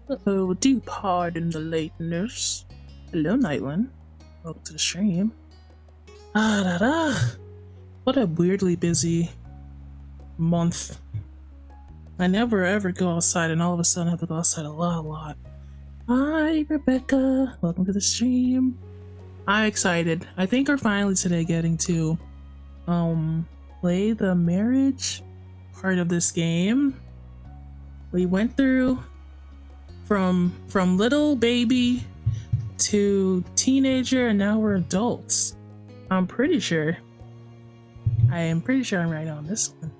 Oh, do pardon the lateness. Hello, Nightland. Welcome to the stream. What a weirdly busy month. I never ever go outside, and all of a sudden I have to go outside a lot. Hi, Rebecca. Welcome to the stream. I'm excited. I think we're finally today getting to play the marriage part of this game. We went through from little baby to teenager, and now we're adults. I'm pretty sure I'm right on this one.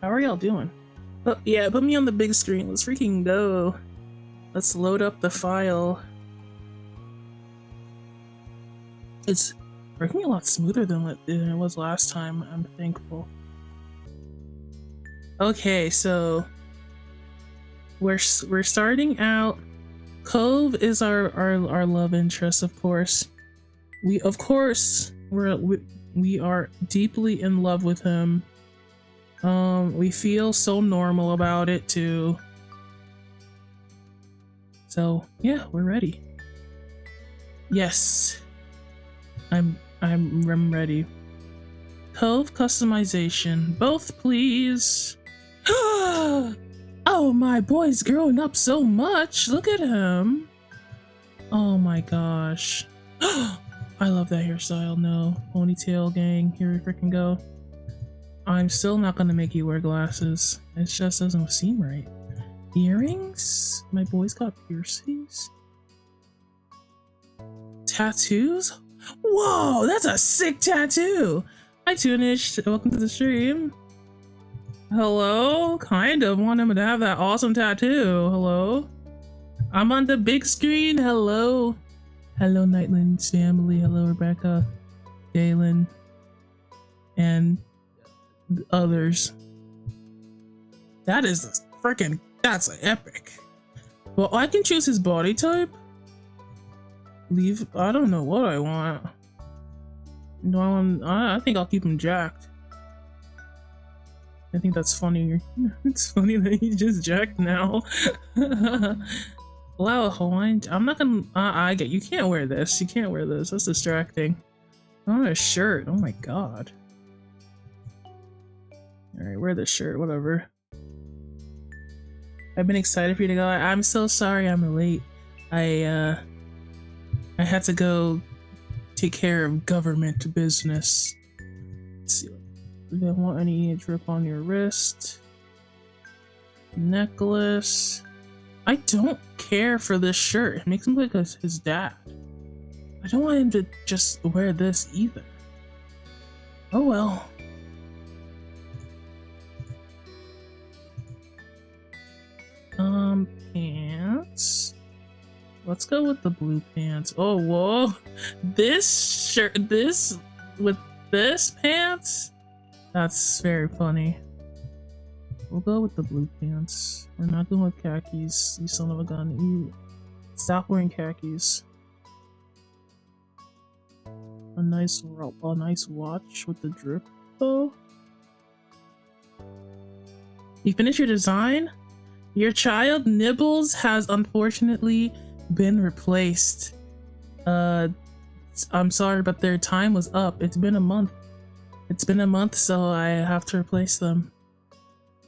How are y'all doing? Oh yeah, put me on the big screen. Let's freaking go. Let's load up the file. It's working a lot smoother than it was last time. I'm thankful. Okay, so we're starting out. Cove is our love interest, of course. We are deeply in love with him. We feel so normal about it too. So yeah, we're ready. Yes, I'm ready. Cove customization, both please. Oh, my boy's growing up so much. Look at him. Oh my gosh. I love that hairstyle. No, ponytail gang, here we freaking go. I'm still not gonna make you wear glasses. It just doesn't seem right. Earrings? My boy's got piercings. Tattoos? Whoa, that's a sick tattoo. Hi, Tunish. Welcome to the stream. Hello? Kind of want him to have that awesome tattoo. Hello? I'm on the big screen. Hello? Hello, Nightland's family. Hello, Rebecca, Galen, and others. That is freaking, that's epic. Well, I can choose his body type. I don't know what I want. I think I'll keep him jacked. I think that's funny. It's funny that he's just jacked now. Allow a Hawaiian. I'm not gonna. I get. You can't wear this. You can't wear this. That's distracting. I want a shirt. Oh my god. All right, wear the shirt. Whatever. I've been excited for you to go. I'm so sorry I'm late. I had to go take care of government business. Let's see. We don't want any drip on your wrist. Necklace. I don't care for this shirt. It makes him look like his dad. I don't want him to just wear this either. Oh well. Pants. Let's go with the blue pants. Oh, whoa. This shirt, with this pants? That's very funny. We'll go with the blue pants. We're not going with khakis, you son of a gun. You stop wearing khakis. A nice watch with the drip though. You finished your design? Your child Nibbles has unfortunately been replaced. I'm sorry, but their time was up. It's been a month. So I have to replace them.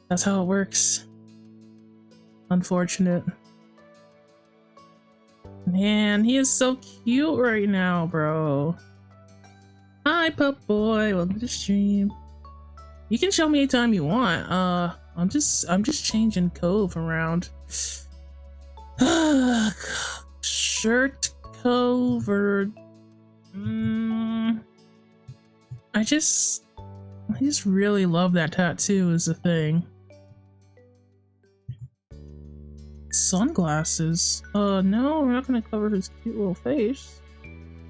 That's how it works. Unfortunate. Man, he is so cute right now, bro. Hi, pup boy. Welcome to the stream. You can show me anytime you want. I'm just changing Cove around. Shirt cover. I just really love that tattoo is the thing. Sunglasses. No, we're not gonna cover his cute little face.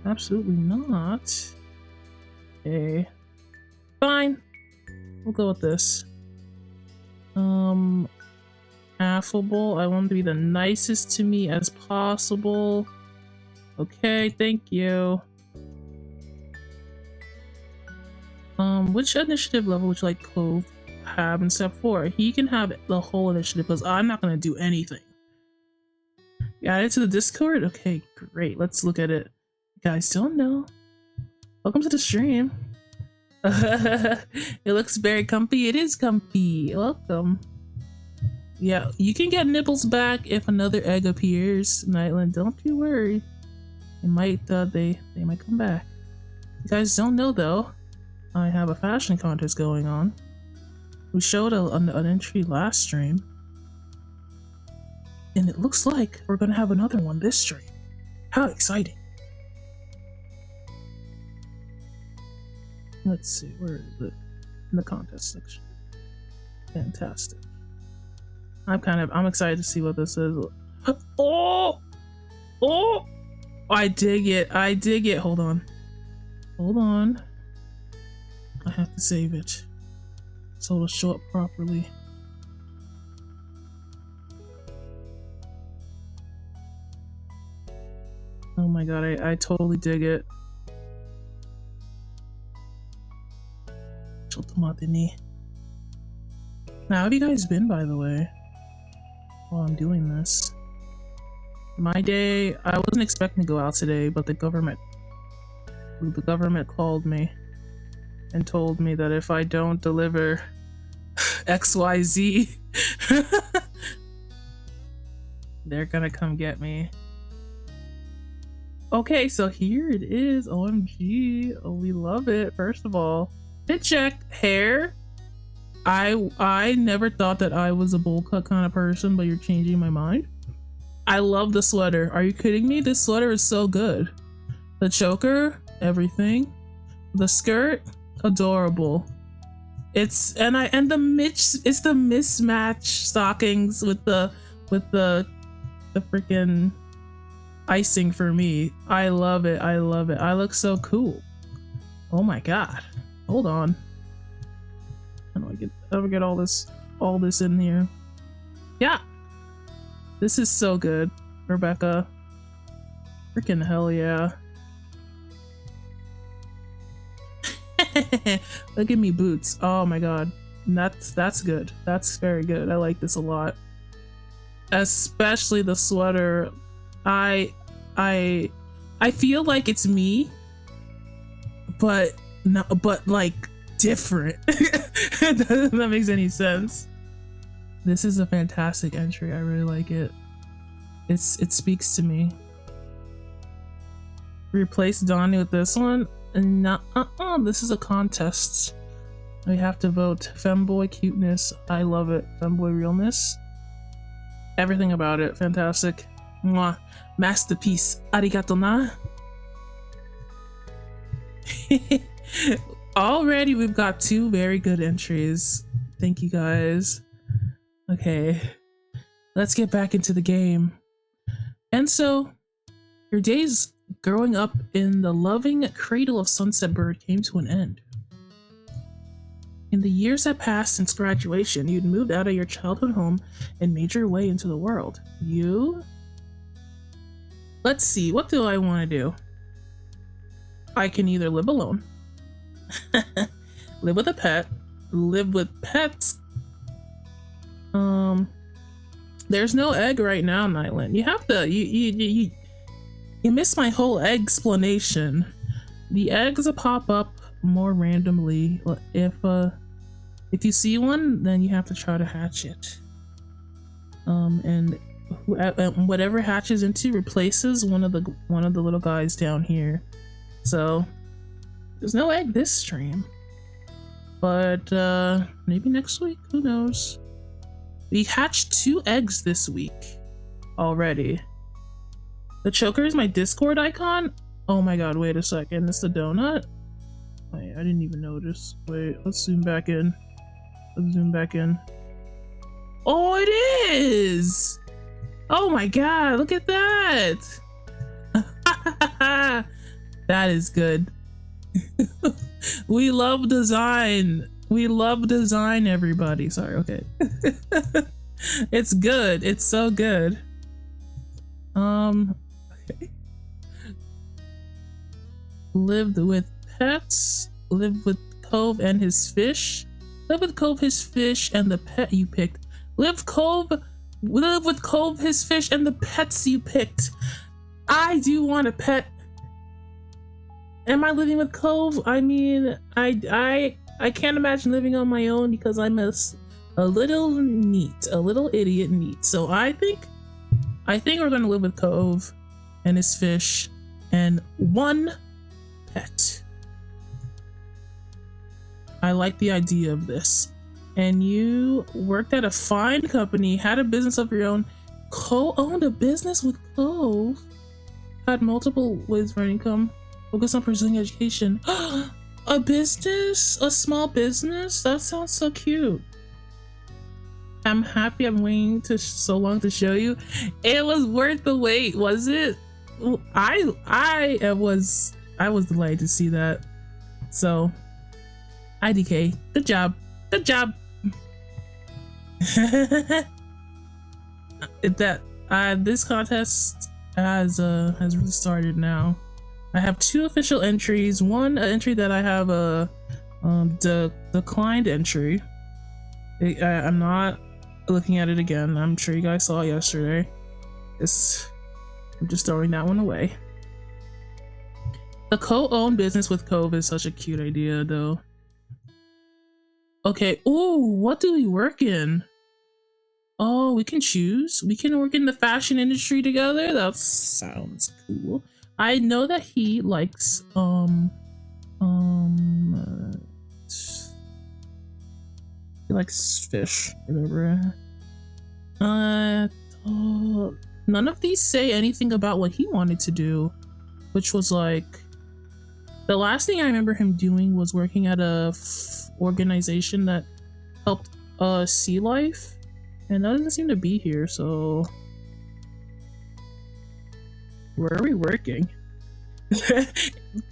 Absolutely not. Okay. Fine. We'll go with this. Affable. I want him to be the nicest to me as possible. Okay, thank you. Which initiative level would you like Cove have in step 4? He can have the whole initiative because I'm not gonna do anything. Add it to the Discord? Okay, great. Let's look at it. You guys don't know. Welcome to the stream. It looks very comfy. It is comfy. Welcome. Yeah, you can get nibbles back if another egg appears. Nightland, don't you worry. They might come back. You guys don't know though. I have a fashion contest going on. We showed an entry last stream. And it looks like we're gonna have another one this stream. How exciting. Let's see, where is it? In the contest section. Fantastic. I'm excited to see what this is. Oh! Oh! I dig it. I dig it. Hold on. Hold on. I have to save it so it'll show up properly. Oh my god, I totally dig it. Now, how have you guys been, by the way, while I'm doing this? My day, I wasn't expecting to go out today, but the government called me and told me that if I don't deliver XYZ, they're gonna come get me. Okay, so here it is. OMG. Oh, we love it. First of all, fit check. Hair. I never thought that I was a bowl cut kind of person, but you're changing my mind. I love the sweater. Are you kidding me? This sweater is so good. The choker, everything. The skirt, adorable. It's the mismatch stockings with the freaking icing for me. I love it. I love it. I look so cool. Oh my god. Hold on. How do I get all this in here? Yeah. This is so good, Rebecca. Freaking hell yeah. Look at me boots. Oh my god. That's good. That's very good. I like this a lot. Especially the sweater. I feel like it's me, but like different. That makes any sense. This is a fantastic entry. I really like it. It speaks to me. Replace Donny with this one? No, this is a contest. We have to vote. Femboy cuteness. I love it. Femboy realness. Everything about it. Fantastic. Mwah. Masterpiece. Arigato na. Already we've got 2 very good entries. Thank you guys. Okay, let's get back into the game. And so, your days growing up in the loving cradle of Sunset Bird came to an end. In the years that passed since graduation, you'd moved out of your childhood home and made your way into the world. Let's see, what do I want to do? I can either live alone, live with a pet, live with pets. There's no egg right now, Nightland. You have to, you missed my whole egg explanation. The eggs will pop up more randomly. If you see one, then you have to try to hatch it. And whatever hatches into replaces one of the little guys down here. So there's no egg this stream, but maybe next week. Who knows? We hatched 2 eggs this week already. The choker is my Discord icon. Oh my god! Wait a second. It's the donut. Wait, I didn't even notice. Wait, let's zoom back in. Let's zoom back in. Oh, it is! Oh my god, look at that! That is good. We love design. We love design, everybody. Sorry, okay. It's good. It's so good. Okay. Lived with pets. Lived with Cove and his fish. Live with Cove, his fish, and the pet you picked. Live Cove live with Cove, his fish, and the pets you picked. I do want a pet. Am I living with Cove? I mean, I can't imagine living on my own because I'm a little neat, a little idiot neat. So I think we're gonna live with Cove and his fish and one pet. I like the idea of this. And you worked at a fine company, had a business of your own, co-owned a business with Cove, had multiple ways for income, focused on pursuing education. A business? A small business? That sounds so cute. I'm happy. I'm waiting so long to show you. It was worth the wait, was it? I was delighted to see that. So, IDK, good job. Good job. This contest has really started now. I have 2 official entries. One entry that I have a declined entry. I'm not looking at it again. I'm sure you guys saw it yesterday. I'm just throwing that one away. The co-owned business with Cove is such a cute idea, though. Okay. Ooh, what do we work in? Oh, we can choose. We can work in the fashion industry together. That sounds cool. I know that he likes he likes fish, whatever. None of these say anything about what he wanted to do, which was like the last thing I remember him doing was working at a organization that helped sea life, and that doesn't seem to be here. So where are we working?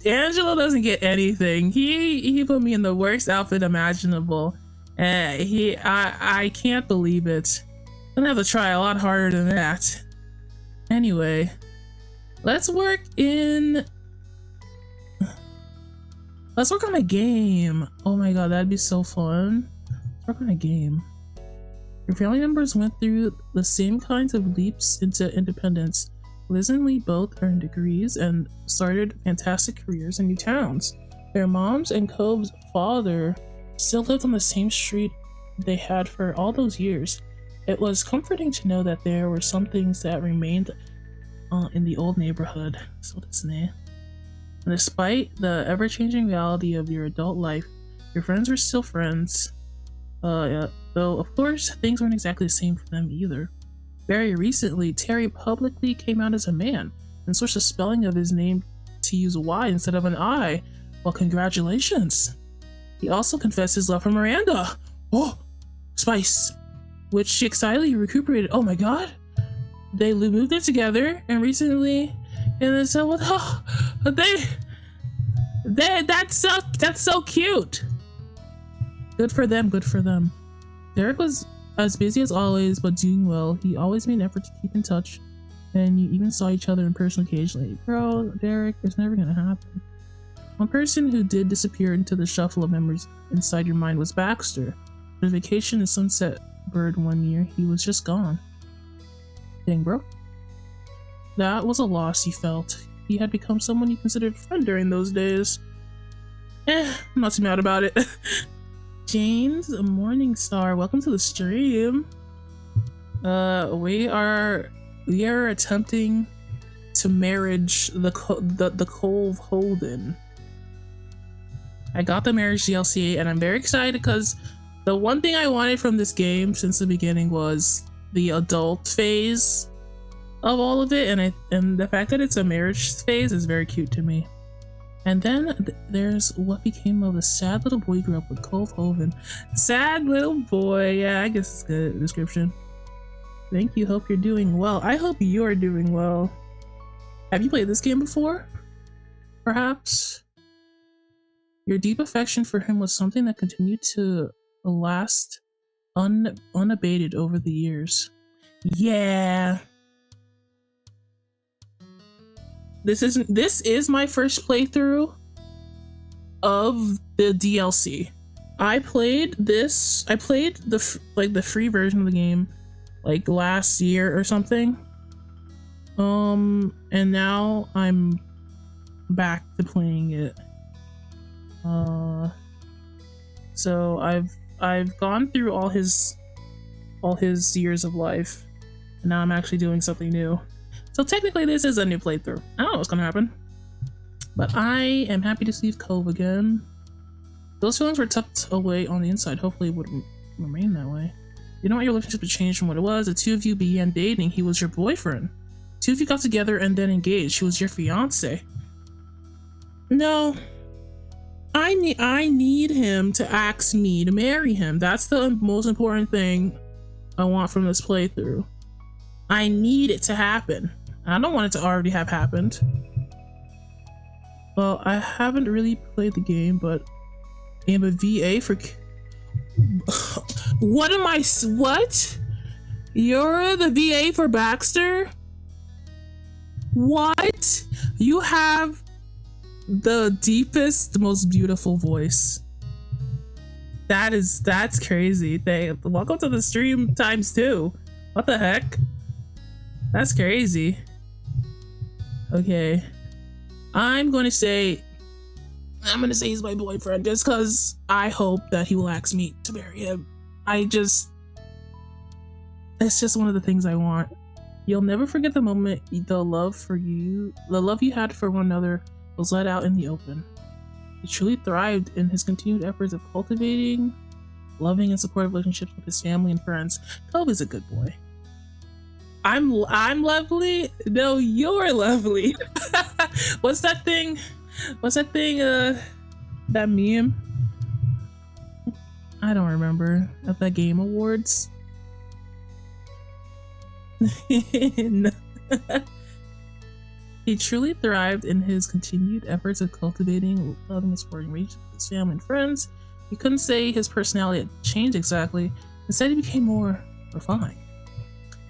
Angelo doesn't get anything. He put me in the worst outfit imaginable, and I can't believe it. I'm gonna have to try a lot harder than that. Anyway, let's work on a game. Oh my god, that'd be so fun. Let's work on a game. Your family members went through the same kinds of leaps into independence. Liz and Lee both earned degrees and started fantastic careers in new towns. Their moms and Cove's father still lived on the same street they had for all those years. It was comforting to know that there were some things that remained in the old neighborhood. So despite the ever-changing reality of your adult life, your friends were still friends. Though of course things weren't exactly the same for them either. Very recently, Terry publicly came out as a man and switched the spelling of his name to use a Y instead of an I. Well, congratulations! He also confessed his love for Miranda. Oh, Spice, which she excitedly recuperated. Oh my god! They moved in together, and recently, and then so what? Oh, that's so cute. Good for them. Good for them. Derek was as busy as always, but doing well. He always made an effort to keep in touch, and you even saw each other in person occasionally. Bro, Derek, it's never gonna happen. One person who did disappear into the shuffle of memories inside your mind was Baxter. On vacation in Sunset Bird one year, he was just gone. Dang, bro. That was a loss you felt. He had become someone you considered a friend during those days. I'm not too mad about it. James Morningstar, welcome to the stream. We are attempting to marriage the Cove Holden. I got the marriage DLC, and I'm very excited because the one thing I wanted from this game since the beginning was the adult phase of all of it, and the fact that it's a marriage phase is very cute to me. And then there's what became of the sad little boy who grew up with Cove Holden. Sad little boy. Yeah, I guess it's a good description. Thank you. Hope you're doing well. I hope you're doing well. Have you played this game before? Perhaps? Your deep affection for him was something that continued to last unabated over the years. Yeah. This is my first playthrough of the DLC. I played the free version of the game like last year or something. And now I'm back to playing it. So I've gone through all his years of life, and now I'm actually doing something new. So technically this is a new playthrough. I don't know what's gonna happen, but I am happy to see Cove again. Those feelings were tucked away on the inside. Hopefully it would remain that way. You don't want your relationship to change from what it was. The two of you began dating. He was your boyfriend. Two of you got together and then engaged. He was your fiance. No. I need him to ask me to marry him. That's the most important thing I want from this playthrough. I need it to happen. I don't want it to already have happened. Well, I haven't really played the game, but I am a VA for... What? You're the VA for Baxter? What? You have the deepest, most beautiful voice. That's crazy. Welcome to the stream ×2. What the heck? That's crazy. Okay. I'm gonna say he's my boyfriend just because I hope that he will ask me to marry him. It's just one of the things I want. You'll never forget the moment the love you had for one another was let out in the open. He truly thrived in his continued efforts of cultivating loving and supportive relationships with his family and friends. Cove is a good boy. I'm lovely? No, you're lovely. What's that thing? That meme? I don't remember. At the Game Awards? No. He truly thrived in his continued efforts of cultivating, loving, and supporting relationships with his family and friends. You couldn't say his personality had changed exactly. Instead, he became more refined.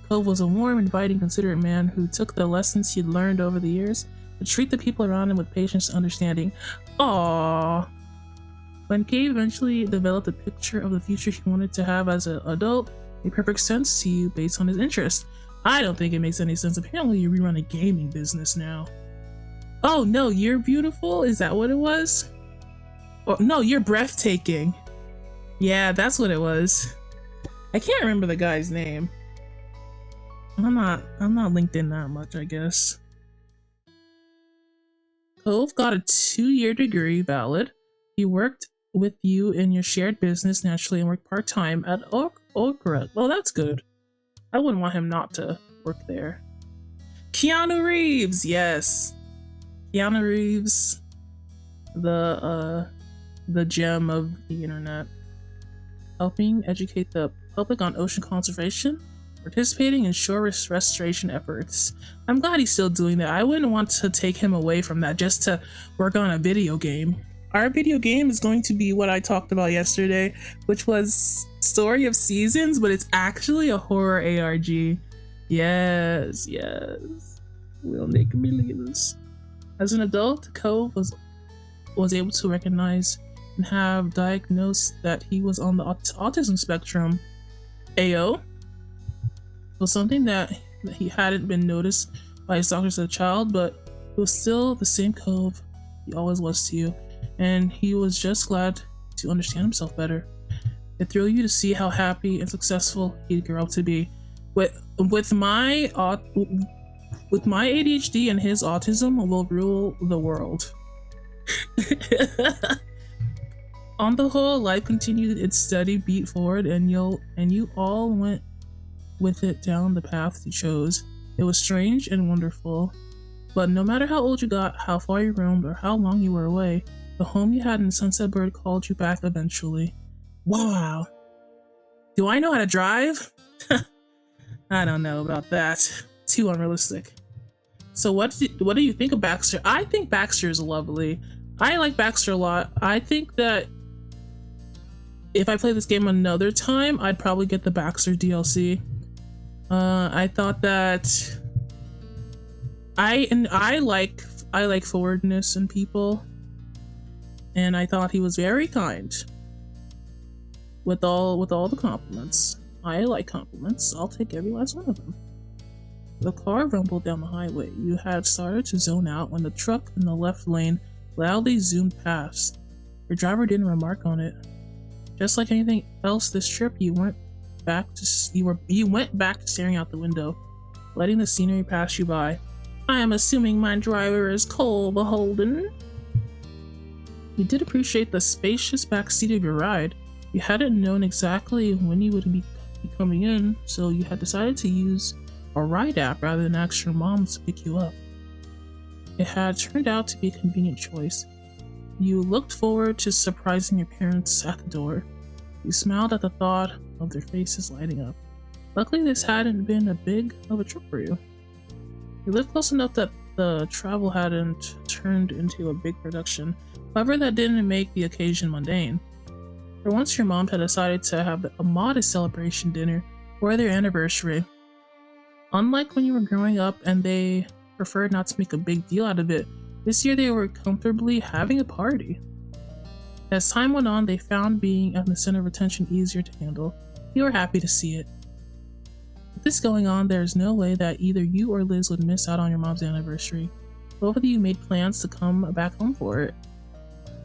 Cove was a warm, inviting, considerate man who took the lessons he'd learned over the years to treat the people around him with patience and understanding. Aww. When Cave eventually developed a picture of the future he wanted to have as an adult, it made perfect sense to you based on his interests. I don't think it makes any sense. Apparently you rerun a gaming business now. Oh no, you're beautiful? Is that what it was? Oh, no, you're breathtaking. Yeah, that's what it was. I can't remember the guy's name. I'm not LinkedIn that much, I guess. Cove got a 2-year degree, valid. He worked with you in your shared business naturally and worked part-time at Okra. Well, that's good. I wouldn't want him not to work there. Keanu Reeves, yes. Keanu Reeves, the gem of the internet. Helping educate the public on ocean conservation, participating in shore restoration efforts. I'm glad he's still doing that. I wouldn't want to take him away from that just to work on a video game. Our video game is going to be what I talked about yesterday, which was Story of Seasons, but it's actually a horror ARG. Yes, yes. We'll make millions. As an adult, Cove was able to recognize and have diagnosed that he was on the autism spectrum. AO was something that he hadn't been noticed by his doctors as a child, but it was still the same Cove he always was to you, and he was just glad to understand himself better. It thrilled you to see how happy and successful he'd grow up to be. With my ADHD and his autism, will rule the world. On the whole, life continued its steady beat forward, and you all went with it down the path you chose. It was strange and wonderful, but no matter how old you got, how far you roamed, or how long you were away, the home you had in Sunset Bird called you back eventually. Wow. Do I know how to drive? I don't know about that. Too unrealistic. So what do you think of Baxter? I think Baxter is lovely. I like Baxter a lot. I think that if I play this game another time, I'd probably get the Baxter DLC. I thought that I like forwardness in people, and I thought he was very kind with all the compliments. I like compliments. I'll take every last one of them. The car rumbled down the highway. You had started to zone out when the truck in the left lane loudly zoomed past. Your driver didn't remark on it. Just like anything else this trip, you went back to staring out the window, letting the scenery pass you by. I am assuming my driver is Cole Beholden. You did appreciate the spacious backseat of your ride. You hadn't known exactly when you would be coming in, so you had decided to use a ride app rather than ask your mom to pick you up. It had turned out to be a convenient choice. You looked forward to surprising your parents at the door. You smiled at the thought of their faces lighting up. Luckily, this hadn't been a big of a trip for you. You lived close enough that the travel hadn't turned into a big production. However, that didn't make the occasion mundane. For once, your mom had decided to have a modest celebration dinner for their anniversary. Unlike when you were growing up and they preferred not to make a big deal out of it, this year they were comfortably having a party. As time went on, they found being at the center of attention easier to handle. You were happy to see it. With this going on, there's no way that either you or Liz would miss out on your mom's anniversary. Both of you made plans to come back home for it.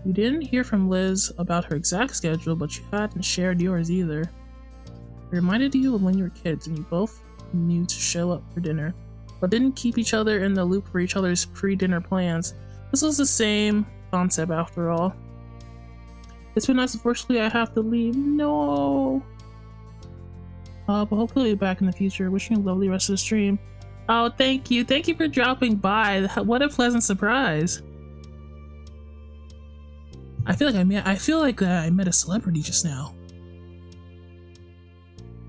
You didn't hear from Liz about her exact schedule, but you hadn't shared yours either. It reminded you of when you were kids and you both knew to show up for dinner, but didn't keep each other in the loop for each other's pre-dinner plans. This was the same concept after all. It's been nice. Unfortunately, I have to leave. No. But hopefully I'll be back in the future. Wishing you a lovely rest of the stream. Oh, thank you. Thank you for dropping by. What a pleasant surprise. I feel like I met a celebrity just now.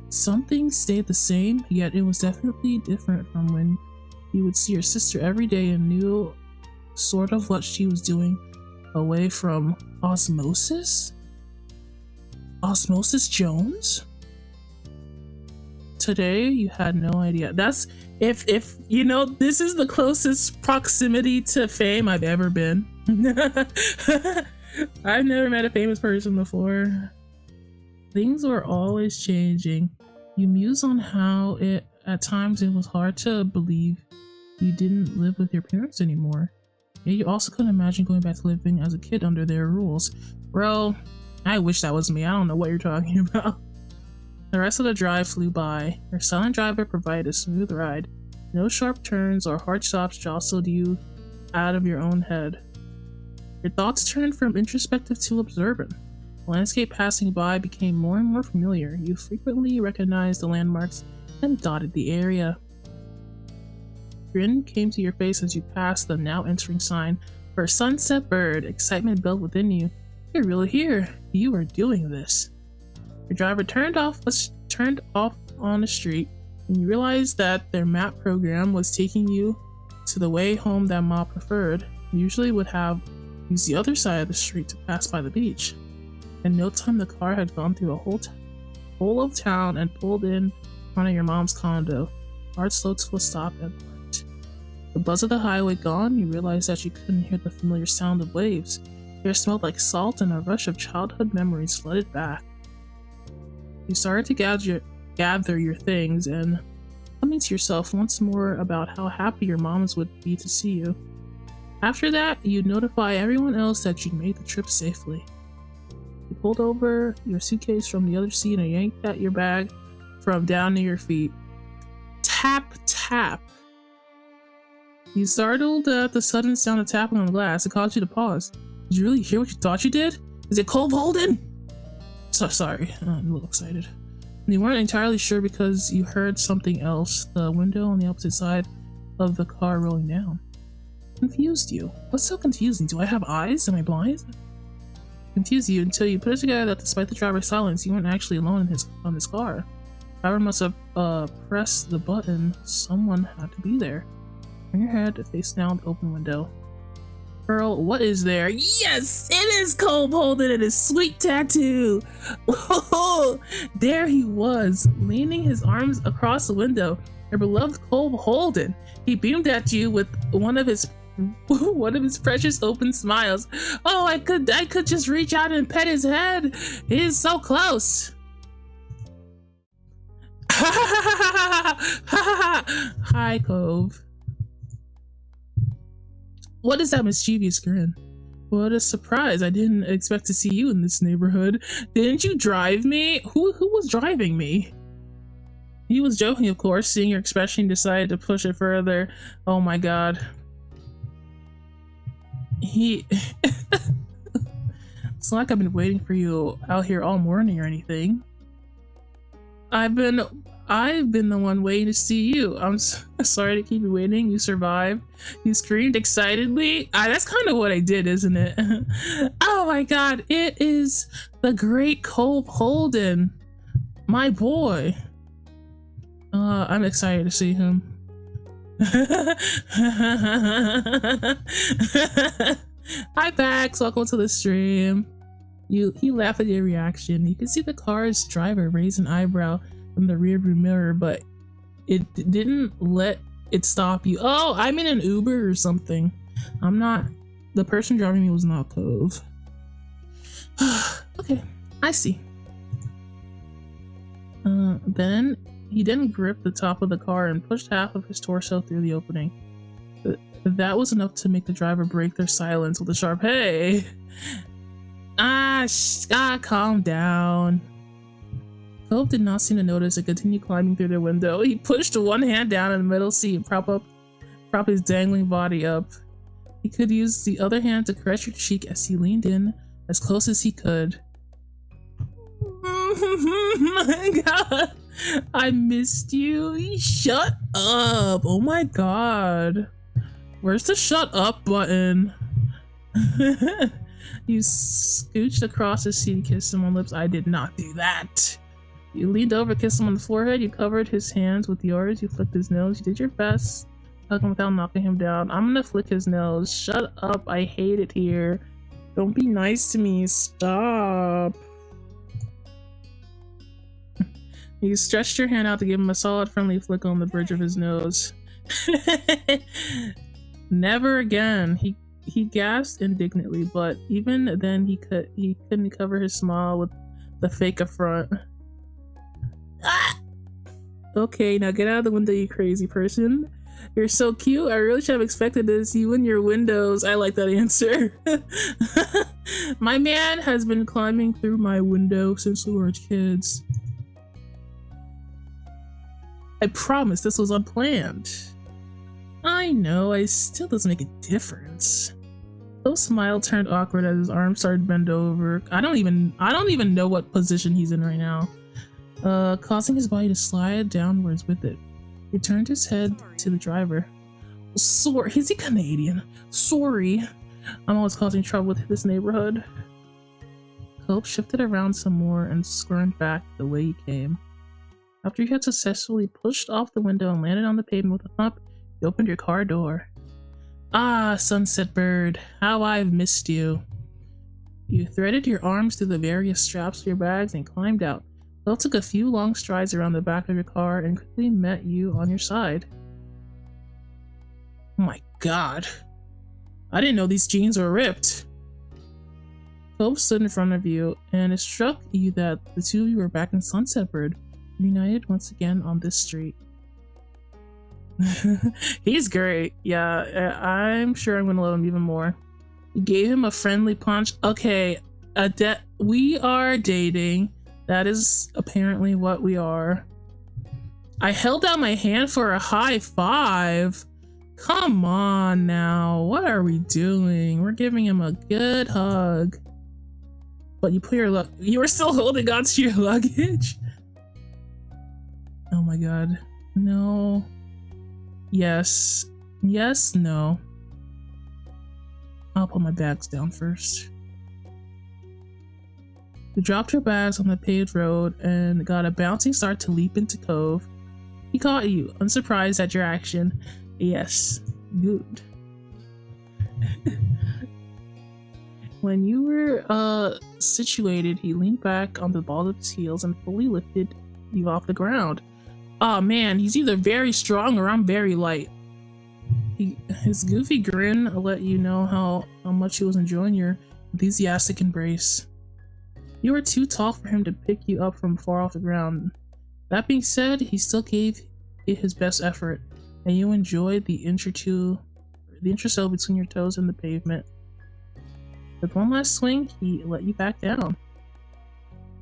Something stayed the same, yet it was definitely different from when you would see your sister every day and knew sort of what she was doing away from Osmosis? Osmosis Jones? Today, you had no idea. That's, if you know, this is the closest proximity to fame I've ever been. I've never met a famous person before. Things were always changing. You muse on how at times it was hard to believe you didn't live with your parents anymore. Yet you also couldn't imagine going back to living as a kid under their rules. Bro, I wish that was me. I don't know what you're talking about. The rest of the drive flew by. Your silent driver provided a smooth ride. No sharp turns or hard stops jostled you out of your own head. Your thoughts turned from introspective to observant. The landscape passing by became more and more familiar. You frequently recognized the landmarks and dotted the area. A grin came to your face as you passed the now entering sign for a sunset bird. Excitement built within you. You're really here. You are doing this. Your driver turned off on the street, and you realized that their map program was taking you to the way home that Ma preferred. You usually would have used the other side of the street to pass by the beach. In no time, the car had gone through a whole of town and pulled in front of your mom's condo. Heart slowed to a stop and parked. The buzz of the highway gone, you realized that you couldn't hear the familiar sound of waves. The air smelled like salt, and a rush of childhood memories flooded back. You started to gather your things and coming to yourself once more about how happy your moms would be to see you. After that, you'd notify everyone else that you'd made the trip safely. You pulled over your suitcase from the other seat and yanked at your bag from down near your feet. Tap, tap. You startled at the sudden sound of tapping on the glass. It caused you to pause. Did you really hear what you thought you did? Is it Cole Holden? So sorry, I'm a little excited. You weren't entirely sure because you heard something else, the window on the opposite side of the car rolling down. Confused you. What's so confusing? Do I have eyes? Am I blind? Confused you until you put it together that despite the driver's silence, you weren't actually alone on this car. The driver must have pressed the button. Someone had to be there. Turn your head to face down the open window. Girl, what is there? Yes, it is Cole Holden and his sweet tattoo. Oh, there he was, leaning his arms across the window. Your beloved Cole Holden. He beamed at you with one of his precious open smiles. Oh, I could just reach out and pet his head. He is so close. Hi, Cove. What is that mischievous grin? What a surprise. I didn't expect to see you in this neighborhood. Didn't you drive me? Who was driving me? He was joking, of course. Seeing your expression, he decided to push it further. Oh my god. It's not like I've been waiting for you out here all morning or anything. I've been the one waiting to see you. I'm sorry to keep you waiting. You survived. You screamed excitedly. That's kind of what I did, isn't it? Oh my god, it is the great Cove Holden. My boy. I'm excited to see him. Hi Pax, welcome to the stream. He laughed at your reaction. You can see the car's driver raise an eyebrow from the rearview mirror, but it didn't let it stop you. Oh, I'm in an Uber or something. I'm not. The person driving me was not Cove. Okay, I see. Then he didn't grip the top of the car and pushed half of his torso through the opening. That was enough to make the driver break their silence with a sharp "Hey!" Calm down. Cove did not seem to notice and continued climbing through the window. He pushed one hand down in the middle seat and prop his dangling body up. He could use the other hand to caress your cheek as he leaned in as close as he could. My god, I missed you. Shut up. Oh my god. Where's the shut up button? You scooched across his seat and kissed him on lips. I did not do that. You leaned over, kissed him on the forehead. You covered his hands with yours. You flicked his nose. You did your best. Hug him without knocking him down. I'm gonna flick his nose. Shut up. I hate it here. Don't be nice to me. Stop. You stretched your hand out to give him a solid, friendly flick on the bridge of his nose. Never again. He gasped indignantly, but even then he couldn't cover his smile with the fake affront. Ah! Okay, now get out of the window, you crazy person. You're so cute. I really should have expected to see you in your windows. I like that answer. My man has been climbing through my window since we were kids. I promise this was unplanned. I know, it still doesn't make a difference. Cove's smile turned awkward as his arms started to bend over. I don't even know what position he's in right now. Causing his body to slide downwards with it. He turned his head to the driver. Sorry, is he Canadian? Sorry. I'm always causing trouble with this neighborhood. Cove shifted around some more and squirmed back the way he came. After you had successfully pushed off the window and landed on the pavement with a thump, you opened your car door. Ah, sunset bird, how I've missed you. You threaded your arms through the various straps of your bags and climbed out. Phil took a few long strides around the back of your car and quickly met you on your side. Oh my god. I didn't know these jeans were ripped. Phil stood in front of you, and it struck you that the two of you were back in Sunset Bird, reunited once again on this street. He's great. Yeah, I'm sure I'm gonna love him even more. You gave him a friendly punch. Okay, we are dating. That is apparently what we are. I held out my hand for a high five. Come on now, what are we doing? We're giving him a good hug. But you put you were still holding on to your luggage? Oh my god. No. Yes. Yes, no. I'll put my bags down first. You dropped your bags on the paved road and got a bouncing start to leap into Cove. He caught you, unsurprised at your action. Yes, good. When you were situated, he leaned back on the balls of his heels and fully lifted you off the ground. Oh man, he's either very strong or I'm very light. His goofy grin let you know how much he was enjoying your enthusiastic embrace. You were too tall for him to pick you up from far off the ground. That being said, he still gave it his best effort, and you enjoyed the intercell between your toes and the pavement. With one last swing, he let you back down.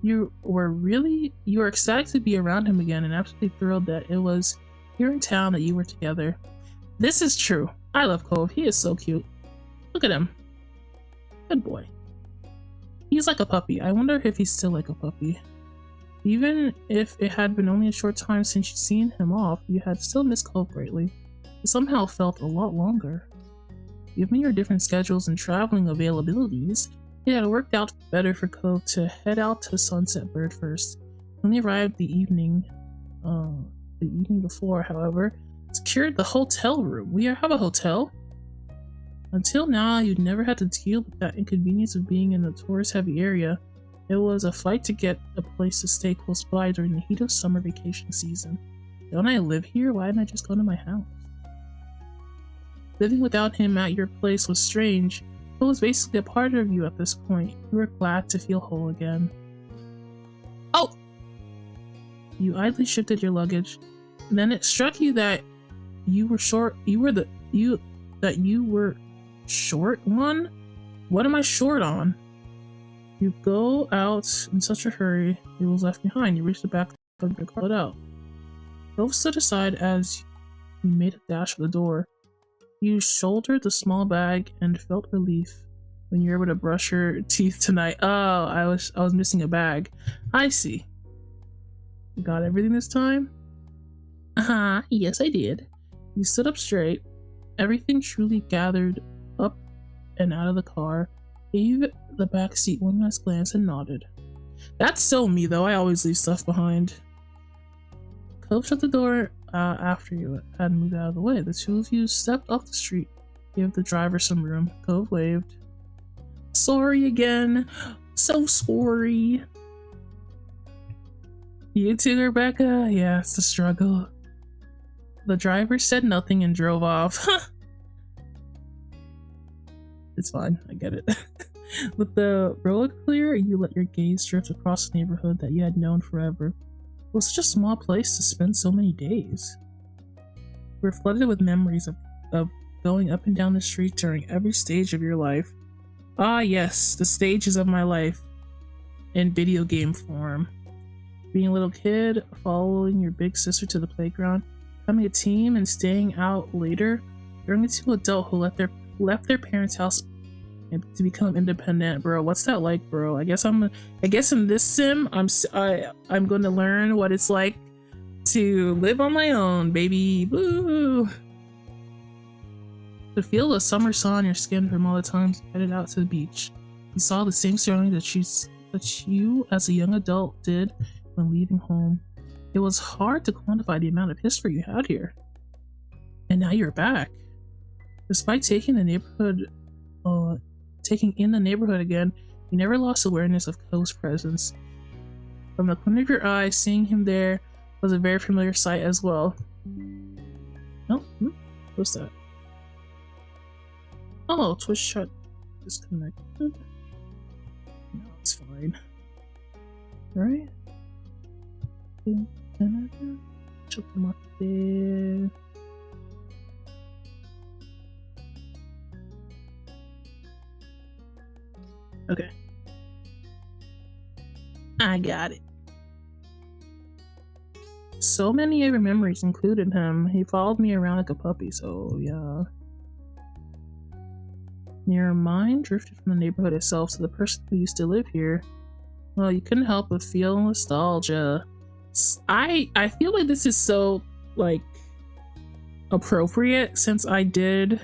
You were ecstatic to be around him again and absolutely thrilled that it was here in town that you were together. This is true. I love Cove. He is so cute. Look at him. Good boy. He's like a puppy. I wonder if he's still like a puppy. Even if it had been only a short time since you'd seen him off, you had still missed Cove greatly. It somehow felt a lot longer. Given your different schedules and traveling availabilities, it had worked out better for Cove to head out to Sunset Bird first. When they arrived the evening before, however, secured the hotel room. We have a hotel? Until now, you'd never had to deal with that inconvenience of being in a tourist-heavy area. It was a fight to get a place to stay close by during the heat of summer vacation season. Don't I live here? Why didn't I just go to my house? Living without him at your place was strange. It was basically a part of you at this point. You were glad to feel whole again. Oh! You idly shifted your luggage. And then it struck you that you were short. You were short one? What am I short on? You go out in such a hurry, it was left behind. You reached the back of your car out. Both stood aside as you made a dash for the door. You shouldered the small bag and felt relief when you were able to brush your teeth tonight. Oh, I was missing a bag. I see. You got everything this time? Yes I did. You stood up straight. Everything truly gathered up and out of the car, gave the back seat one last glance and nodded. That's so me though, I always leave stuff behind. Cove shut the door after you had moved out of the way. The two of you stepped off the street, gave the driver some room. Cove waved. Sorry again. So sorry. You too, Rebecca? Yeah, it's the struggle. The driver said nothing and drove off. It's fine, I get it. With the road clear, you let your gaze drift across the neighborhood that you had known forever. It was such a small place to spend so many days. You were flooded with memories of going up and down the street during every stage of your life. Ah yes, the stages of my life in video game form. Being a little kid, following your big sister to the playground, becoming a teen and staying out later, growing into an adult who left their parents' house to become independent. Bro, what's that like, bro? I guess in this sim, I'm going to learn what it's like to live on my own, baby. Woo! To feel the summer sun on your skin from all the times you headed out to the beach. You saw the same surroundings that you as a young adult did when leaving home. It was hard to quantify the amount of history you had here. And now you're back. Despite taking in the neighborhood again, you never lost awareness of Cove's presence. From the corner of your eye, seeing him there was a very familiar sight as well. Oh, what's that? Oh, Twitch chat disconnected. No, it's fine. Right? Okay. I got it. So many of your memories included him. He followed me around like a puppy, so yeah. Your mind drifted from the neighborhood itself to the person who used to live here. Well, you couldn't help but feel nostalgia. I feel like this is so, like, appropriate since I did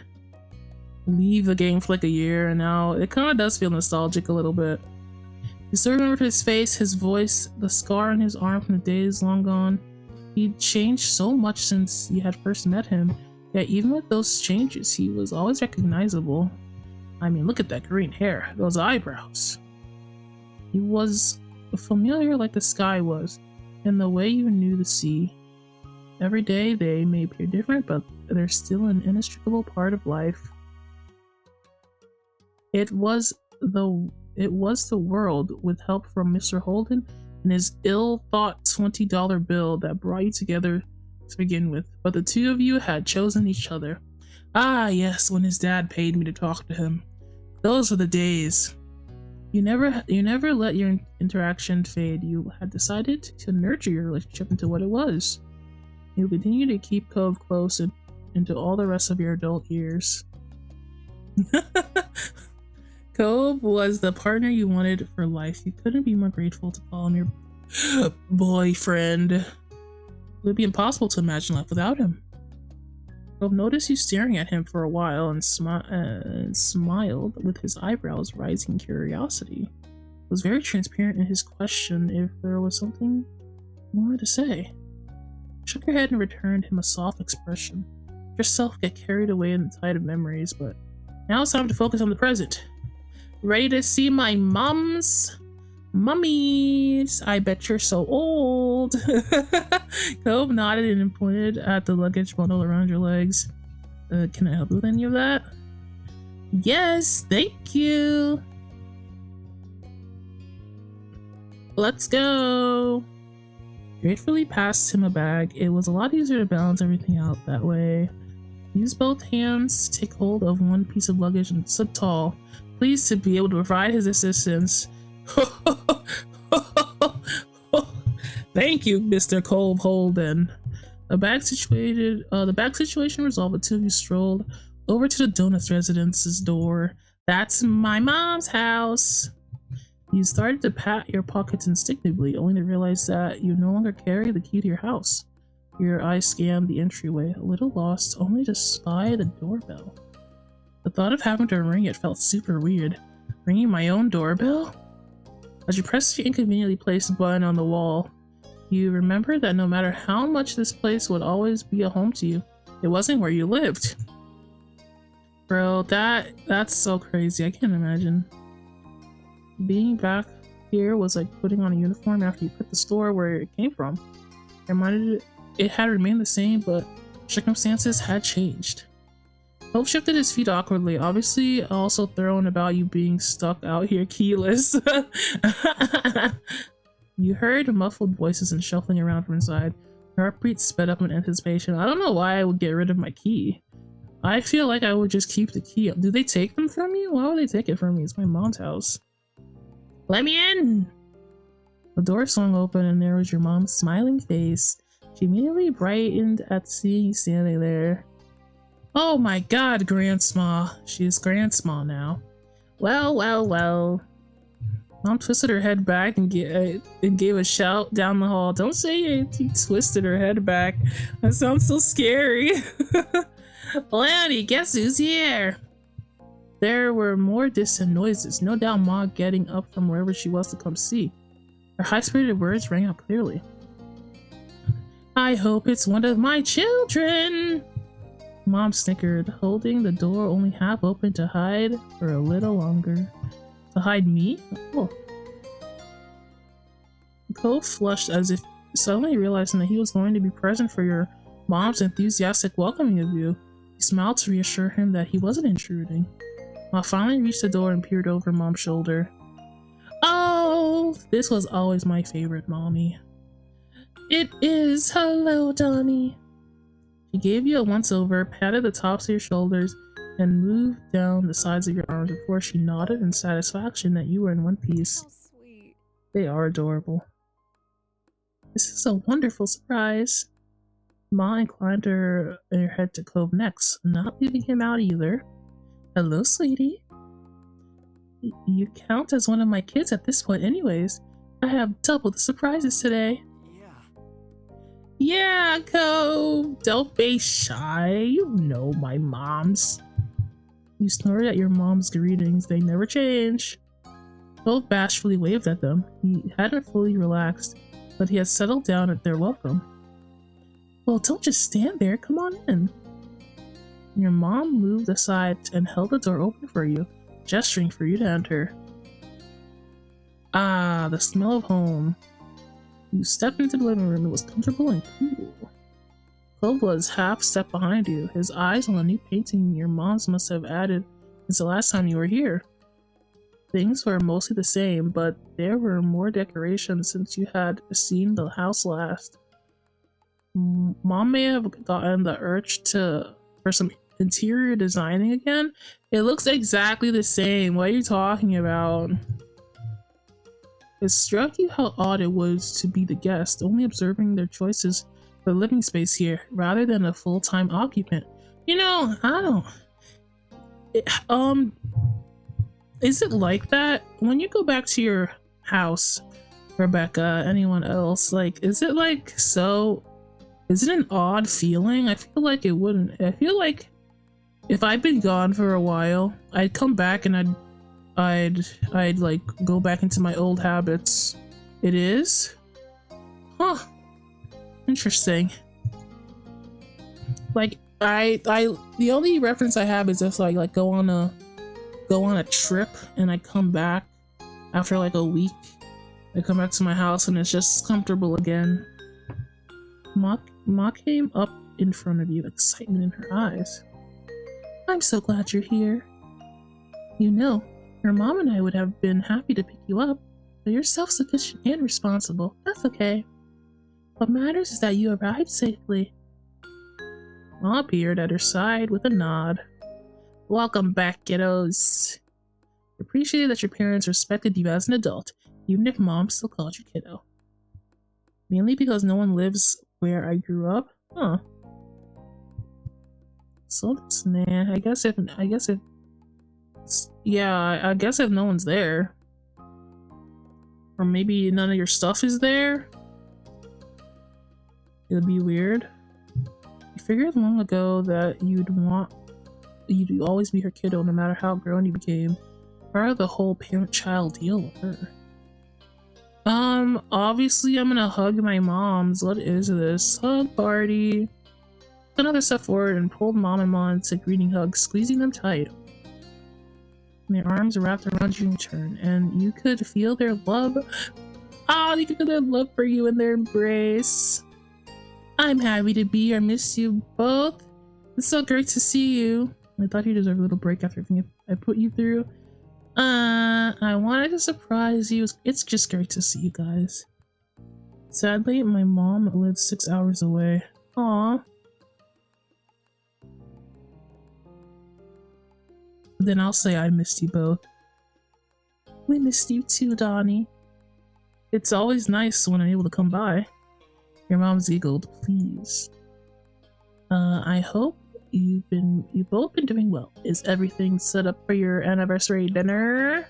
leave the game for like a year, and now it kind of does feel nostalgic a little bit. You still remembered his face, his voice, the scar on his arm from the days long gone. He'd changed so much since you had first met him, yet even with those changes, he was always recognizable. I mean, look at that green hair, those eyebrows. He was familiar like the sky was, and the way you knew the sea. Every day they may appear different, but they're still an inextricable part of life. It was the world, with help from Mr. Holden, and his ill-thought $20 bill that brought you together to begin with, but the two of you had chosen each other. Ah, yes, when his dad paid me to talk to him. Those were the days. You never let your interaction fade. You had decided to nurture your relationship into what it was. You continue to keep Cove close into all the rest of your adult years. Cove was the partner you wanted for life. You couldn't be more grateful to call him your boyfriend. It would be impossible to imagine life without him. Cove noticed you staring at him for a while and smiled with his eyebrows rising in curiosity. It was very transparent in his question if there was something more to say. You shook your head and returned him a soft expression. Yourself get carried away in the tide of memories, but now it's time to focus on the present. Ready to see my mummies? I bet you're so old. Cove nodded and pointed at the luggage bundle around your legs. Can I help you with any of that? Yes, thank you. Let's go. Gratefully passed him a bag. It was a lot easier to balance everything out that way. Use both hands to take hold of one piece of luggage and stood tall, pleased to be able to provide his assistance. Thank you, Mr. Cove Holden. The bag situation resolved, the two of you strolled over to the Donuts residence's door. That's my mom's house. You started to pat your pockets instinctively, only to realize that you no longer carry the key to your house. Your eyes scanned the entryway, a little lost, only to spy the doorbell. The thought of having to ring it felt super weird. Ringing my own doorbell? As you pressed the inconveniently placed button on the wall, you remembered that no matter how much this place would always be a home to you, it wasn't where you lived. Bro, that's so crazy. I can't imagine. Being back here was like putting on a uniform after you quit the store where it came from. It had remained the same, but circumstances had changed. Hope shifted his feet awkwardly, obviously also thrown about you being stuck out here keyless. You heard muffled voices and shuffling around from inside. Your heartbeat sped up in anticipation. I don't know why I would get rid of my key. I feel like I would just keep the key. Do they take them from you? Why would they take it from me? It's my mom's house. Let me in! The door swung open and there was your mom's smiling face. She immediately brightened at seeing you standing there. Oh my god, Grandma. She's Grandma now. Well. Mom twisted her head back and gave a shout down the hall. Don't say it. She twisted her head back. That sounds so scary. Lanny, guess who's here? There were more distant noises. No doubt Ma getting up from wherever she was to come see. Her high-spirited words rang out clearly. I hope it's one of my children. Mom snickered, holding the door only half open to hide for a little longer. To hide me? Oh. Cove flushed as if suddenly realizing that he was going to be present for your mom's enthusiastic welcoming of you. He smiled to reassure him that he wasn't intruding. Ma finally reached the door and peered over Mom's shoulder. Oh, this was always my favorite, Mommy. It is. Hello, Donny. She gave you a once-over, patted the tops of your shoulders, and moved down the sides of your arms before she nodded in satisfaction that you were in one piece. How sweet. They are adorable. This is a wonderful surprise. Ma inclined her head to Cove next, not leaving him out either. Hello, sweetie. You count as one of my kids at this point anyways. I have double the surprises today. Yeah, Cove. Don't be shy. You know my moms. You snorted at your mom's greetings. They never change. Cove bashfully waved at them. He hadn't fully relaxed, but he had settled down at their welcome. Well, don't just stand there. Come on in. Your mom moved aside and held the door open for you, gesturing for you to enter. Ah, the smell of home. You stepped into the living room. It was comfortable and cool. Cove was half step behind you, his eyes on the new painting your moms must have added since the last time you were here. things were mostly the same, but there were more decorations since you had seen the house last. Mom may have gotten the urge for some interior designing again. It looks exactly the same. What are you talking about? It struck you how odd it was to be the guest, only observing their choices for living space here, rather than a full-time occupant. You know, I don't... is it like that? When you go back to your house, Rebecca, anyone else, like, is it like so... Is it an odd feeling? I feel like it wouldn't. I feel like if I'd been gone for a while, I'd come back and I'd like go back into my old habits. It is? Huh. Interesting. Like the only reference I have is if like go on a trip and I come back after like a week. I come back to my house and it's just comfortable again. Ma came up in front of you, excitement in her eyes. I'm so glad you're here. You know, your mom and I would have been happy to pick you up, but you're self-sufficient and responsible. That's okay. What matters is that you arrived safely. Ma appeared at her side with a nod. Welcome back, kiddos. Appreciate that your parents respected you as an adult, even if mom still called you kiddo. Mainly because no one lives where I grew up? Huh. So this man, I guess if no one's there. Or maybe none of your stuff is there? It'd be weird. You figured long ago that you'd always be her kiddo no matter how grown you became. Part of the whole parent-child deal with her. Obviously I'm gonna hug my moms. What is this? Hug party. Another step forward and pulled mom and ma into greeting hugs, squeezing them tight. And their arms wrapped around you in turn, and you could feel their love. You could feel their love for you in their embrace. I'm happy to be here. Miss you both. It's so great to see you. I thought you deserved a little break after everything I put you through. I wanted to surprise you. It's just great to see you guys. Sadly, my mom lives 6 hours away. Aww. Then I'll say I missed you both. We missed you too, Donny. It's always nice when I'm able to come by. Your mom's giggled, please. I hope you've both been doing well. Is everything set up for your anniversary dinner?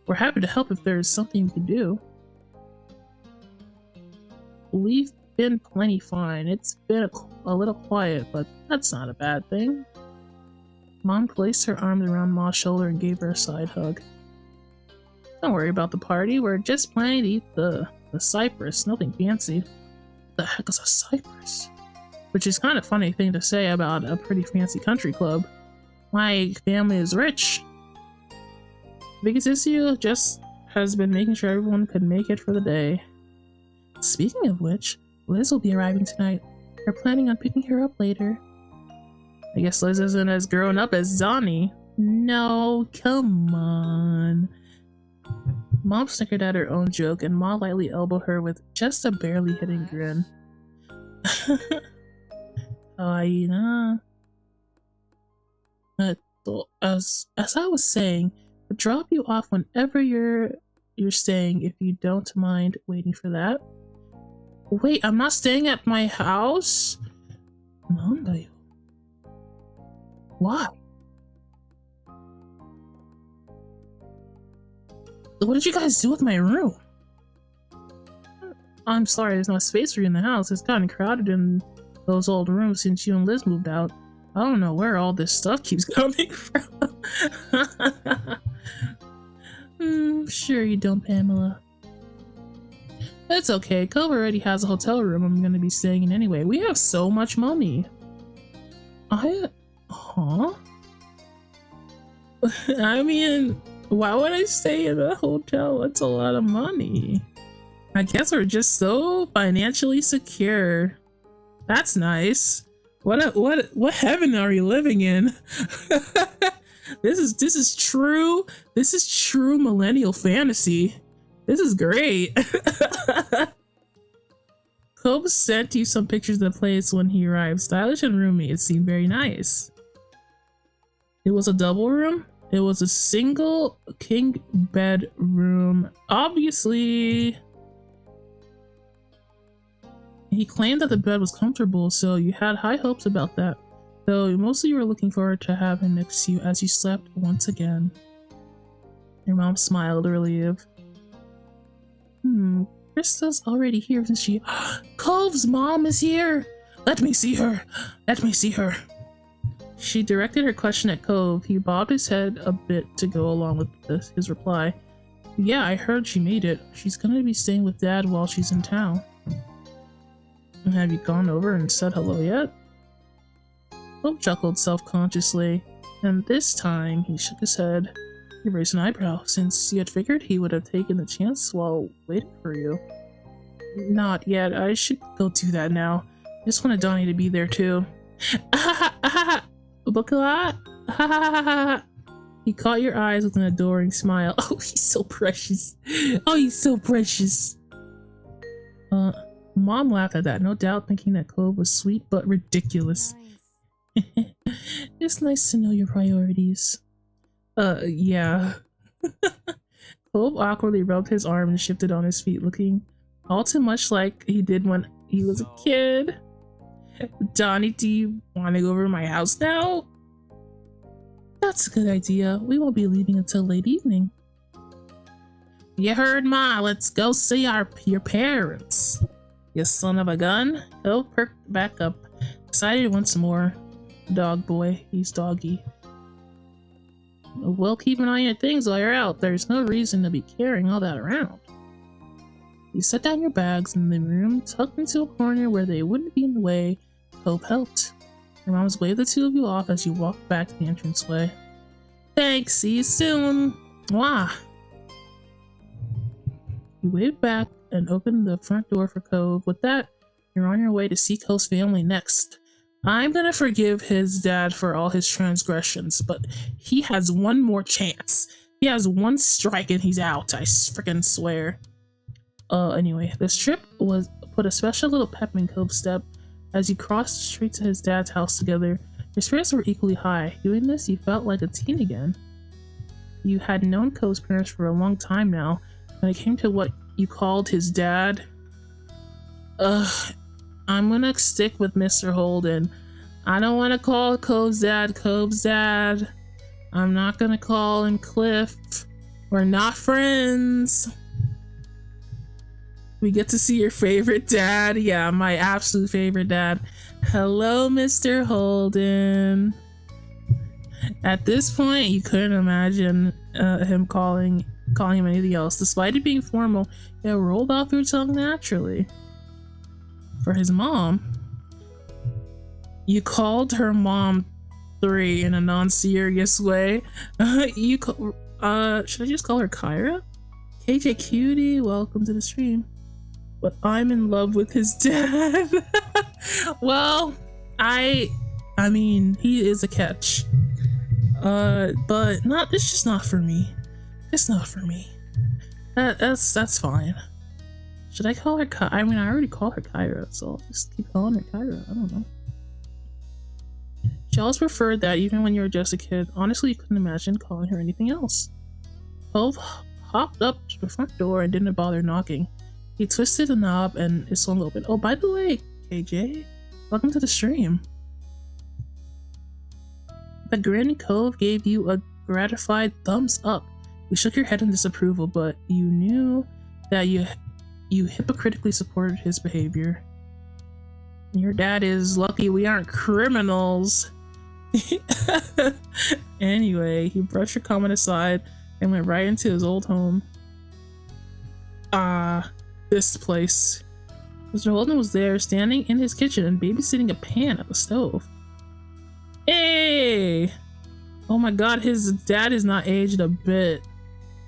We're happy to help if there's something we can do. We've been plenty fine. It's been a little quiet, but that's not a bad thing. Mom placed her arms around Ma's shoulder and gave her a side hug. Don't worry about the party. We're just planning to eat the cypress. Nothing fancy. What the heck is a cypress? Which is kind of a funny thing to say about a pretty fancy country club. My family is rich. Biggest issue just has been making sure everyone could make it for the day. Speaking of which, Liz will be arriving tonight. We're planning on picking her up later. I guess Liz isn't as grown up as Donny. No, come on. Mom snickered at her own joke and Ma lightly elbowed her with just a barely hidden grin. As I was saying, I'll drop you off whenever you're staying if you don't mind waiting for that. Wait, I'm not staying at my house? Nandayo. Why? What did you guys do with my room? I'm sorry, there's no space for you in the house. It's gotten crowded in those old rooms since you and Liz moved out. I don't know where all this stuff keeps coming from. Sure you don't, Pamela. It's okay. Cove already has a hotel room I'm gonna be staying in anyway. We have so much money. Huh? I mean, why would I stay in a hotel? That's a lot of money. I guess we're just so financially secure. That's nice. What heaven are we living in? This is true. This is true millennial fantasy. This is great. Cove sent you some pictures of the place when he arrived. Stylish and roomy. It seemed very nice. It was a double room. It was a single king bedroom. Obviously, he claimed that the bed was comfortable, so you had high hopes about that. Though mostly you were looking forward to having him next to you as you slept once again. Your mom smiled, relieved. Krista's already here, isn't she? Cove's mom is here! Let me see her! Let me see her! She directed her question at Cove. He bobbed his head a bit to go along with his reply. Yeah, I heard she made it. She's gonna be staying with Dad while she's in town. And have you gone over and said hello yet? Cove chuckled self-consciously, and this time he shook his head. He raised an eyebrow, since he had figured he would have taken the chance while waiting for you. Not yet. I should go do that now. I just wanted Donny to be there too. He caught your eyes with an adoring smile. Oh, he's so precious. Oh, he's so precious. Mom laughed at that, no doubt thinking that Cove was sweet but ridiculous. It's nice to know your priorities. Yeah. Cove awkwardly rubbed his arm and shifted on his feet, looking all too much like he did when he was a kid. Donny, do you want to go over to my house now? That's a good idea. We won't be leaving until late evening. You heard Ma, let's go see your parents. You son of a gun. Cove perked back up, excited once more. Dog boy, he's doggy. Well, keep an eye on your things while you're out. There's no reason to be carrying all that around. You set down your bags in the room, tucked into a corner where they wouldn't be in the way. Cove helped. Your moms waved the two of you off as you walked back to the entranceway. Thanks, see you soon. Mwah. You waved back and opened the front door for Cove. With that, you're on your way to see Cove's family next. I'm gonna forgive his dad for all his transgressions, but he has one more chance. He has one strike and he's out, I freaking swear. Anyway, this trip put a special little pep in Cove's step. As you crossed the street to his dad's house together, your spirits were equally high. Doing this, you felt like a teen again. You had known Cove's parents for a long time now. When it came to what you called his dad, I'm gonna stick with Mr. Holden. I don't want to call Cove's dad. I'm not gonna call him Cliff. We're not friends. We get to see your favorite dad. Yeah, my absolute favorite dad. Hello, Mr. Holden. At this point, you couldn't imagine him calling him anything else. Despite it being formal, it rolled off your tongue naturally. For his mom, you called her mom 3 in a non-serious way. Should I just call her Kyra? KJ Cutie, welcome to the stream. But I'm in love with his dad. Well, I mean, he is a catch. But it's just not for me. It's not for me. That's fine. Should I call her Kyra? I mean, I already call her Kyra, so I'll just keep calling her Kyra. I don't know. She always preferred that, even when you were just a kid. Honestly, you couldn't imagine calling her anything else. Cove hopped up to the front door and didn't bother knocking. He twisted the knob and it swung open. Oh, by the way, KJ, welcome to the stream. The grin Cove gave you a gratified thumbs up. You shook your head in disapproval, but you knew that you hypocritically supported his behavior. Your dad is lucky we aren't criminals. Anyway, he brushed your comment aside and went right into his old home. This place. Mr. Holden was there, standing in his kitchen and babysitting a pan at the stove. Hey! Oh my god, his dad is not aged a bit.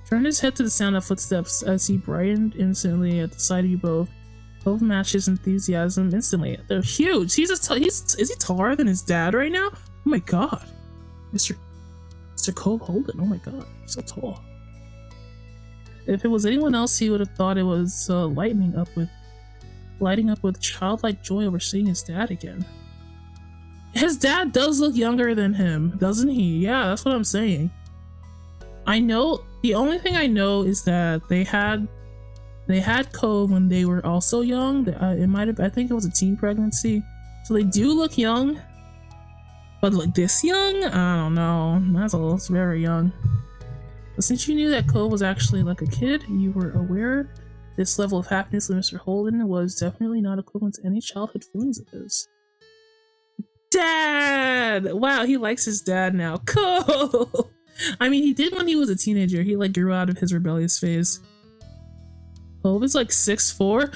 Turned his head to the sound of footsteps as he brightened instantly at the sight of you both. Both matched his enthusiasm instantly. They're huge. Is he taller than his dad right now? Oh my god. Mr. Mr. Cole Holden, oh my god, he's so tall. If it was anyone else, he would have thought it was lighting up with childlike joy over seeing his dad again. His dad does look younger than him, doesn't he? Yeah, that's what I'm saying. I know, the only thing I know is that they had Cove when they were also young. It might have, I think it was a teen pregnancy. So they do look young, but like this young? I don't know. That's very young. But since you knew that Cove was actually like a kid, you were aware this level of happiness with Mr. Holden was definitely not equivalent to any childhood feelings of his. Dad! Wow, he likes his dad now. Cool! I mean, he did when he was a teenager. He like grew out of his rebellious phase. Cove is like 6'4".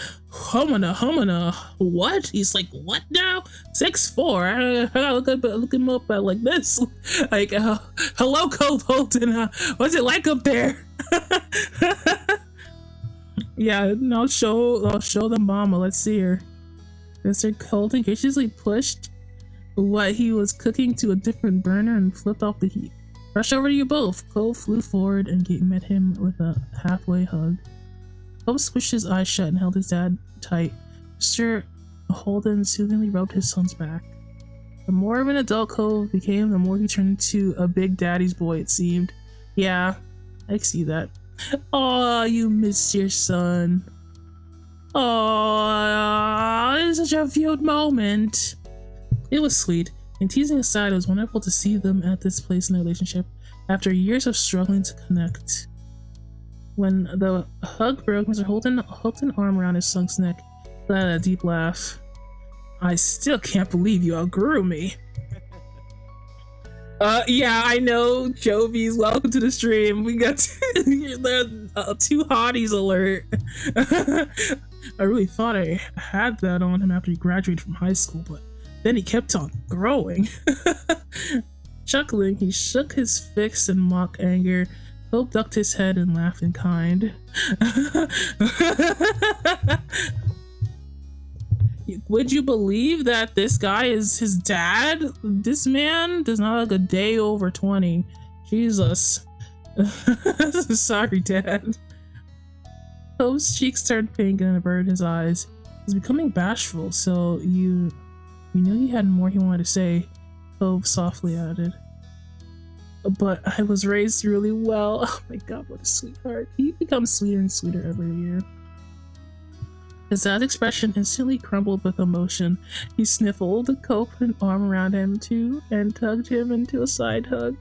Humana. What? He's like, what now? 6'4". I gotta look him up at like this. Like, hello, Cove Holden. What's it like up there? Yeah, and I'll show the mama. Let's see her. Mr. Holden graciously pushed what he was cooking to a different burner and flipped off the heat. Rush over to you both. Cove flew forward and met him with a halfway hug. Cove squished his eyes shut and held his dad tight. Mr. Holden soothingly rubbed his son's back. The more of an adult Cove became, the more he turned into a big daddy's boy, it seemed. Yeah, I see that. Oh, you miss your son. Oh, it's such a cute moment. It was sweet, and teasing aside, it was wonderful to see them at this place in their relationship after years of struggling to connect. When the hug broke, Mr. Holden hooked an arm around his son's neck, let out a deep laugh. I still can't believe you outgrew me. Yeah, I know, Jovies, welcome to the stream. We got two hotties alert. I really thought I had that on him after he graduated from high school, but then he kept on growing. Chuckling, he shook his fist in mock anger. Cove ducked his head and laughed in kind. Would you believe that this guy is his dad? This man does not look a day over 20. Jesus. Sorry, Dad. Cove's cheeks turned pink and averted his eyes. He was becoming bashful, so you knew he had more he wanted to say, Cove softly added. But I was raised really well. Oh my god, what a sweetheart. He becomes sweeter and sweeter every year. His dad's expression instantly crumbled with emotion. He sniffled, Cove put an arm around him too, and tugged him into a side hug.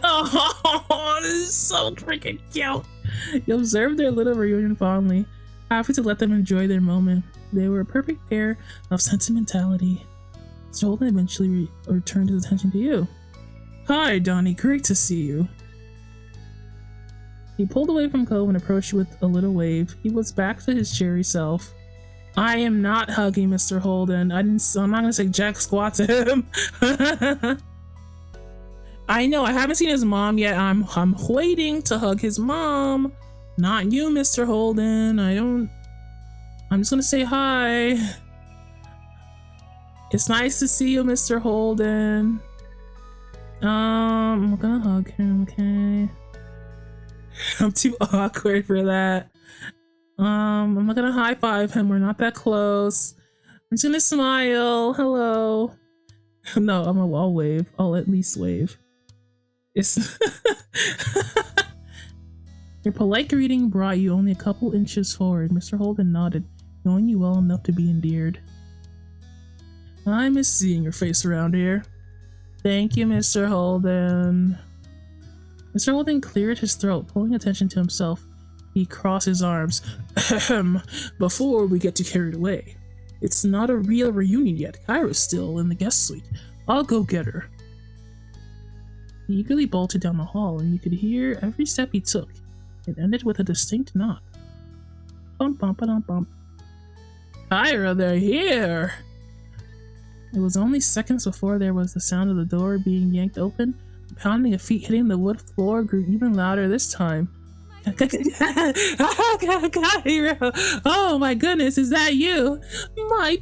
Oh, this is so freaking cute. He observed their little reunion fondly, happy to let them enjoy their moment. They were a perfect pair of sentimentality. So Holden eventually returned his attention to you. Hi, Donny, great to see you. He pulled away from Cove and approached with a little wave. He was back to his cheery self. I am not hugging Mr. Holden. I'm not gonna say jack squat to him. I know, I haven't seen his mom yet. I'm waiting to hug his mom. Not you, Mr. Holden. I'm just gonna say hi. It's nice to see you, Mr. Holden. I'm gonna hug him, okay? I'm too awkward for that. I'm not gonna high five him. We're not that close. I'm just gonna smile. Hello. No, I'll wave. I'll at least wave. It's Your polite greeting brought you only a couple inches forward. Mr. Holden nodded, knowing you well enough to be endeared. I miss seeing your face around here. Thank you, Mr. Holden. Mr. Holden cleared his throat, pulling attention to himself. He crossed his arms. Ahem. Before we get too carried away. It's not a real reunion yet. Kyra's still in the guest suite. I'll go get her. He eagerly bolted down the hall, and you could hear every step he took. It ended with a distinct knock. Bump, bump, bump, bump. Kyra, they're here! It was only seconds before there was the sound of the door being yanked open. The pounding of feet hitting the wood floor grew even louder this time. Kyra! Oh my goodness, is that you? My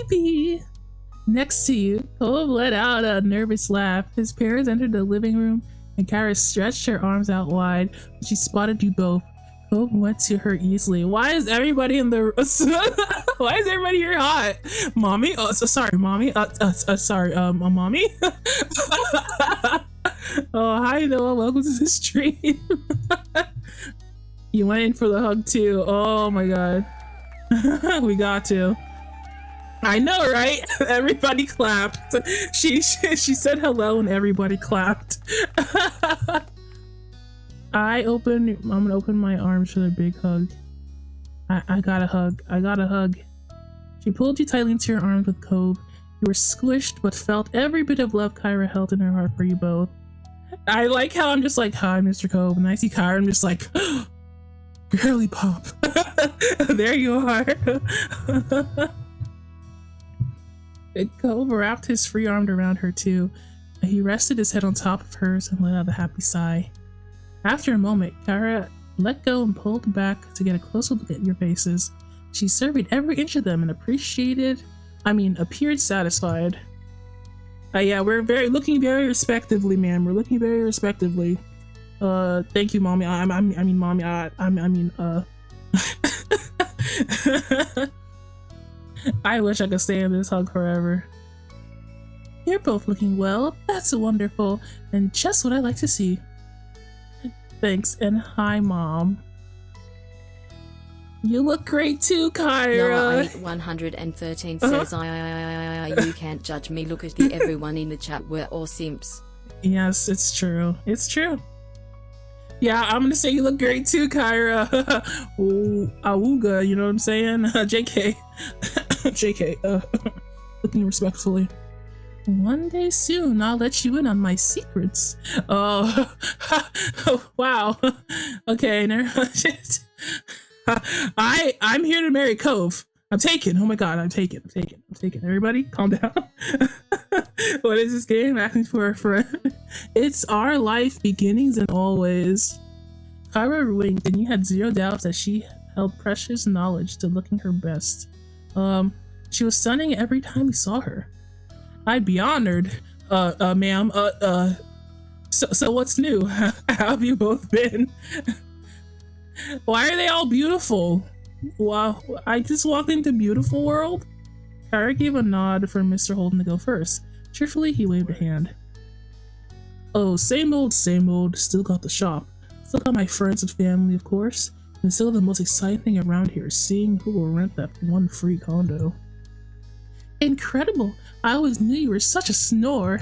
baby! Next to you, Cove let out a nervous laugh. His parents entered the living room and Kara stretched her arms out wide when she spotted you both. Cove went to her easily. Why is everybody in the why is everybody here hot? Mommy? Oh, sorry, mommy. Sorry, mommy. Oh, hi Noah, welcome to the stream. You went in for the hug too. Oh my god. We got to. I know, right? Everybody clapped. She said hello and everybody clapped. I'm gonna open my arms for the big hug. I got a hug. I got a hug. She pulled you tightly into her arms with Cove. You were squished but felt every bit of love Kyra held in her heart for you both. I like how I'm just like, hi, Mr. Cove. And I see Kyra, I'm just like, girly pop. There you are. Cove wrapped his free arm around her too. He rested his head on top of hers and let out a happy sigh. After a moment, Kyra let go and pulled back to get a closer look at your faces. She surveyed every inch of them and appeared satisfied. Yeah, we're looking very respectively, ma'am. We're looking very respectively. Thank you, mommy. Mommy. I wish I could stay in this hug forever. You're both looking well. That's wonderful, and just what I like to see. Thanks, and hi, Mom. You look great too, Kyra. Noah 113 says, you can't judge me. Look at everyone in the chat. We're all simps. Yes, it's true. It's true. Yeah, I'm gonna say you look great too, Kyra. Awooga, you know what I'm saying? JK. JK. Looking respectfully. One day soon, I'll let you in on my secrets. Oh, wow. Okay, I'm here to marry Cove. I'm taken. Oh my god, I'm taken. Everybody, calm down. What is this game? Asking for a friend. It's our life, beginnings and always. Kyra winked, and you had zero doubts that she held precious knowledge to looking her best. She was stunning every time you saw her. I'd be honored, ma'am. So what's new? How have you both been? Why are they all beautiful? Wow, I just walked into beautiful world? Kyra gave a nod for Mr. Holden to go first. Cheerfully, he waved a hand. Oh, same old, still got the shop. Still got my friends and family, of course. And still the most exciting thing around here is seeing who will rent that one free condo. Incredible! I always knew you were such a snore.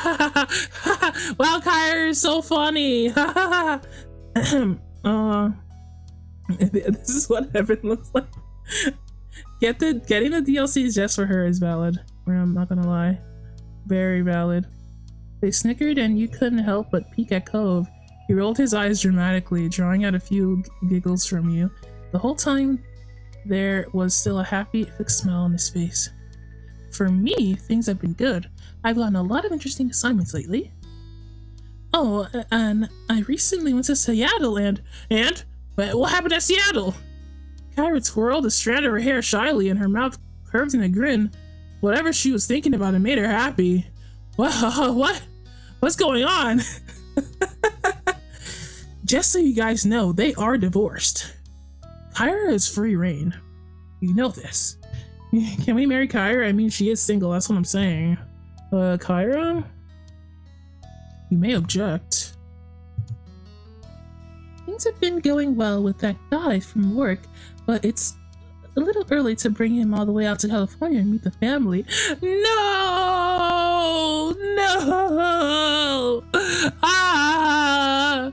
Wow, Kyra is so funny. This is what heaven looks like. Getting the DLCs just for her is valid. I'm not gonna lie. Very valid. They snickered and you couldn't help but peek at Cove. He rolled his eyes dramatically, drawing out a few giggles from you. The whole time there was still a happy, fixed smile on his face. For me, things have been good. I've gotten a lot of interesting assignments lately. Oh, and I recently went to Seattle and what happened at Seattle? Kyra twirled a strand of her hair shyly and her mouth curved in a grin. Whatever she was thinking about, it made her happy. What's going on? Just so you guys know, they are divorced. Kyra is free reign. You know this. Can we marry Kyra? I mean, she is single, that's what I'm saying. Kyra? You may object. Things have been going well with that guy from work, but it's a little early to bring him all the way out to California and meet the family. No! Ah!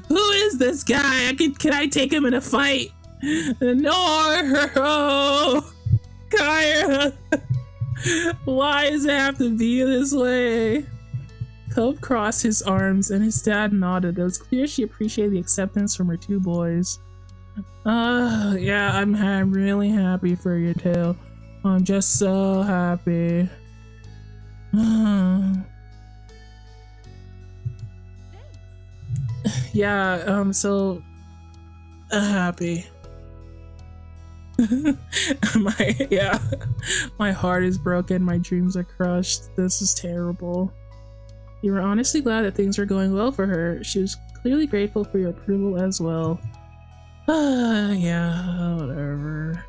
Who is this guy? Can I take him in a fight? No! Kyra! Why does it have to be this way? Cove crossed his arms and his dad nodded. It was clear she appreciated the acceptance from her two boys. Yeah, I'm really happy for you too. I'm just so happy. Yeah, so happy. My heart is broken, my dreams are crushed. This is terrible. You were honestly glad that things were going well for her. She was clearly grateful for your approval as well. Yeah, whatever.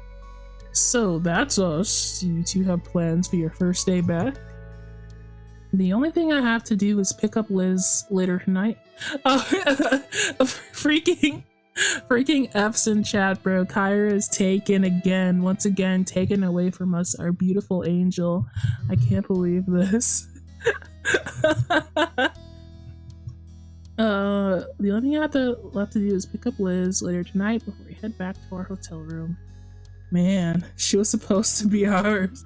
So that's us. You two have plans for your first day back? The only thing I have to do is pick up Liz later tonight. Oh, freaking F's in chat, bro. Kyra is taken again. Once again, taken away from us, our beautiful angel. I can't believe this. The only thing I have left to do is pick up Liz later tonight before we head back to our hotel room. Man, she was supposed to be ours.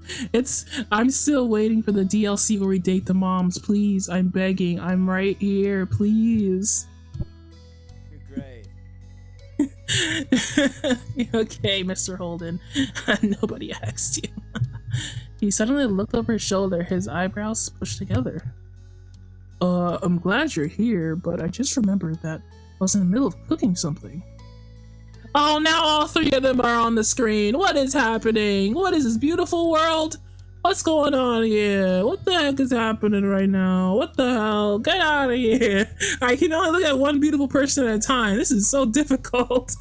I'm still waiting for the DLC where we date the moms. Please, I'm begging. I'm right here. Please. You're great. Okay, Mr. Holden. Nobody asked you. He suddenly looked over his shoulder, his eyebrows pushed together. I'm glad you're here, but I just remembered that I was in the middle of cooking something. Oh, now all three of them are on the screen. What is happening? What is this beautiful world? What's going on here? What the heck is happening right now? What the hell? Get out of here. I can only look at one beautiful person at a time. This is so difficult.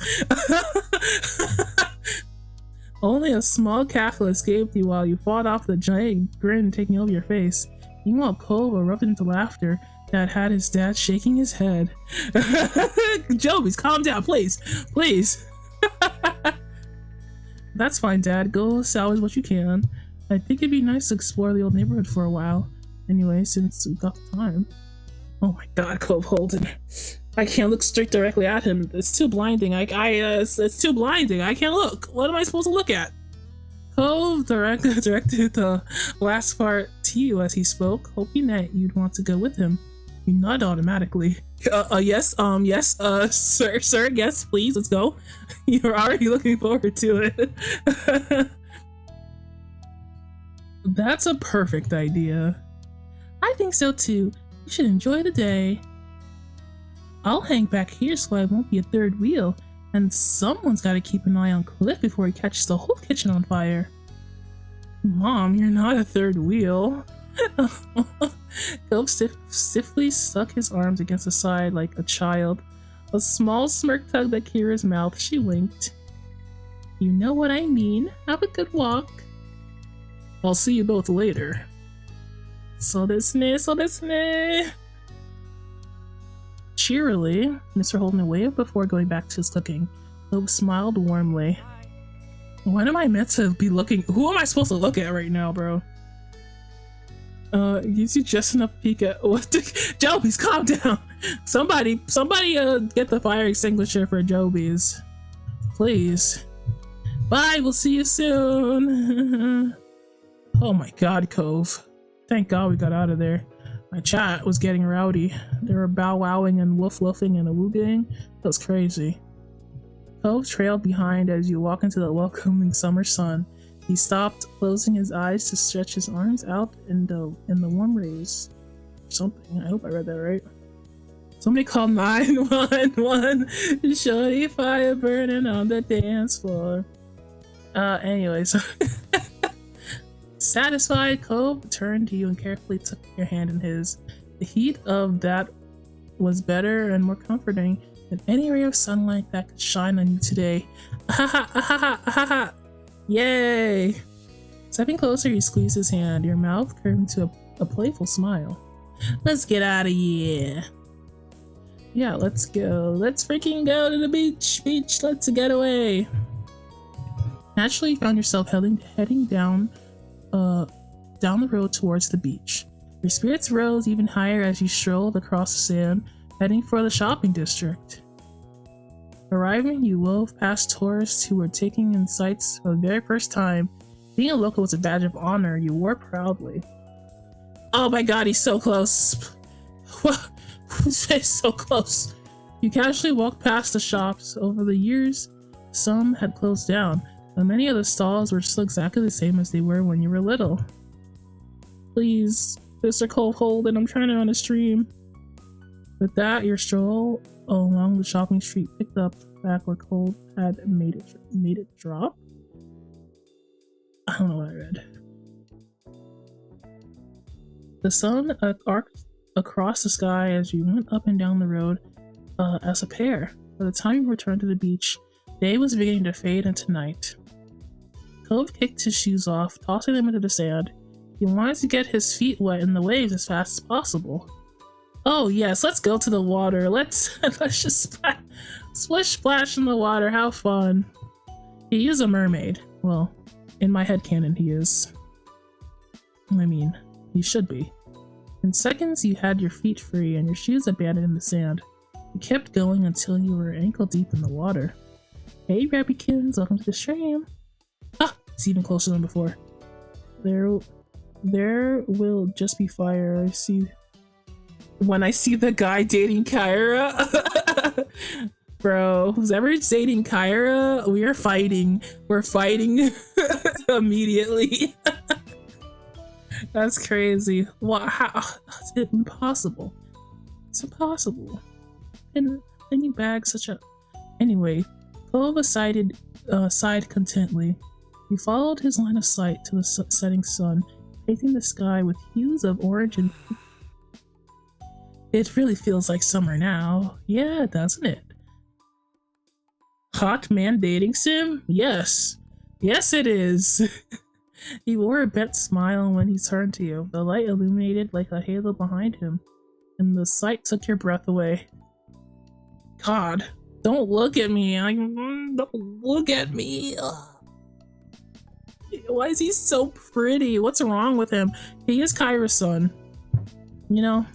Only a small cackle escaped you while you fought off the giant grin taking over your face. Meanwhile, Cole erupted into laughter that had his dad shaking his head. Jobies, calm down, please. Please. That's fine, Dad. Go salvage what you can. I think it'd be nice to explore the old neighborhood for a while. Anyway, since we've got the time. Oh my god, Cove Holden. I can't look straight directly at him. It's too blinding. It's too blinding. I can't look. What am I supposed to look at? Cove directed the last part to you as he spoke, hoping that you'd want to go with him. You nod automatically. Yes, sir, yes, please, let's go. You're already looking forward to it. That's a perfect idea. I think so too. You should enjoy the day. I'll hang back here so I won't be a third wheel, and someone's got to keep an eye on Cliff before he catches the whole kitchen on fire. Mom, you're not a third wheel. Gulp stiffly stuck his arms against the side like a child. A small smirk tugged at Kira's mouth. She winked. You know what I mean. Have a good walk. I'll see you both later. So this ne. Cheerily, Mr. Holden waved before going back to his cooking. Hope smiled warmly. When am I meant to be looking? Who am I supposed to look at right now, bro? Gives you just enough peek at what the Jobies, calm down. Somebody get the fire extinguisher for Jobies. Please. Bye, we'll see you soon. Oh my god, Cove. Thank god we got out of there. My chat was getting rowdy. They were bow-wowing and woof-woofing and a wooging. It was crazy. Cove trailed behind as you walk into the welcoming summer sun. He stopped, closing his eyes to stretch his arms out in the warm rays. Something. I hope I read that right. Somebody call 911. Shorty fire burning on the dance floor. Anyways. Satisfied, Cove turned to you and carefully took your hand in his. The heat of that was better and more comforting than any ray of sunlight that could shine on you today. Ahaha. Yay! Stepping closer, you squeezed his hand, your mouth curved into a playful smile. Let's get out of here. Yeah, let's go. Let's freaking go to the beach. Let's get away. Naturally, you found yourself heading down the road towards the beach. Your spirits rose even higher as you strolled across the sand, heading for the shopping district. Arriving, you wove past tourists who were taking in sights for the very first time. Being a local was a badge of honor you wore proudly. Oh my god, he's so close. He's so close. You casually walked past the shops. Over the years, some had closed down, but many of the stalls were still exactly the same as they were when you were little. Please, Mr. Cole Holden, I'm trying to run a stream. With that, your stroll along the shopping street picked up back where Cole had made it drop. I don't know what I read. The sun arced across the sky as you went up and down the road as a pair. By the time you returned to the beach, day was beginning to fade into night. Cove kicked his shoes off, tossing them into the sand. He wanted to get his feet wet in the waves as fast as possible. Oh yes, let's go to the water. Let's just splish splash in the water. How fun. He is a mermaid. Well, in my headcanon he is. I mean, he should be. In seconds you had your feet free and your shoes abandoned in the sand. You kept going until you were ankle deep in the water. Hey Rabbykins, welcome to the stream. Ah, it's even closer than before. There will just be fire. I see. When I see the guy dating Kyra. Bro, who's ever dating Kyra, we are fighting. We're fighting immediately. That's crazy. What? How? It's impossible. It's impossible. And then you bag such a. Anyway, Clova sighed contently. He followed his line of sight to the setting sun, painting the sky with hues of orange and. It really feels like summer now. Yeah, doesn't it? Hot man dating sim? Yes. Yes, it is. He wore a bent smile when he turned to you. The light illuminated like a halo behind him, and the sight took your breath away. God, don't look at me. Don't look at me. Ugh. Why is he so pretty? What's wrong with him? He is Kyra's son. You know,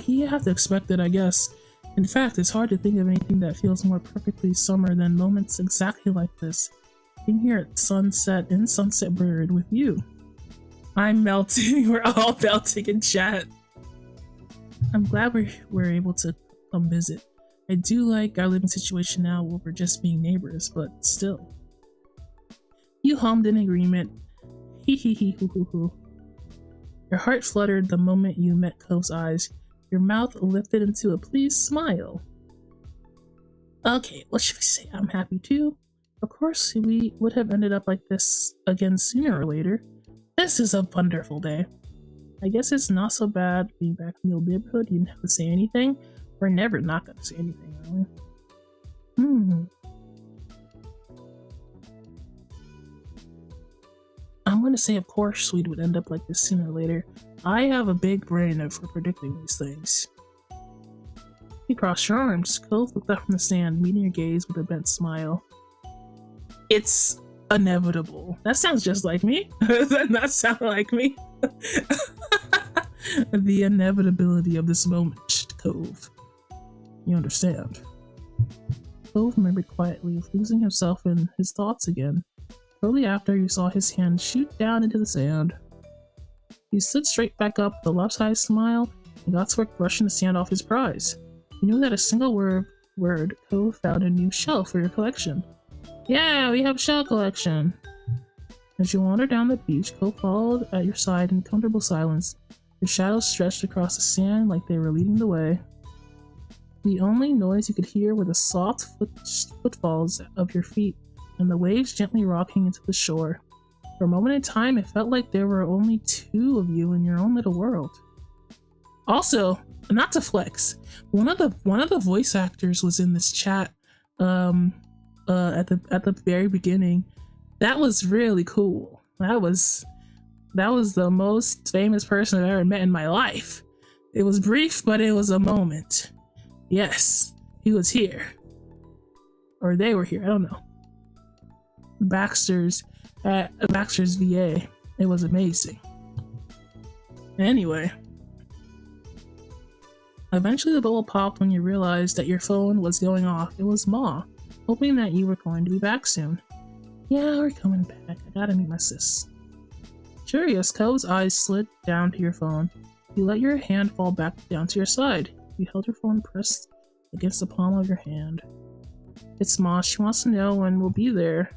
you have to expect it, I guess. In fact, it's hard to think of anything that feels more perfectly summer than moments exactly like this. Being here at sunset in Sunset Bird with you. I'm melting. We're all melting in chat. I'm glad we're able to come visit. I do like our living situation now where we're just being neighbors, but still. You hummed in agreement. Hee hee hee hoo hoo hoo. Your heart fluttered the moment you met Cove's eyes. Your mouth lifted into a pleased smile. Okay, what should we say? I'm happy too. Of course, we would have ended up like this again sooner or later. This is a wonderful day. I guess it's not so bad being back in the old neighborhood. You didn't have to say anything. We're never not gonna say anything, are we? I'm gonna say, of course, we would end up like this sooner or later. I have a big brain for predicting these things. You crossed your arms. Cove looked up from the sand, meeting your gaze with a bent smile. It's inevitable. That sounds just like me. Does that not sound like me? The inevitability of this moment, Cove. You understand? Cove remembered quietly, losing himself in his thoughts again. Shortly after, you saw his hand shoot down into the sand. He stood straight back up with a lopsided smile and got to work brushing the sand off his prize. You knew that a single word Cove found a new shell for your collection. Yeah, we have a shell collection! As you wandered down the beach, Cove followed at your side in comfortable silence. Your shadows stretched across the sand like they were leading the way. The only noise you could hear were the soft footfalls of your feet and the waves gently rocking into the shore. For a moment in time, it felt like there were only two of you in your own little world. Also, not to flex, one of the voice actors was in this chat at the very beginning. That was really cool. That was the most famous person I've ever met in my life. It was brief, but it was a moment. Yes, he was here. Or they were here, I don't know. Baxter's VA. It was amazing. Anyway. Eventually the bubble popped when you realized that your phone was going off. It was Ma, hoping that you were going to be back soon. Yeah, we're coming back. I gotta meet my sis. Curious, Cove's eyes slid down to your phone. You let your hand fall back down to your side. You held your phone pressed against the palm of your hand. It's Ma. She wants to know when we'll be there.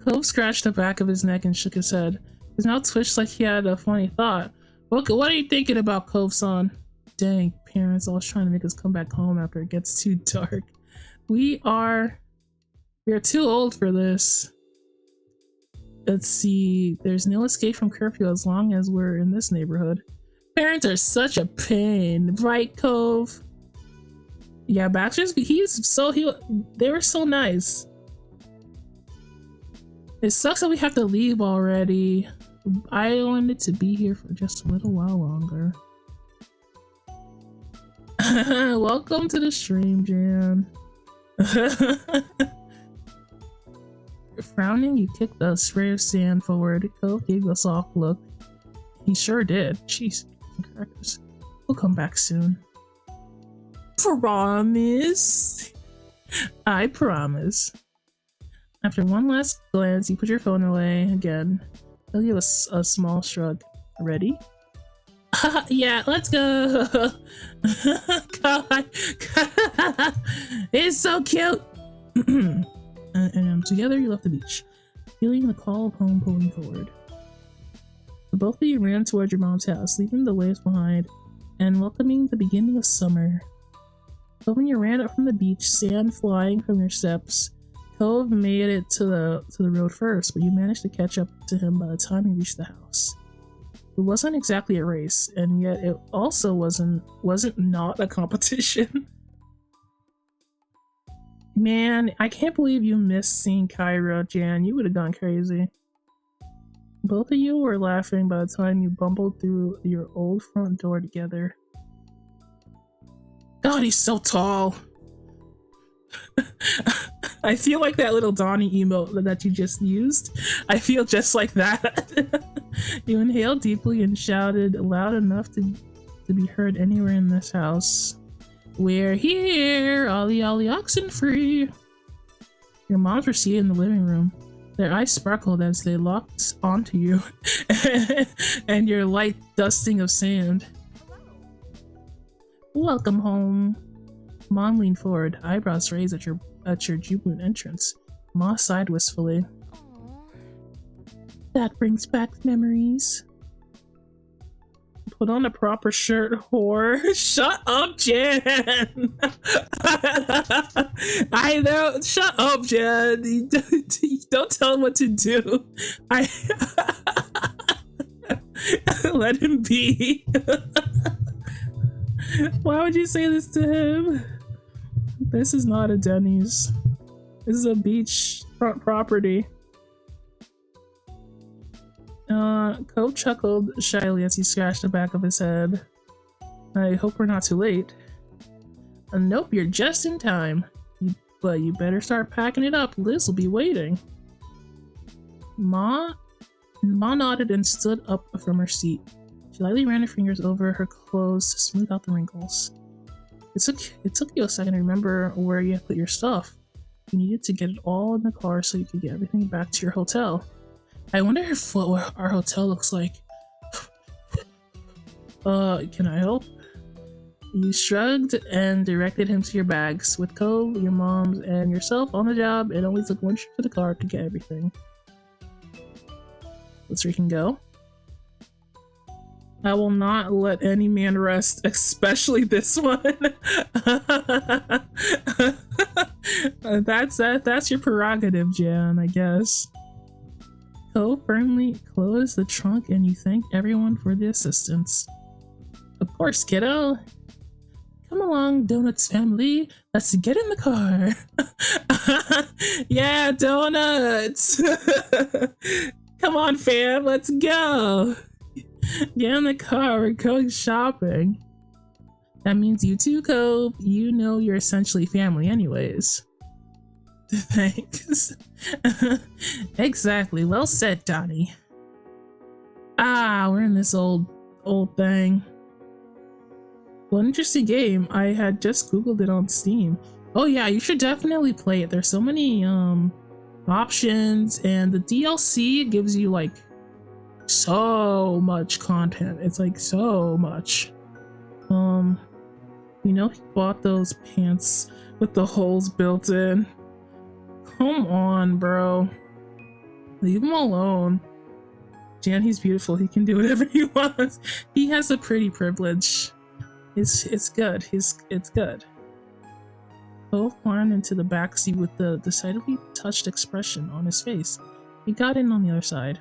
Cove scratched the back of his neck and shook his head. His mouth twitched like he had a funny thought. What are you thinking about, Cove-san? Dang, parents always trying to make us come back home after it gets too dark. We are too old for this. Let's see, there's no escape from curfew as long as we're in this neighborhood. Parents are such a pain, right, Cove? Yeah, Baxter's they were so nice. It sucks that we have to leave already. I wanted to be here for just a little while longer. Welcome to the stream, Jan. Frowning, you kicked the spray of sand forward. Cove gave a soft look. He sure did. Jeez, crackers. We'll come back soon. Promise. I promise. After one last glance, you put your phone away again. He'll give us a small shrug. Ready? Yeah, let's go. God. It's so cute. And together you left the beach, feeling the call of home pulling forward. The both of you ran towards your mom's house, leaving the waves behind and welcoming the beginning of summer. But when you ran up from the beach, sand flying from your steps, Cove made it to the road first, but you managed to catch up to him by the time you reached the house. It wasn't exactly a race, and yet it also wasn't not a competition. Man, I can't believe you missed seeing Kyra, Jan. You would have gone crazy. Both of you were laughing by the time you bumbled through your old front door together. God, he's so tall. I feel like that little Donny emote that you just used. I feel just like that. You inhaled deeply and shouted loud enough to be heard anywhere in this house. We're here! Ollie ollie oxen free! Your moms were seated in the living room. Their eyes sparkled as they locked onto you and your light dusting of sand. Welcome home. Mom leaned forward, eyebrows raised at your jubilant entrance. Ma sighed wistfully. Aww. That brings back memories. Put on a proper shirt, whore. Shut up, Jan. I know. Shut up, Jan. Don't tell him what to do. Let him be. Why would you say this to him? This is not a Denny's. This is a beach front property. Cove chuckled shyly as he scratched the back of his head. I hope we're not too late. Nope, you're just in time. But you better start packing it up. Liz will be waiting. Ma nodded and stood up from her seat. She lightly ran her fingers over her clothes to smooth out the wrinkles. It took you a second to remember where you had put your stuff. You needed to get it all in the car so you could get everything back to your hotel. I wonder if what our hotel looks like. Can I help? You shrugged and directed him to your bags. With Cove, your mom's, and yourself on the job, it only took one trip to the car to get everything. Let's freaking go. I will not let any man rest, especially this one. That's your prerogative, Jan, I guess. Cove firmly closed the trunk and you thanked everyone for the assistance. Of course, kiddo. Come along, Donuts family. Let's get in the car. Yeah, Donuts. Come on, fam. Let's go. Get in the car. We're going shopping. That means you too, Cove. You know you're essentially family anyways. Thanks. Exactly. Well said, Donny. We're in this old thing. Well, interesting game. I had just googled it on Steam. Oh yeah, you should definitely play it. There's so many options, and the DLC gives you like so much content. It's like so much. You know, he bought those pants with the holes built in. Come on, bro. Leave him alone. Jan, he's beautiful. He can do whatever he wants. He has a pretty privilege. It's good. It's good. Both climbed into the backseat with the decidedly touched expression on his face. He got in on the other side.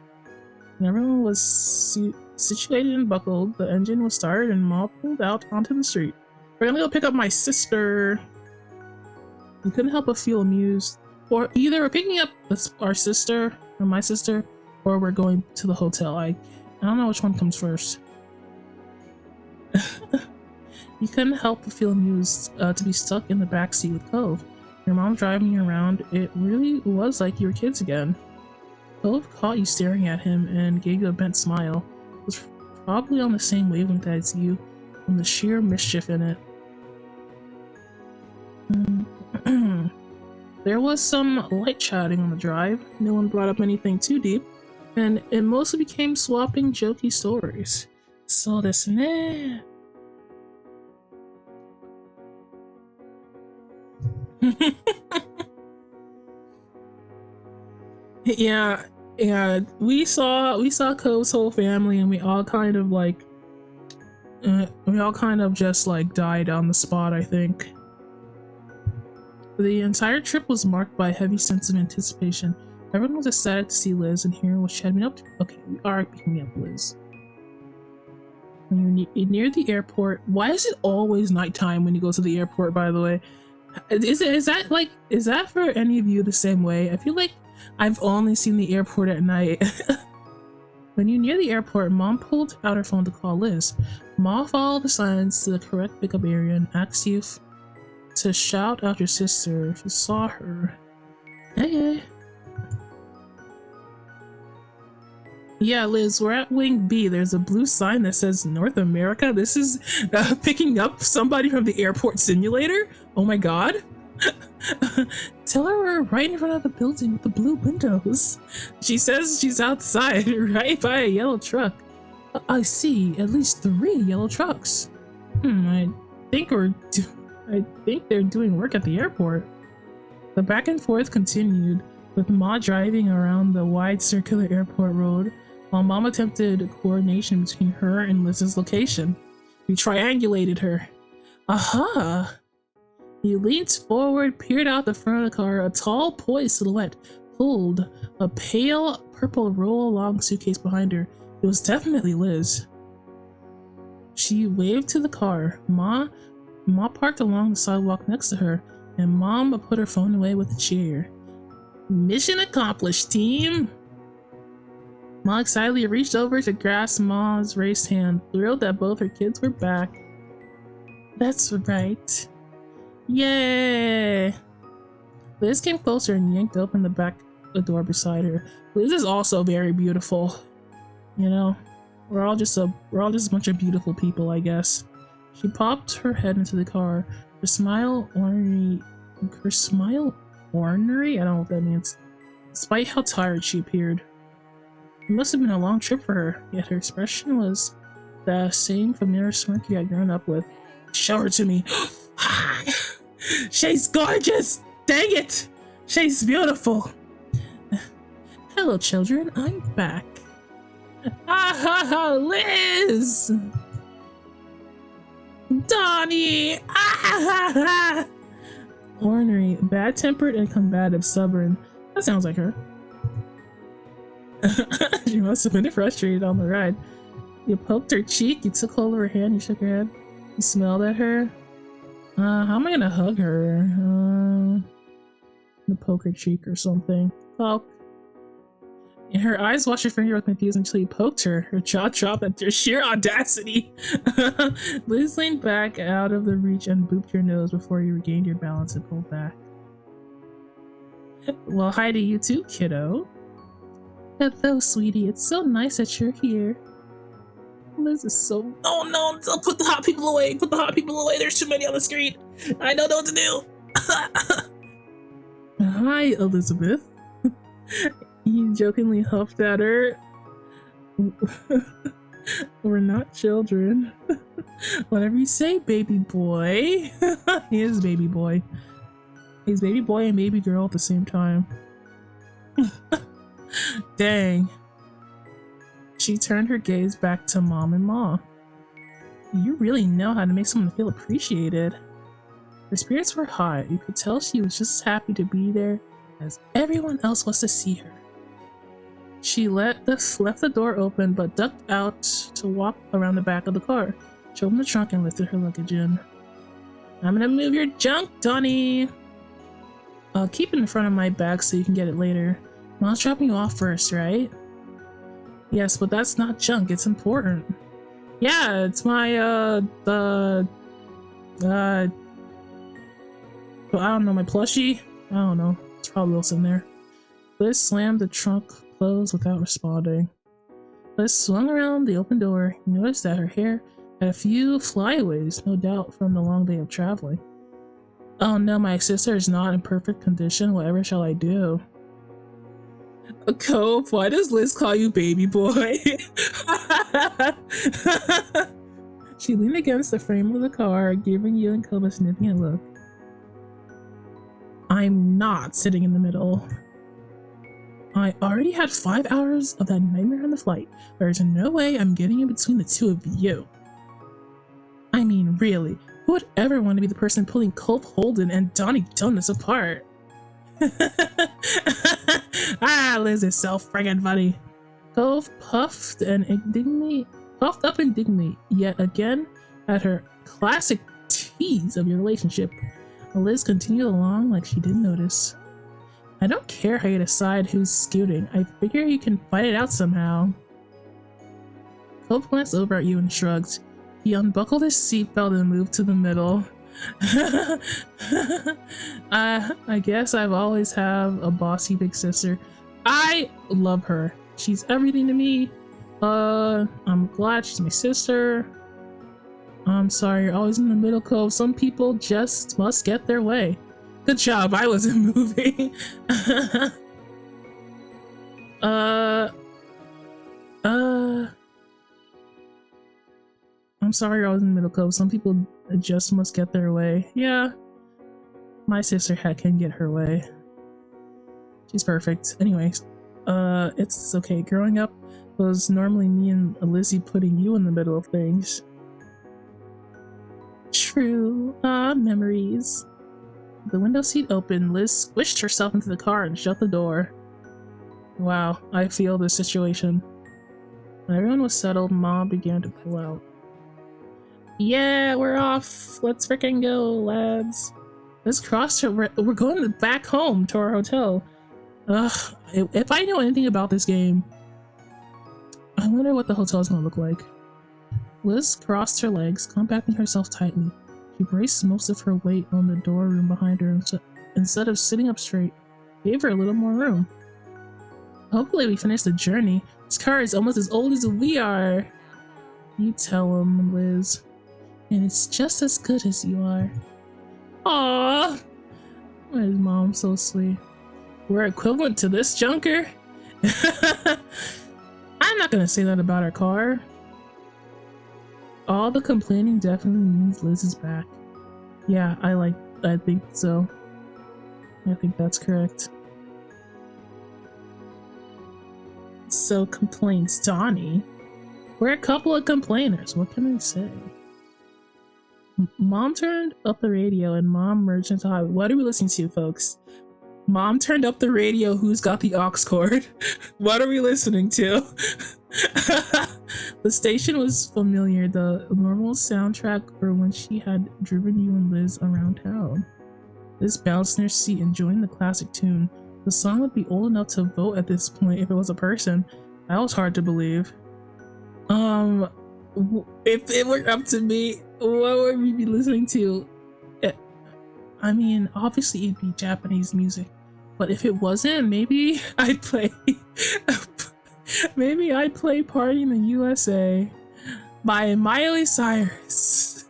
and everyone was situated and buckled, the engine was started and Ma pulled out onto the street. We're gonna go pick up my sister. You couldn't help but feel amused. Or either we're picking up our sister, or my sister, or we're going to the hotel. I don't know which one comes first. You couldn't help but feel amused to be stuck in the backseat with Cove. Your mom driving you around, it really was like you were kids again. Cove caught you staring at him and gave you a bent smile. It was probably on the same wavelength as you, from the sheer mischief in it. There was some light chatting on the drive. No one brought up anything too deep, and it mostly became swapping jokey stories. So this ne. Yeah, we saw Cove's whole family, and we all kind of just like died on the spot, I think. The entire trip was marked by a heavy sense of anticipation. Everyone was excited to see Liz and hear what she had been up to. Okay, we are picking up Liz. When you're near the airport, why is it always nighttime when you go to the airport, by the way? Is that for any of you the same way? I feel like I've only seen the airport at night. When you're near the airport, Mom pulled out her phone to call Liz. Ma followed the signs to the correct pickup area and asked you to shout out your sister if you saw her. Hey. Yeah, Liz, we're at Wing B. There's a blue sign that says North America. This is picking up somebody from the airport simulator? Oh my god. Tell her we're right in front of the building with the blue windows. She says she's outside, right by a yellow truck. I see at least 3 yellow trucks. I think they're doing work at the airport. The back and forth continued, with Ma driving around the wide circular airport road, while Mom attempted coordination between her and Liz's location. We triangulated her. Aha! He leaned forward, peered out the front of the car. A tall, poised silhouette pulled a pale purple roll-along suitcase behind her. It was definitely Liz. She waved to the car. Ma parked along the sidewalk next to her, and Mom put her phone away with a cheer. Mission accomplished, team! Ma excitedly reached over to grasp Ma's raised hand, thrilled that both her kids were back. That's right. Yay! Liz came closer and yanked open the back door beside her. Liz is also very beautiful. You know, we're all just a bunch of beautiful people, I guess. She popped her head into the car. Her smile ornery? I don't know what that means. Despite how tired she appeared. It must have been a long trip for her, yet her expression was the same familiar smirk you had grown up with. Show her to me. She's gorgeous! Dang it! She's beautiful! Hello, children. I'm back. Ah, Liz! Donny! Ah! Ornery, bad-tempered and combative, stubborn. That sounds like her. She must have been frustrated on the ride. You poked her cheek, you took hold of her hand, you shook her head. You smelled at her. How am I gonna hug her? I'm gonna poke her cheek or something. Poke. And her eyes watched her finger with confusion until you poked her. Her jaw dropped at your sheer audacity. Liz leaned back out of the reach and booped your nose before you regained your balance and pulled back. Well, hi to you too, kiddo. Hello, sweetie. It's so nice that you're here. Liz is so... Oh no! Don't put the hot people away! Put the hot people away! There's too many on the screen! I don't know what to do! Hi, Elizabeth. You jokingly huffed at her. We're not children. Whatever you say, baby boy. He is baby boy. He's baby boy and baby girl at the same time. Dang. She turned her gaze back to Mom and Ma. You really know how to make someone feel appreciated. Her spirits were high. You could tell she was just as happy to be there as everyone else was to see her. She left the door open but ducked out to walk around the back of the car. She opened the trunk and lifted her luggage in. I'm gonna move your junk, Donny! I'll keep it in front of my bag so you can get it later. Mom's dropping you off first, right? Yes, but that's not junk, it's important. Yeah, it's my, I don't know, my plushie? I don't know. It's probably what's in there. Liz slammed the trunk closed without responding. Liz swung around the open door. He noticed that her hair had a few flyaways, no doubt from the long day of traveling. Oh no, my sister is not in perfect condition. Whatever shall I do? Cope, why does Liz call you baby boy? She leaned against the frame of the car, giving you and Cope a significant look. I'm not sitting in the middle. I already had 5 hours of that nightmare on the flight. There's no way I'm getting in between the two of you. I mean, really, who would ever want to be the person pulling Cope Holden and Donny Donuts apart? Ah, Liz is so friggin' funny. Cope puffed up indignantly yet again at her classic tease of your relationship. Liz continued along like she didn't notice. I don't care how you decide who's scooting. I figure you can fight it out somehow. Cope glanced over at you and shrugged. He unbuckled his seatbelt and moved to the middle. I guess I've always have a bossy big sister. I love her. She's everything to me. I'm glad she's my sister. I'm sorry, you're always in the middle, Cove. Some people just must get their way. Good job, I wasn't moving. I'm sorry I was in the middle, Cove. Some people just must get their way. Yeah, my sister can get her way. She's perfect. Anyways, it's okay. Growing up was normally me and Lizzie putting you in the middle of things. True. Memories. The window seat opened. Liz squished herself into the car and shut the door. Wow, I feel this situation. When everyone was settled, Mom began to pull out. Yeah, we're off. Let's freaking go, lads. Let's cross to. We're going back home to our hotel. Ugh, if I know anything about this game, I wonder what the hotel is gonna look like. Liz crossed her legs, compacting herself tightly. She braced most of her weight on the door room behind her instead of sitting up straight. Gave her a little more room. Hopefully we finish the journey. This car is almost as old as we are. You tell him, Liz. And it's just as good as you are. Aww. Why is Mom so sweet? We're equivalent to this junker? I'm not gonna say that about our car. All the complaining definitely means Liz is back. Yeah, I think so. I think that's correct. So complains Donny. We're a couple of complainers, what can I say? Mom turned up the radio and Mom merged into highway. What are we listening to, folks? Mom turned up the radio. Who's got the aux cord? What are we listening to? The station was familiar, the normal soundtrack for when she had driven you and Liz around town. Liz bounced in her seat, enjoying the classic tune. The song would be old enough to vote at this point if it was a person. That was hard to believe. If it were up to me, what would we be listening to? I mean, obviously it'd be Japanese music, but if it wasn't, maybe I'd play Party in the USA by Miley Cyrus.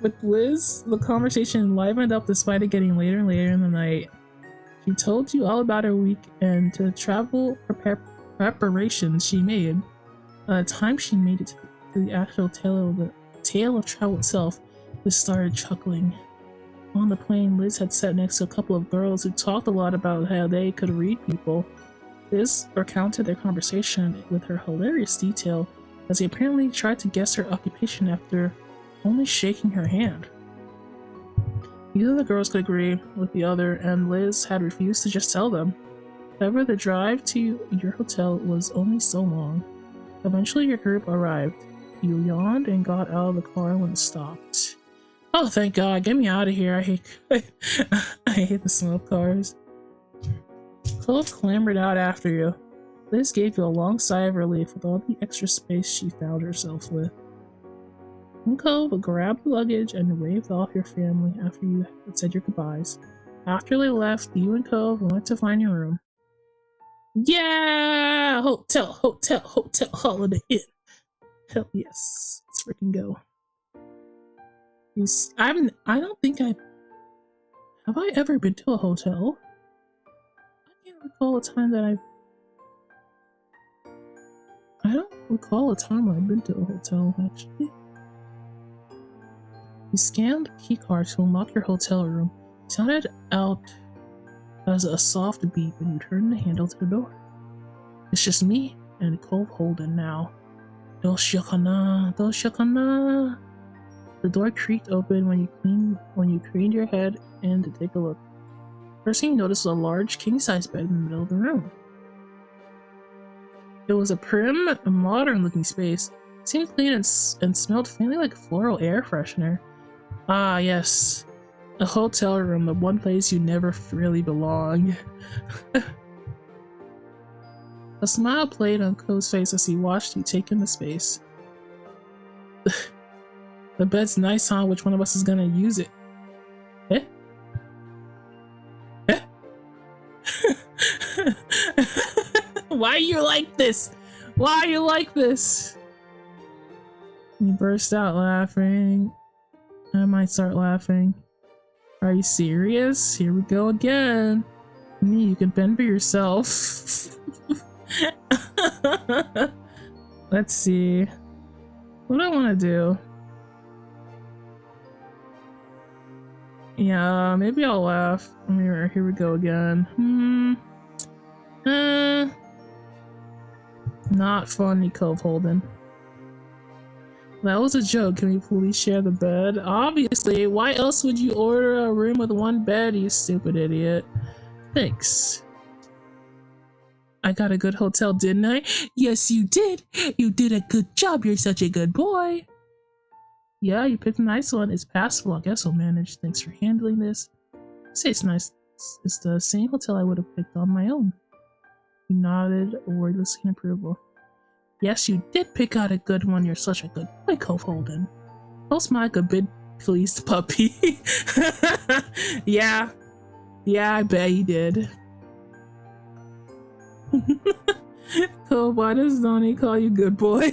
With Liz, the conversation livened up despite it getting later and later in the night. She told you all about her week and the travel preparations she made. By the time she made it to the actual tale of travel itself, Liz started chuckling. On the plane, Liz had sat next to a couple of girls who talked a lot about how they could read people. Liz recounted their conversation with her hilarious detail as he apparently tried to guess her occupation after only shaking her hand. Neither of the girls could agree with the other, and Liz had refused to just tell them. However, the drive to your hotel was only so long. Eventually, your group arrived. You yawned and got out of the car when it stopped. Oh, thank God! Get me out of here! I hate, I hate the smell of cars. Clove clambered out after you. Liz gave you a long sigh of relief with all the extra space she found herself with. Clove grabbed the luggage and waved off your family after you had said your goodbyes. After they left, you and Cove went to find your room. Yeah! Hotel, hotel, hotel, Holiday Inn. Hell yes. Let's freaking go. I don't think have I ever been to a hotel? I can't recall a time that I don't recall a time when I've been to a hotel, actually. You scanned the keycard to unlock your hotel room. It sounded out as a soft beep and you turned the handle to the door. It's just me and Cove Holden now. Doshikana, Doshikana. The door creaked open when you craned your head in to take a look. First thing you noticed was a large king-size bed in the middle of the room. It was a prim, modern-looking space. It seemed clean and smelled faintly like floral air freshener. Ah, yes. A hotel room, the one place you never really belong. A smile played on Cove's face as he watched you take in the space. The bed's nice, huh? Which one of us is gonna use it? Eh? Eh? Why are you like this? Why are you like this? You burst out laughing. I might start laughing. Are you serious? Here we go again. Me, you can fend for yourself. Let's see. What do I want to do? Yeah, maybe I'll laugh. Here we go again. Not funny, Cove Holden. That was a joke. Can we please share the bed? Obviously. Why else would you order a room with one bed, you stupid idiot? Thanks. I got a good hotel, didn't I? Yes, you did. You did a good job. You're such a good boy. Yeah, you picked a nice one. It's passable. I guess we'll manage. Thanks for handling this. I'd say it's nice. It's the same hotel I would have picked on my own. You nodded, wordless in approval. Yes, you did pick out a good one. You're such a good boy, Cove Holden. I'll smile like a big pleased puppy. Yeah, I bet he did. Cove, why does Donny call you good boy?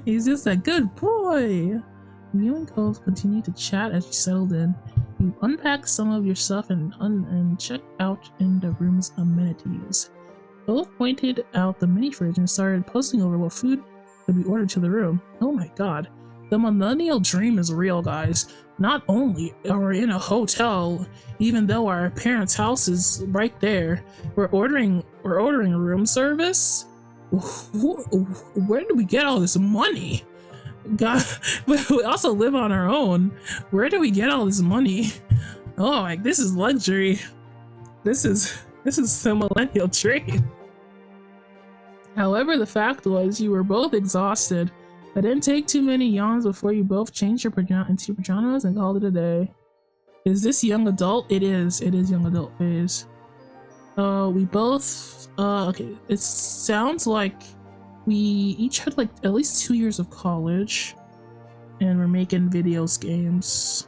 He's just a good boy. You and Cove continued to chat as you settled in. You unpacked some of your stuff and checked out in the room's amenities. Cove pointed out the mini fridge and started puzzling over what food could be ordered to the room. Oh my god. The millennial dream is real, guys. Not only are we in a hotel, even though our parents' house is right there, we're ordering room service? Where do we get all this money? God, but we also live on our own. Where do we get all this money? Oh, like this is luxury. This is the millennial dream. However, the fact was you were both exhausted. It didn't take too many yawns before you both changed into your pajamas and called it a day. Is this young adult? It is young adult phase. We both okay, it sounds like we each had like at least 2 years of college and we're making games.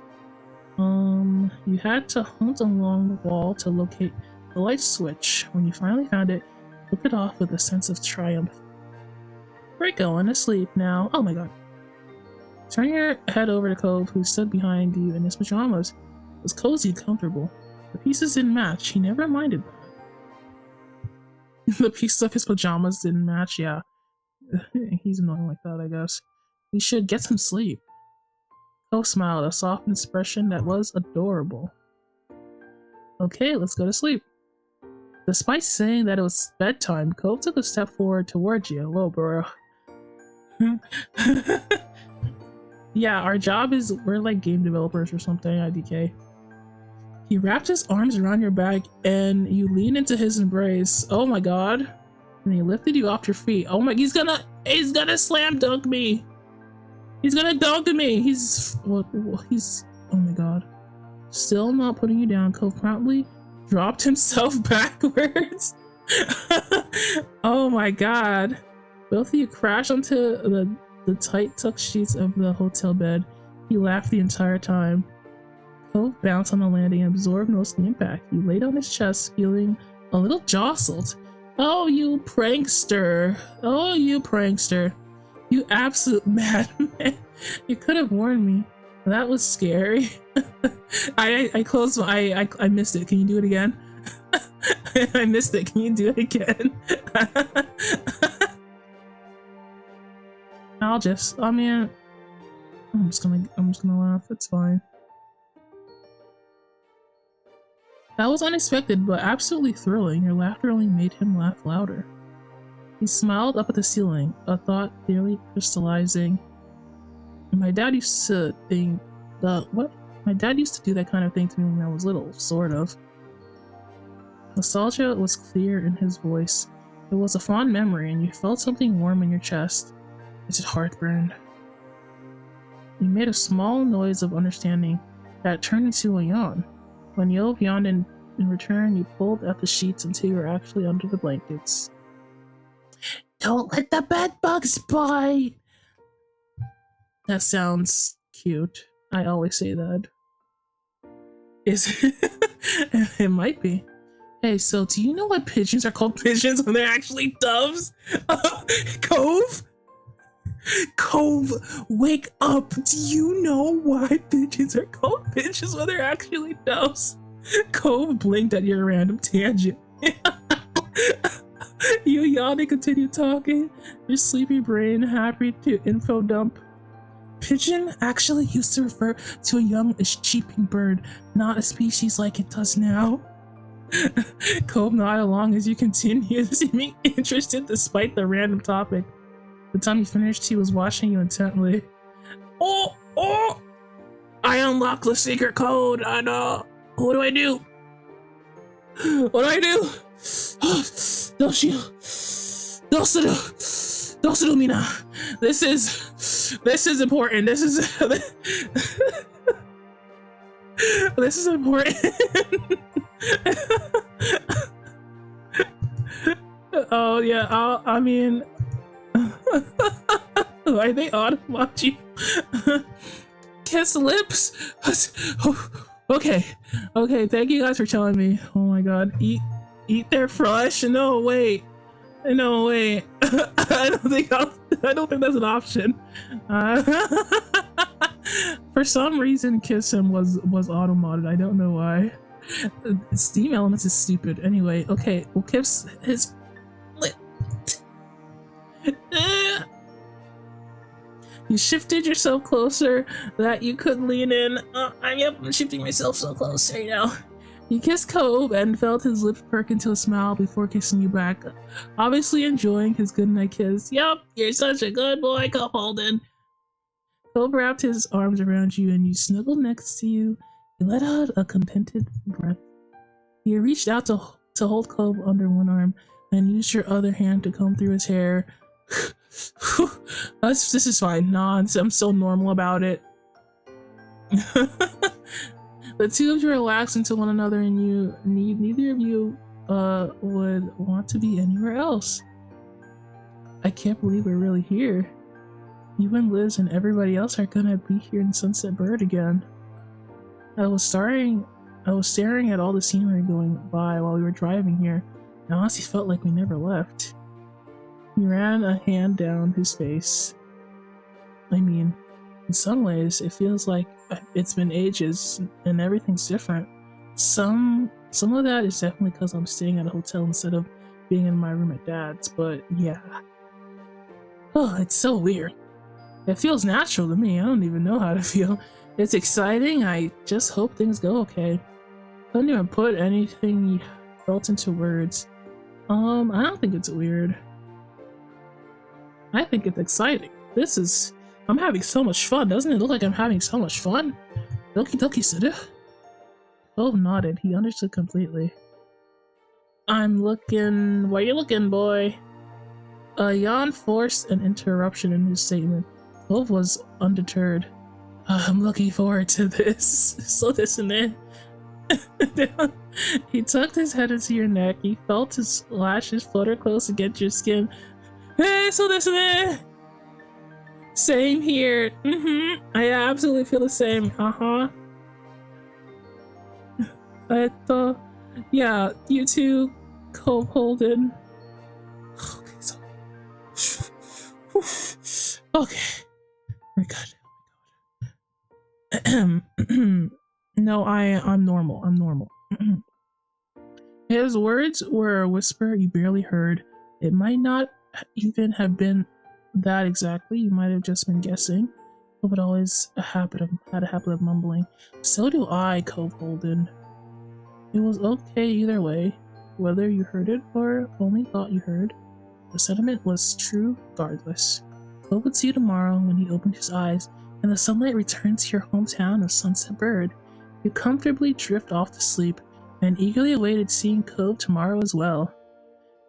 You had to hunt along the wall to locate the light switch. When you finally found it, took it off with a sense of triumph. We're going to sleep now. Oh my god. Turn your head over to Cove, who stood behind you in his pajamas. It was cozy and comfortable. The pieces didn't match. He never minded that. The pieces of his pajamas didn't match, yeah. He's annoying like that, I guess. We should get some sleep. Cove smiled, a soft expression that was adorable. Okay, let's go to sleep. Despite saying that it was bedtime, Cove took a step forward towards you. Whoa, bro. Yeah, our job is we're like game developers or something, IDK. He wrapped his arms around your back and you leaned into his embrace. Oh my god. And he lifted you off your feet. Oh my, he's gonna slam dunk me. He's gonna dunk me. He's, oh my god. Still not putting you down, Cove promptly dropped himself backwards. Oh my god. Both of you crash onto the tight tucked sheets of the hotel bed. He laughed the entire time. Cove bounced on the landing and absorbed most of the impact. You laid on his chest, feeling a little jostled. Oh, you prankster. Oh, you prankster. You absolute madman. You could have warned me. That was scary. I closed my I missed it. Can you do it again? I missed it. Can you do it again? I'm just gonna laugh. It's fine. That was unexpected, but absolutely thrilling. Your laughter only made him laugh louder. He smiled up at the ceiling, a thought clearly crystallizing. My dad used to think what? My dad used to do that kind of thing to me when I was little, sort of. Nostalgia was clear in his voice. It was a fond memory, and you felt something warm in your chest. Is it heartburn? You made a small noise of understanding that turned into a yawn. When Yov yawned in return, you pulled at the sheets until you were actually under the blankets. Don't let the bed bugs bite! That sounds cute. I always say that. Is it? It might be. Hey, so do you know why pigeons are called pigeons when they're actually doves? Cove? Cove, wake up! Do you know why pigeons are called pigeons when they're actually doves? Cove blinked at your random tangent. You yawned and continued talking, your sleepy brain happy to info dump. Pigeon actually used to refer to a young cheeping bird, not a species like it does now. Cove nodded along as you continued, seeming interested despite the random topic. The time he finished, he was watching you intently. Oh! I unlocked the secret code, and what do I do? What do I do? Don't me now. This is important. This is important. Oh yeah, I mean, why they automaji? Kiss lips. Okay. Thank you guys for telling me. Oh my god, eat their flesh. No wait. I don't think that's an option. For some reason, kiss him was auto-modded. I don't know why. Steam Elements is stupid. Anyway, okay, we'll kiss his lip. You shifted yourself closer that you could lean in. I'm shifting myself so close right now. You kissed Cove and felt his lips perk into a smile before kissing you back, obviously enjoying his goodnight kiss. Yup, you're such a good boy, Cove Holden. Cove wrapped his arms around you and you snuggled next to you. He let out a contented breath. You reached out to hold Cove under one arm and used your other hand to comb through his hair. This is fine. Nah, I'm still normal about it. The two of you relaxed into one another and neither of you would want to be anywhere else. I can't believe we're really here. You and Liz and everybody else are gonna be here in Sunset Bird again. I was staring at all the scenery going by while we were driving here. I honestly felt like we never left. He ran a hand down his face. I mean, in some ways, it feels like it's been ages and everything's different. Some of that is definitely because I'm staying at a hotel instead of being in my room at Dad's, but yeah. Oh, it's so weird. It feels natural to me. I don't even know how to feel. It's exciting. I just hope things go okay. Couldn't even put anything you felt into words. I don't think it's weird. I think it's exciting. This is I'm having so much fun. Doesn't it look like I'm having so much fun? Doki doki suru. Cove nodded. He understood completely. I'm looking... Where you looking, boy? A yawn forced an interruption in his statement. Cove was undeterred. I'm looking forward to this. So listen in. He tucked his head into your neck. He felt his lashes flutter close against your skin. Hey, so listen in. Same here. I absolutely feel the same. Yeah, you too, Cole Holden. Okay, so. Okay. We're good. No, I'm normal. I'm normal. His words were a whisper you barely heard. It might not even have been that exactly. You might have just been guessing. But always had a habit of mumbling. So do I, Cove Holden. It was okay either way, whether you heard it or only thought you heard. The sentiment was true regardless. Cove would see you tomorrow when he opened his eyes, and the sunlight returned to your hometown of Sunset Bird. You comfortably drift off to sleep, and eagerly awaited seeing Cove tomorrow as well.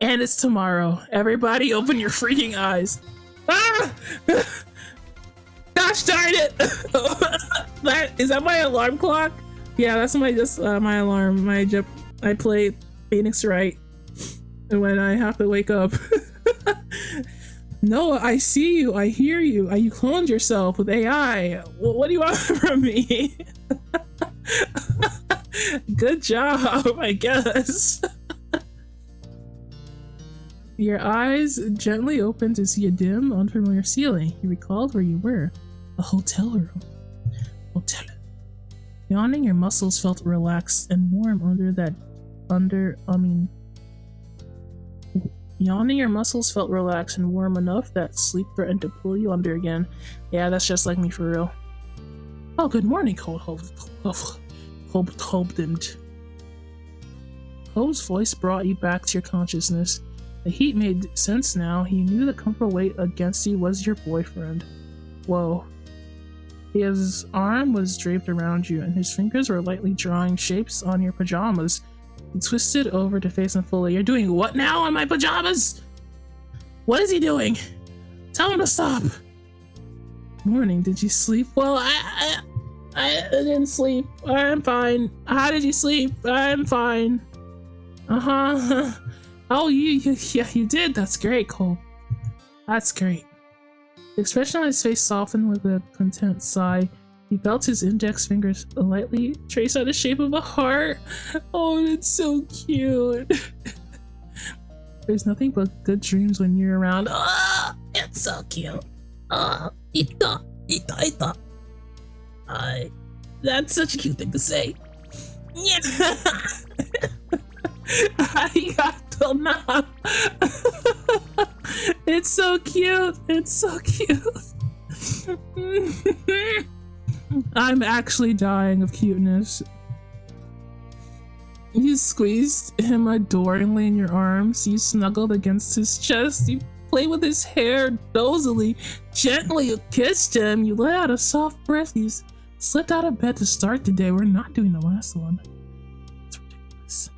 And it's tomorrow. Everybody open your freaking eyes. Ah! Gosh darn it! Is that my alarm clock? Yeah, that's my alarm. I play Phoenix Wright when I have to wake up. No, I see you. I hear you. You cloned yourself with AI. What do you want from me? Good job, I guess. Your eyes gently opened to see a dim, unfamiliar ceiling. You recalled where you were. A hotel room. Yawning, your muscles felt relaxed and warm Yawning, your muscles felt relaxed and warm enough that sleep threatened to pull you under again. Yeah, that's just like me for real. Oh, good morning, Holden. Cove's voice brought you back to your consciousness. The heat made sense now. You knew the comfortable weight against you was your boyfriend. Whoa. His arm was draped around you, and his fingers were lightly drawing shapes on your pajamas. He twisted over to face him fully. You're doing what now on my pajamas? What is he doing? Tell him to stop. Morning, did you sleep? Well, I didn't sleep. I'm fine. How did you sleep? I'm fine. Oh, yeah, you did. That's great, Cole. That's great. The expression on his face softened with a content sigh. He felt his index fingers lightly trace out the shape of a heart. Oh, it's so cute. There's nothing but good dreams when you're around. Oh, it's so cute. Oh, ita. That's such a cute thing to say. Yeah. Arigato na. It's so cute. It's so cute. I'm actually dying of cuteness. You squeezed him adoringly in your arms. You snuggled against his chest. You played with his hair dozily. Gently you kissed him. You let out a soft breath. You slipped out of bed to start the day. We're not doing the last one. It's ridiculous.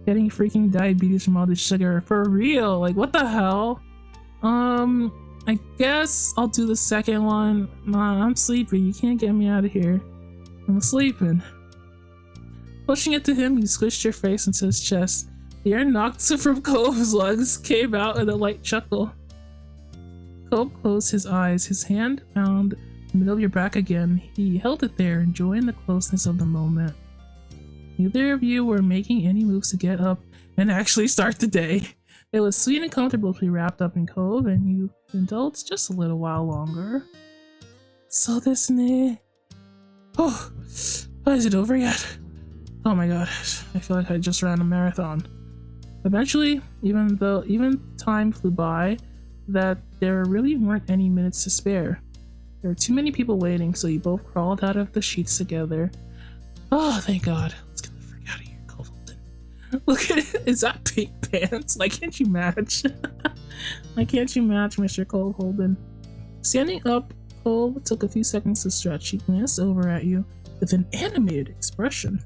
Getting freaking diabetes from all this sugar. For real. Like, what the hell? I guess I'll do the second one. Nah, I'm sleepy. You can't get me out of here. I'm sleeping. Pushing it to him, you squished your face into his chest. The air knocked from Cove's legs came out in a light chuckle. Cove closed his eyes. His hand found the middle of your back again. He held it there, enjoying the closeness of the moment. Neither of you were making any moves to get up and actually start the day. It was sweet and comfortable to be wrapped up in Cove, and you indulged just a little while longer. So desu. Oh, is it over yet? Oh my god, I feel like I just ran a marathon. Eventually, even time flew by, that there really weren't any minutes to spare. There were too many people waiting, so you both crawled out of the sheets together. Oh, thank god. Let's get the frick out of here, Cole Holden. Look at it. Is that pink pants? Why can't you match? Why can't you match, Mr. Cole Holden? Standing up, Cove took a few seconds to stretch. He glanced over at you with an animated expression.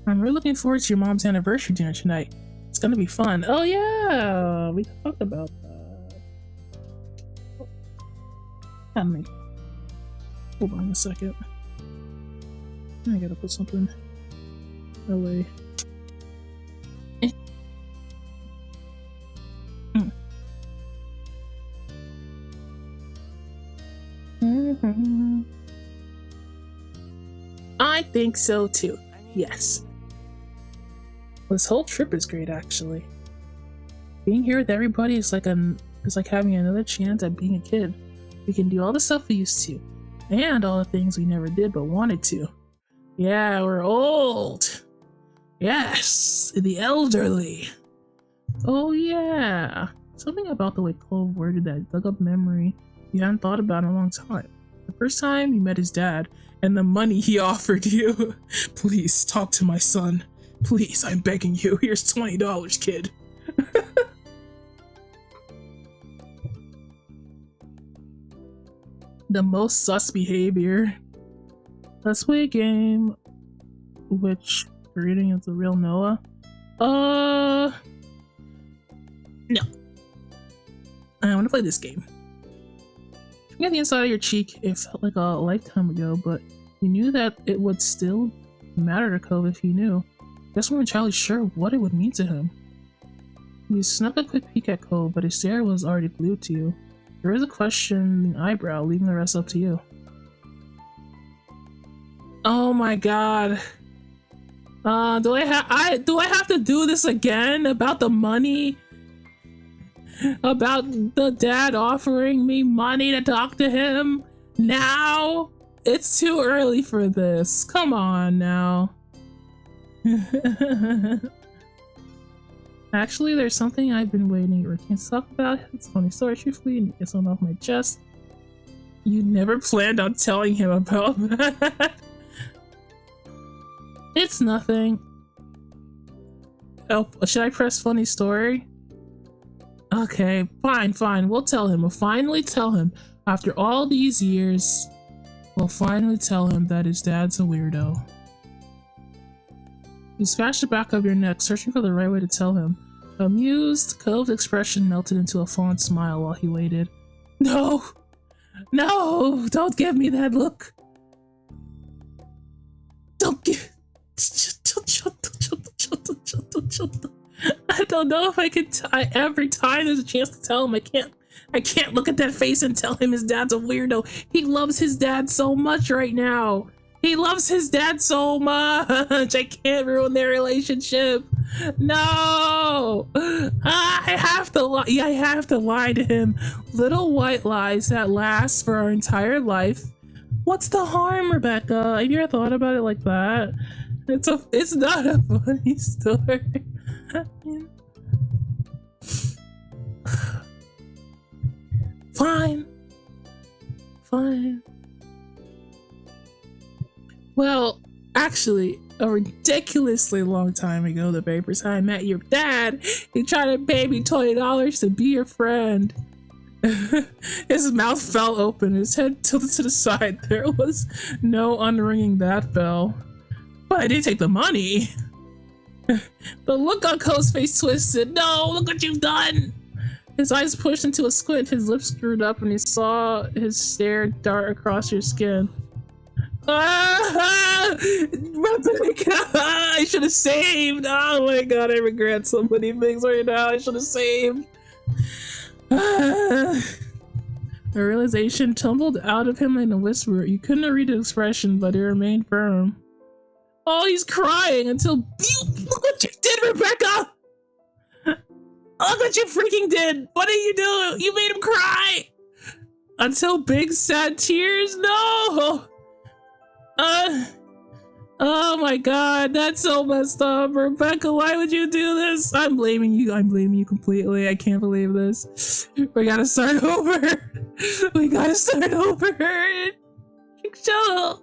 I'm really looking forward to your mom's anniversary dinner tonight. It's gonna be fun. Oh yeah, we talked about that. Hold on a second. I gotta put something away. I think so too. Yes. This whole trip is great, actually. Being here with everybody is like having another chance at being a kid. We can do all the stuff we used to, and all the things we never did but wanted to. Yeah, we're old. Yes, the elderly. Oh yeah. Something about the way Clove worded that dug up memory you hadn't thought about in a long time. The first time you met his dad, and the money he offered you. Please, talk to my son. Please, I'm begging you. Here's $20, kid. The most sus behavior. Let's play a game. Which reading is the real Noah? No. I want to play this game. Looking at the inside of your cheek, it felt like a lifetime ago, but you knew that it would still matter to Cove if he knew. Just weren't entirely sure what it would mean to him. You snuck a quick peek at Cove, but his stare was already glued to you. There was a questioning eyebrow, leaving the rest up to you. Oh my god. Do I have to do this again about the money? About the dad offering me money to talk to him? Now? It's too early for this. Come on now. Actually, there's something I've been waiting or can't talk about. It's a funny story, truthfully, and get something off my chest. You never planned on telling him about that. It's nothing. Oh, should I press funny story? Okay, fine. We'll tell him. We'll finally tell him. After all these years, we'll finally tell him that his dad's a weirdo. You scratched the back of your neck, searching for the right way to tell him. Amused, Cove's expression melted into a fond smile while he waited. No! No! Don't give me that look! Don't give... I don't know if I can every time there's a chance to tell him, I can't look at that face and tell him his dad's a weirdo. He loves his dad so much right now. He loves his dad so much. I can't ruin their relationship. No, I have to lie to him. Little white lies that last for our entire life. What's the harm, Rebecca? Have you ever thought about it like that? It's not a funny story. Fine. Well, actually, a ridiculously long time ago, the very first time I met your dad, he tried to pay me $20 to be your friend. His mouth fell open, his head tilted to the side. There was no unringing that bell. But I didn't take the money. The look on Cole's face twisted. No, look what you've done! His eyes pushed into a squint, his lips screwed up, and you saw his stare dart across your skin. Rebecca! I should have saved! Oh my god, I regret so many things right now. I should have saved. The realization tumbled out of him in a whisper. You couldn't read his expression, but it remained firm. Oh, he's crying until... Look what you did, Rebecca! Look what you freaking did! What did you do? You made him cry! Until big sad tears? No! Oh my god, that's so messed up. Rebecca, why would you do this? I'm blaming you completely. I can't believe this. We gotta start over. We gotta start over. Chill.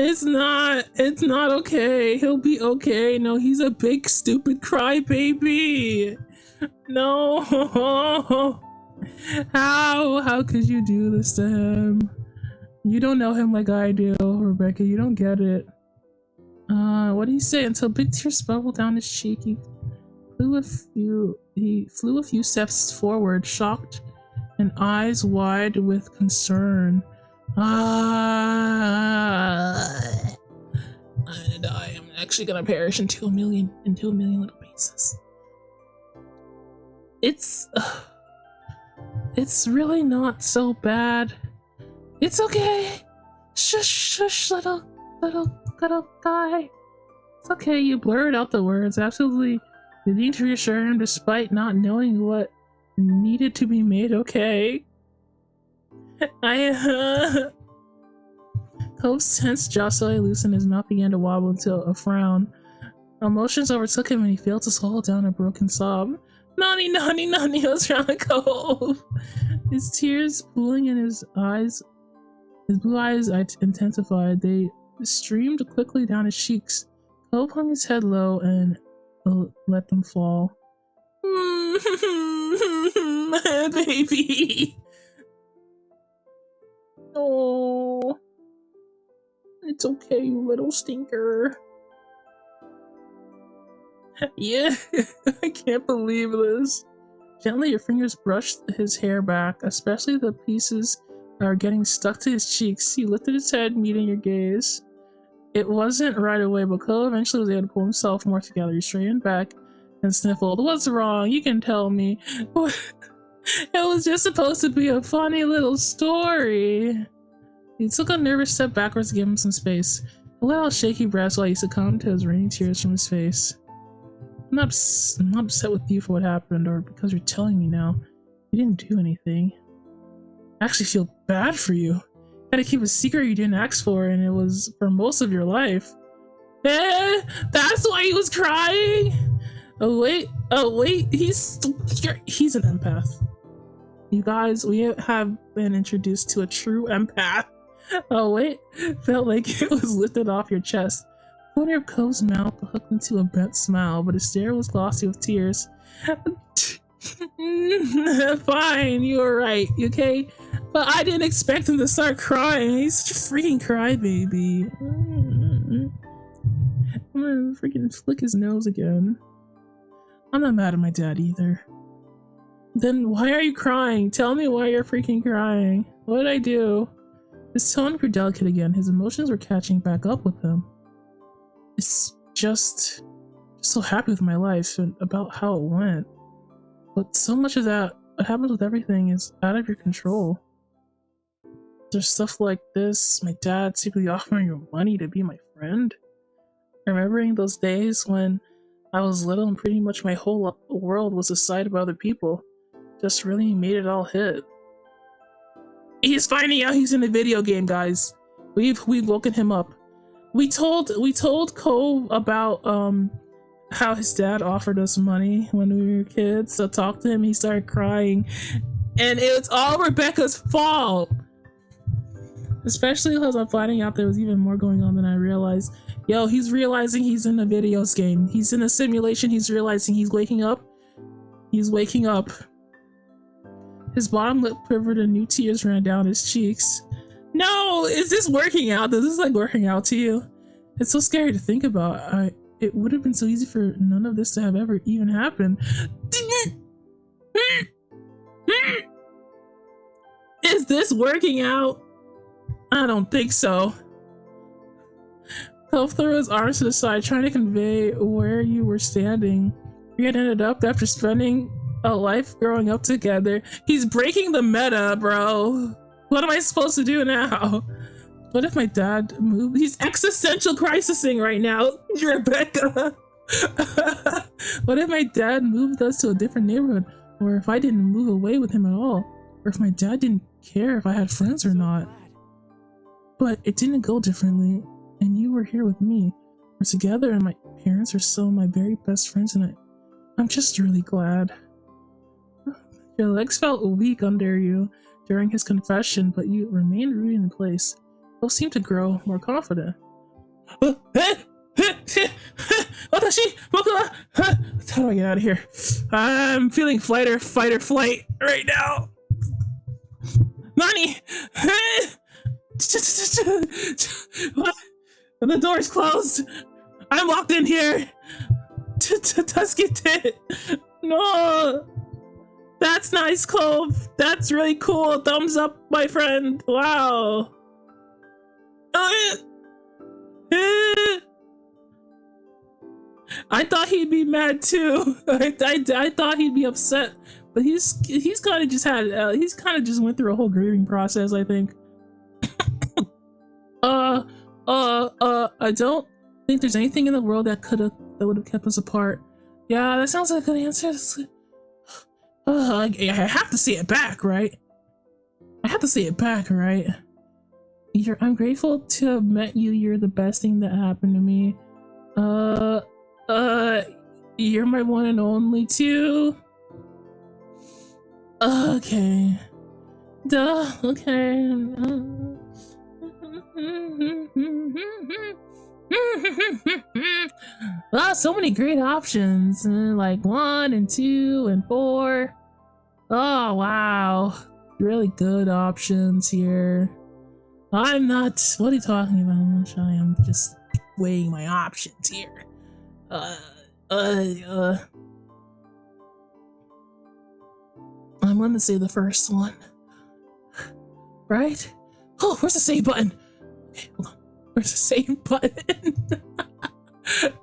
It's not okay. He'll be okay. No, he's a big stupid crybaby. No. How could you do this to him? You don't know him like I do, Rebecca. You don't get it. What do you say? Until big tears bubbled down his cheek, he flew a few steps forward, shocked and eyes wide with concern. And I am actually gonna perish in 2 million little pieces. It's really not so bad. It's okay. Shush, little guy. It's okay. You blurred out the words, absolutely needing to reassure him despite not knowing what needed to be made okay. Cove's tense jaw slowly loosened, his mouth began to wobble into a frown. Emotions overtook him and he failed to swallow down a broken sob. Nani, what's wrong with Cove? His tears pooling in his blue eyes intensified. They streamed quickly down his cheeks. Cove hung his head low and let them fall. Baby. Oh, it's okay, you little stinker. Yeah, I can't believe this. Gently, your fingers brushed his hair back, especially the pieces that are getting stuck to his cheeks. He lifted his head, meeting your gaze. It wasn't right away, but Cole eventually was able to pull himself more together. He straightened back and sniffled. What's wrong? You can tell me. It was just supposed to be a funny little story. He took a nervous step backwards to give him some space. He let out shaky breaths while he succumbed to his raining tears from his face. I'm not upset with you for what happened, or because you're telling me now. You didn't do anything. I actually feel bad for you. You had to keep a secret you didn't ask for, and it was for most of your life. That's why he was crying? Oh wait, he's an empath. You guys, we have been introduced to a true empath. Oh wait, felt like it was lifted off your chest. The corner of Cove's mouth hooked into a bent smile, but his stare was glossy with tears. Fine, you were right, okay? But I didn't expect him to start crying. He's such a freaking crybaby. I'm gonna freaking flick his nose again. I'm not mad at my dad either. Then why are you crying? Tell me why you're freaking crying. What did I do? His tone grew delicate again. His emotions were catching back up with him. It's just so happy with my life and about how it went. But so much of that, what happens with everything, is out of your control. There's stuff like this, my dad secretly offering you money to be my friend. Remembering those days when I was little and pretty much my whole world was decided by other people. Just really made it all hit. He's finding out he's in a video game, guys. We've woken him up. We told Cole about how his dad offered us money when we were kids. So talk to him, he started crying. And it was all Rebecca's fault. Especially because I'm finding out there was even more going on than I realized. Yo, he's realizing he's in a video game. He's in a simulation. He's realizing he's waking up. He's waking up. His bottom lip quivered and new tears ran down his cheeks. No! Is this working out? Does this like working out to you? It's so scary to think about. It would have been so easy for none of this to have ever even happened. Is this working out? I don't think so. Cove threw his arms to the side, trying to convey where you were standing. You had ended up after spending a life growing up together. He's breaking the meta, bro. What am I supposed to do now? What if my dad moved? He's existential crisising right now, Rebecca. What if my dad moved us to a different neighborhood? Or if I didn't move away with him at all? Or if my dad didn't care if I had friends or not? But it didn't go differently, and you were here with me. We're together, and my parents are still my very best friends, and I'm just really glad. Your legs felt weak under you during his confession, but you remained rooted in place. Both seemed to grow more confident. How do I get out of here? I'm feeling fight or flight right now. Nani! What? The door's closed. I'm locked in here. Tuskit. No. That's nice, Cove. That's really cool. Thumbs up, my friend. Wow. I thought he'd be mad too. I thought he'd be upset, but he's kind of just had he's kind of just went through a whole grieving process, I think. I don't think there's anything in the world that would have kept us apart. Yeah, that sounds like a good answer. I have to say it back, right? I'm grateful to have met you. You're the best thing that happened to me. You're my one and only too. Okay. Duh, okay. Wow, so many great options. Like 1 and 2 and 4. Oh, wow. Really good options here. I'm not. What are you talking about? I am just weighing my options here. I'm gonna say the first one. Right? Oh, where's the save button? Okay, hold on. Where's the save button?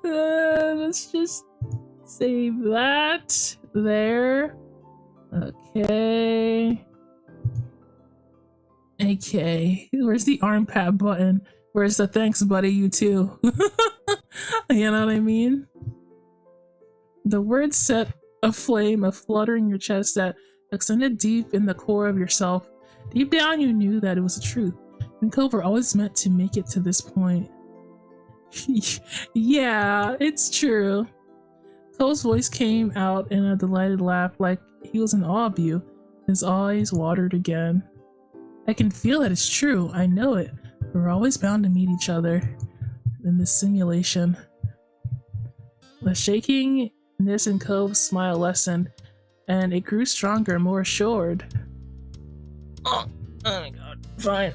Let's just save that there. Okay. Where's the arm pat button? Where's the thanks, buddy? You too. You know what I mean? The words set a flame, a flutter in your chest that extended deep in the core of yourself. Deep down, you knew that it was the truth. And Cove were always meant to make it to this point. Yeah, it's true. Cove's voice came out in a delighted laugh, like he was in awe of you. His eyes watered again. I can feel that it's true. I know it. We're always bound to meet each other in this simulation. The shakingness in Cove's smile lessened, and it grew stronger, more assured. Oh my god, fine.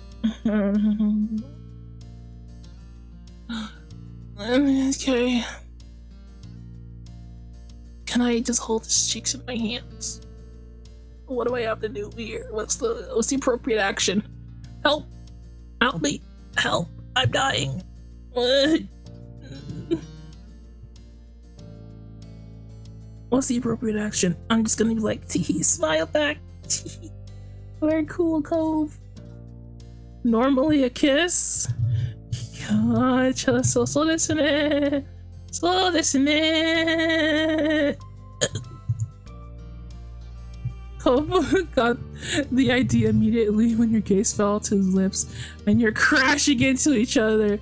Okay. Can I just hold his cheeks in my hands? What do I have to do here? What's the appropriate action? Help! Help me! Help! I'm dying! What's the appropriate action? I'm just gonna be like, tee, smile back. Very cool, Cove. Normally a kiss. God, so listening. So listening. Cove got the idea immediately when your gaze fell to his lips and you're crashing into each other.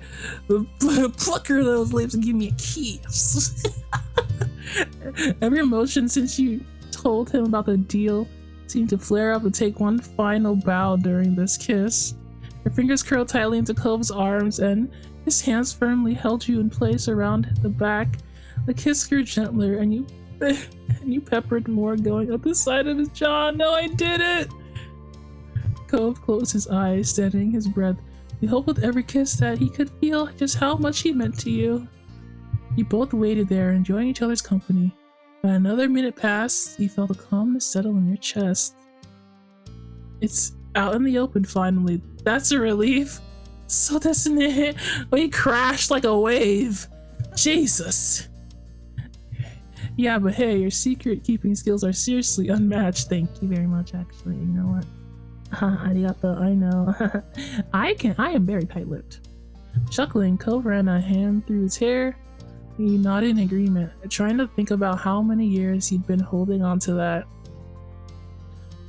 Pucker those lips and give me a kiss. Every emotion since you told him about the deal seemed to flare up and take one final bow during this kiss. Your fingers curled tightly into Cove's arms and his hands firmly held you in place around the back. The kiss grew gentler and you peppered more going up the side of his jaw. No, I did it! Cove closed his eyes, steadying his breath. He hoped with every kiss that he could feel just how much he meant to you. You both waited there, enjoying each other's company. When another minute passed, you felt a calmness settle in your chest. It's out in the open finally. That's a relief. So doesn't it? We crashed like a wave. Jesus. Yeah, but hey, your secret keeping skills are seriously unmatched. Thank you very much, actually. You know what? Arigato, I know. I am very tight-lipped. Chuckling, Cove ran a hand through his hair. He nodded in agreement, trying to think about how many years he'd been holding on to that.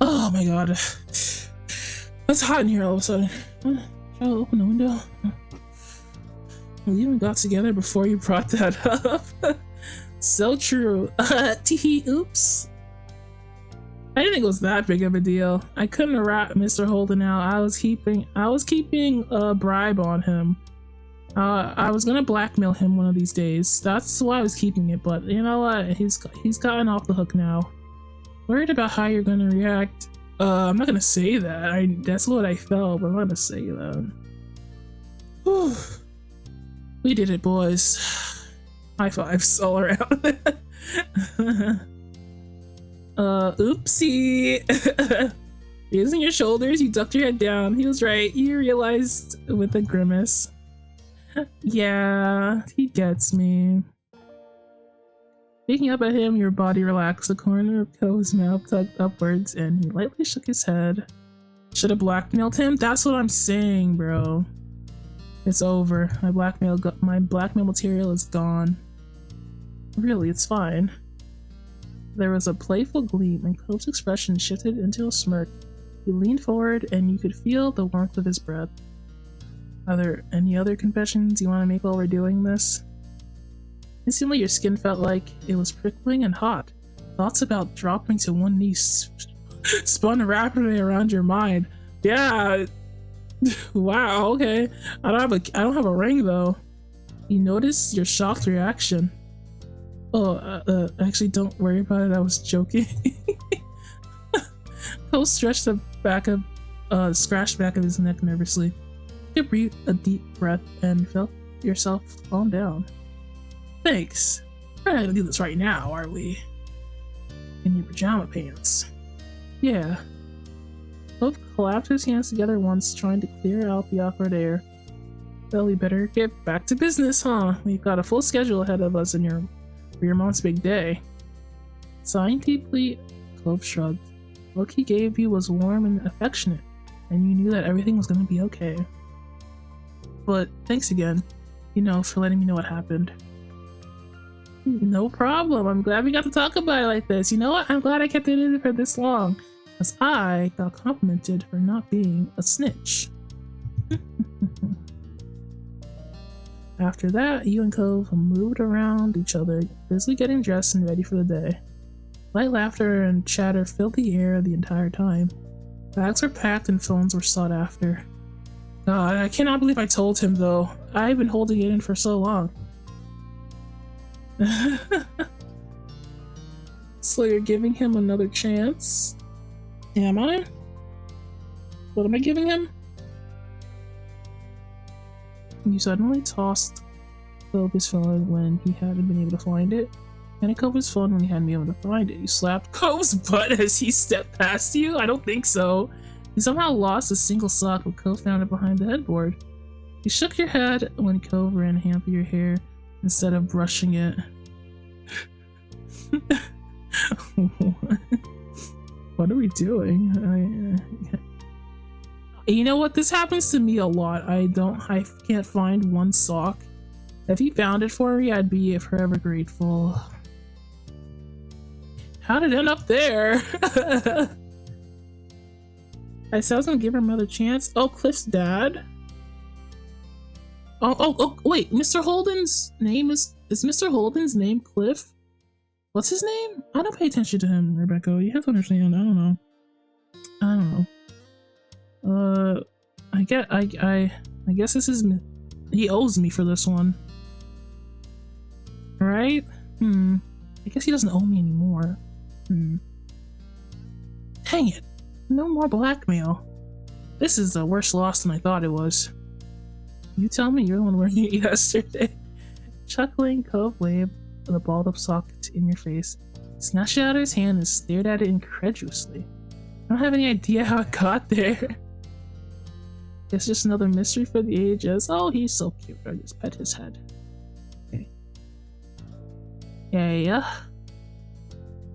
Oh my god. It's hot in here all of a sudden. Try to open the window. We even got together before you brought that up. So true. Teehee, oops. I didn't think it was that big of a deal. I couldn't rat Mr. Holden out. I was keeping a bribe on him. I was gonna blackmail him one of these days. That's why I was keeping it, but you know what? He's gotten off the hook now. Worried about how you're gonna react. I'm not gonna say that. That's what I felt, but I'm not gonna say that. Whew. We did it, boys. High fives all around. Oopsie. Using your shoulders, you ducked your head down. He was right. You realized with a grimace. Yeah, he gets me. Peeking up at him, your body relaxed. The corner of Ko's mouth tugged upwards, and he lightly shook his head. Should have blackmailed him? That's what I'm saying, bro. It's over. My blackmail material is gone. Really, it's fine. There was a playful gleam, and Ko's expression shifted into a smirk. He leaned forward, and you could feel the warmth of his breath. Are there any other confessions you want to make while we're doing this? Instantly, your skin felt like it was prickling and hot. Thoughts about dropping to one knee spun rapidly around your mind. Yeah. Wow. Okay. I don't have a ring though. You noticed your shocked reaction. Oh, actually, don't worry about it. I was joking. Cole stretched the scratched back of his neck nervously. You breathed a deep breath and felt yourself calm down. Thanks. We're not gonna do this right now, are we? In your pajama pants. Yeah. Both clapped his hands together once, trying to clear out the awkward air. Well, we better get back to business, huh? We've got a full schedule ahead of us for your mom's big day. Sighing deeply, Clove shrugged. The look he gave you was warm and affectionate, and you knew that everything was gonna be okay. But thanks again, for letting me know what happened. No problem. I'm glad we got to talk about it like this. You know what? I'm glad I kept it in for this long, because I got complimented for not being a snitch. After that, you and Cove moved around each other, busily getting dressed and ready for the day. Light laughter and chatter filled the air the entire time. Bags were packed and phones were sought after. God, I cannot believe I told him, though. I've been holding it in for so long. So you're giving him another chance? Am I? What am I giving him? You suddenly tossed Cove his phone when he hadn't been able to find it, and Cove his phone when he hadn't been able to find it. You slapped Cove's butt as he stepped past you? I don't think so. You somehow lost a single sock, but Cove found it behind the headboard. You shook your head when Cove ran a hand through your hair instead of brushing it. What are we doing? You know what? This happens to me a lot. I can't find one sock. If he found it for me, I'd be forever grateful. How did it end up there? I said I was gonna give her another chance. Oh, Cliff's dad. Oh, wait, Mr. Holden's name is Mr. Holden's name Cliff? What's his name? I don't pay attention to him, Rebecca. You have to understand. I don't know. I guess this is he owes me for this one. Right? I guess he doesn't owe me anymore. Dang it. No more blackmail. This is a worse loss than I thought it was. You tell me you're the one wearing it yesterday. Chuckling, Cove waved the balled up socket in your face, snatched it out of his hand and stared at it incredulously. I don't have any idea how it got there. It's just another mystery for the ages. Oh, he's so cute. I just pet his head. Okay. Yeah.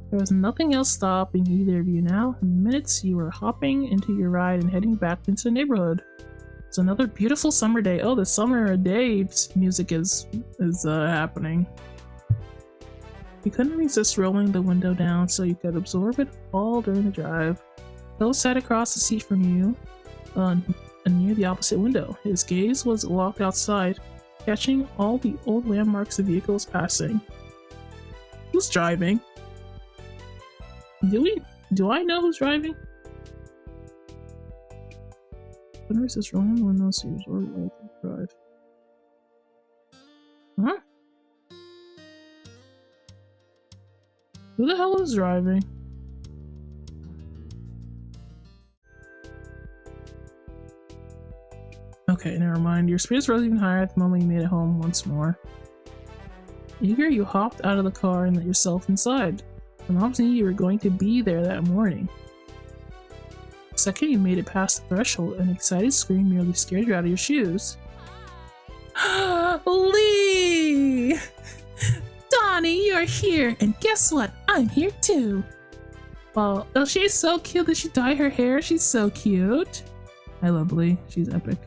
There was nothing else stopping either of you now. In minutes, you were hopping into your ride and heading back into the neighborhood. It's another beautiful summer day. Oh, the summer day music is happening. You couldn't resist rolling the window down so you could absorb it all during the drive. Phil sat across the seat from you, near the opposite window. His gaze was locked outside, catching all the old landmarks of vehicles passing. Who's driving? Do I know who's driving? Couldn't resist rolling the window so you absorb all the drive. Huh? Who the hell is driving? Okay, never mind. Your spirits rose even higher at the moment you made it home once more. Eager, you hopped out of the car and let yourself inside. The moms knew you were going to be there that morning. The second you made it past the threshold, an excited scream nearly scared you out of your shoes. Lee! Donny, you're here, and guess what? I'm here too. Well, oh, she's so cute. Did she dye her hair? She's so cute. I love Lee. She's epic.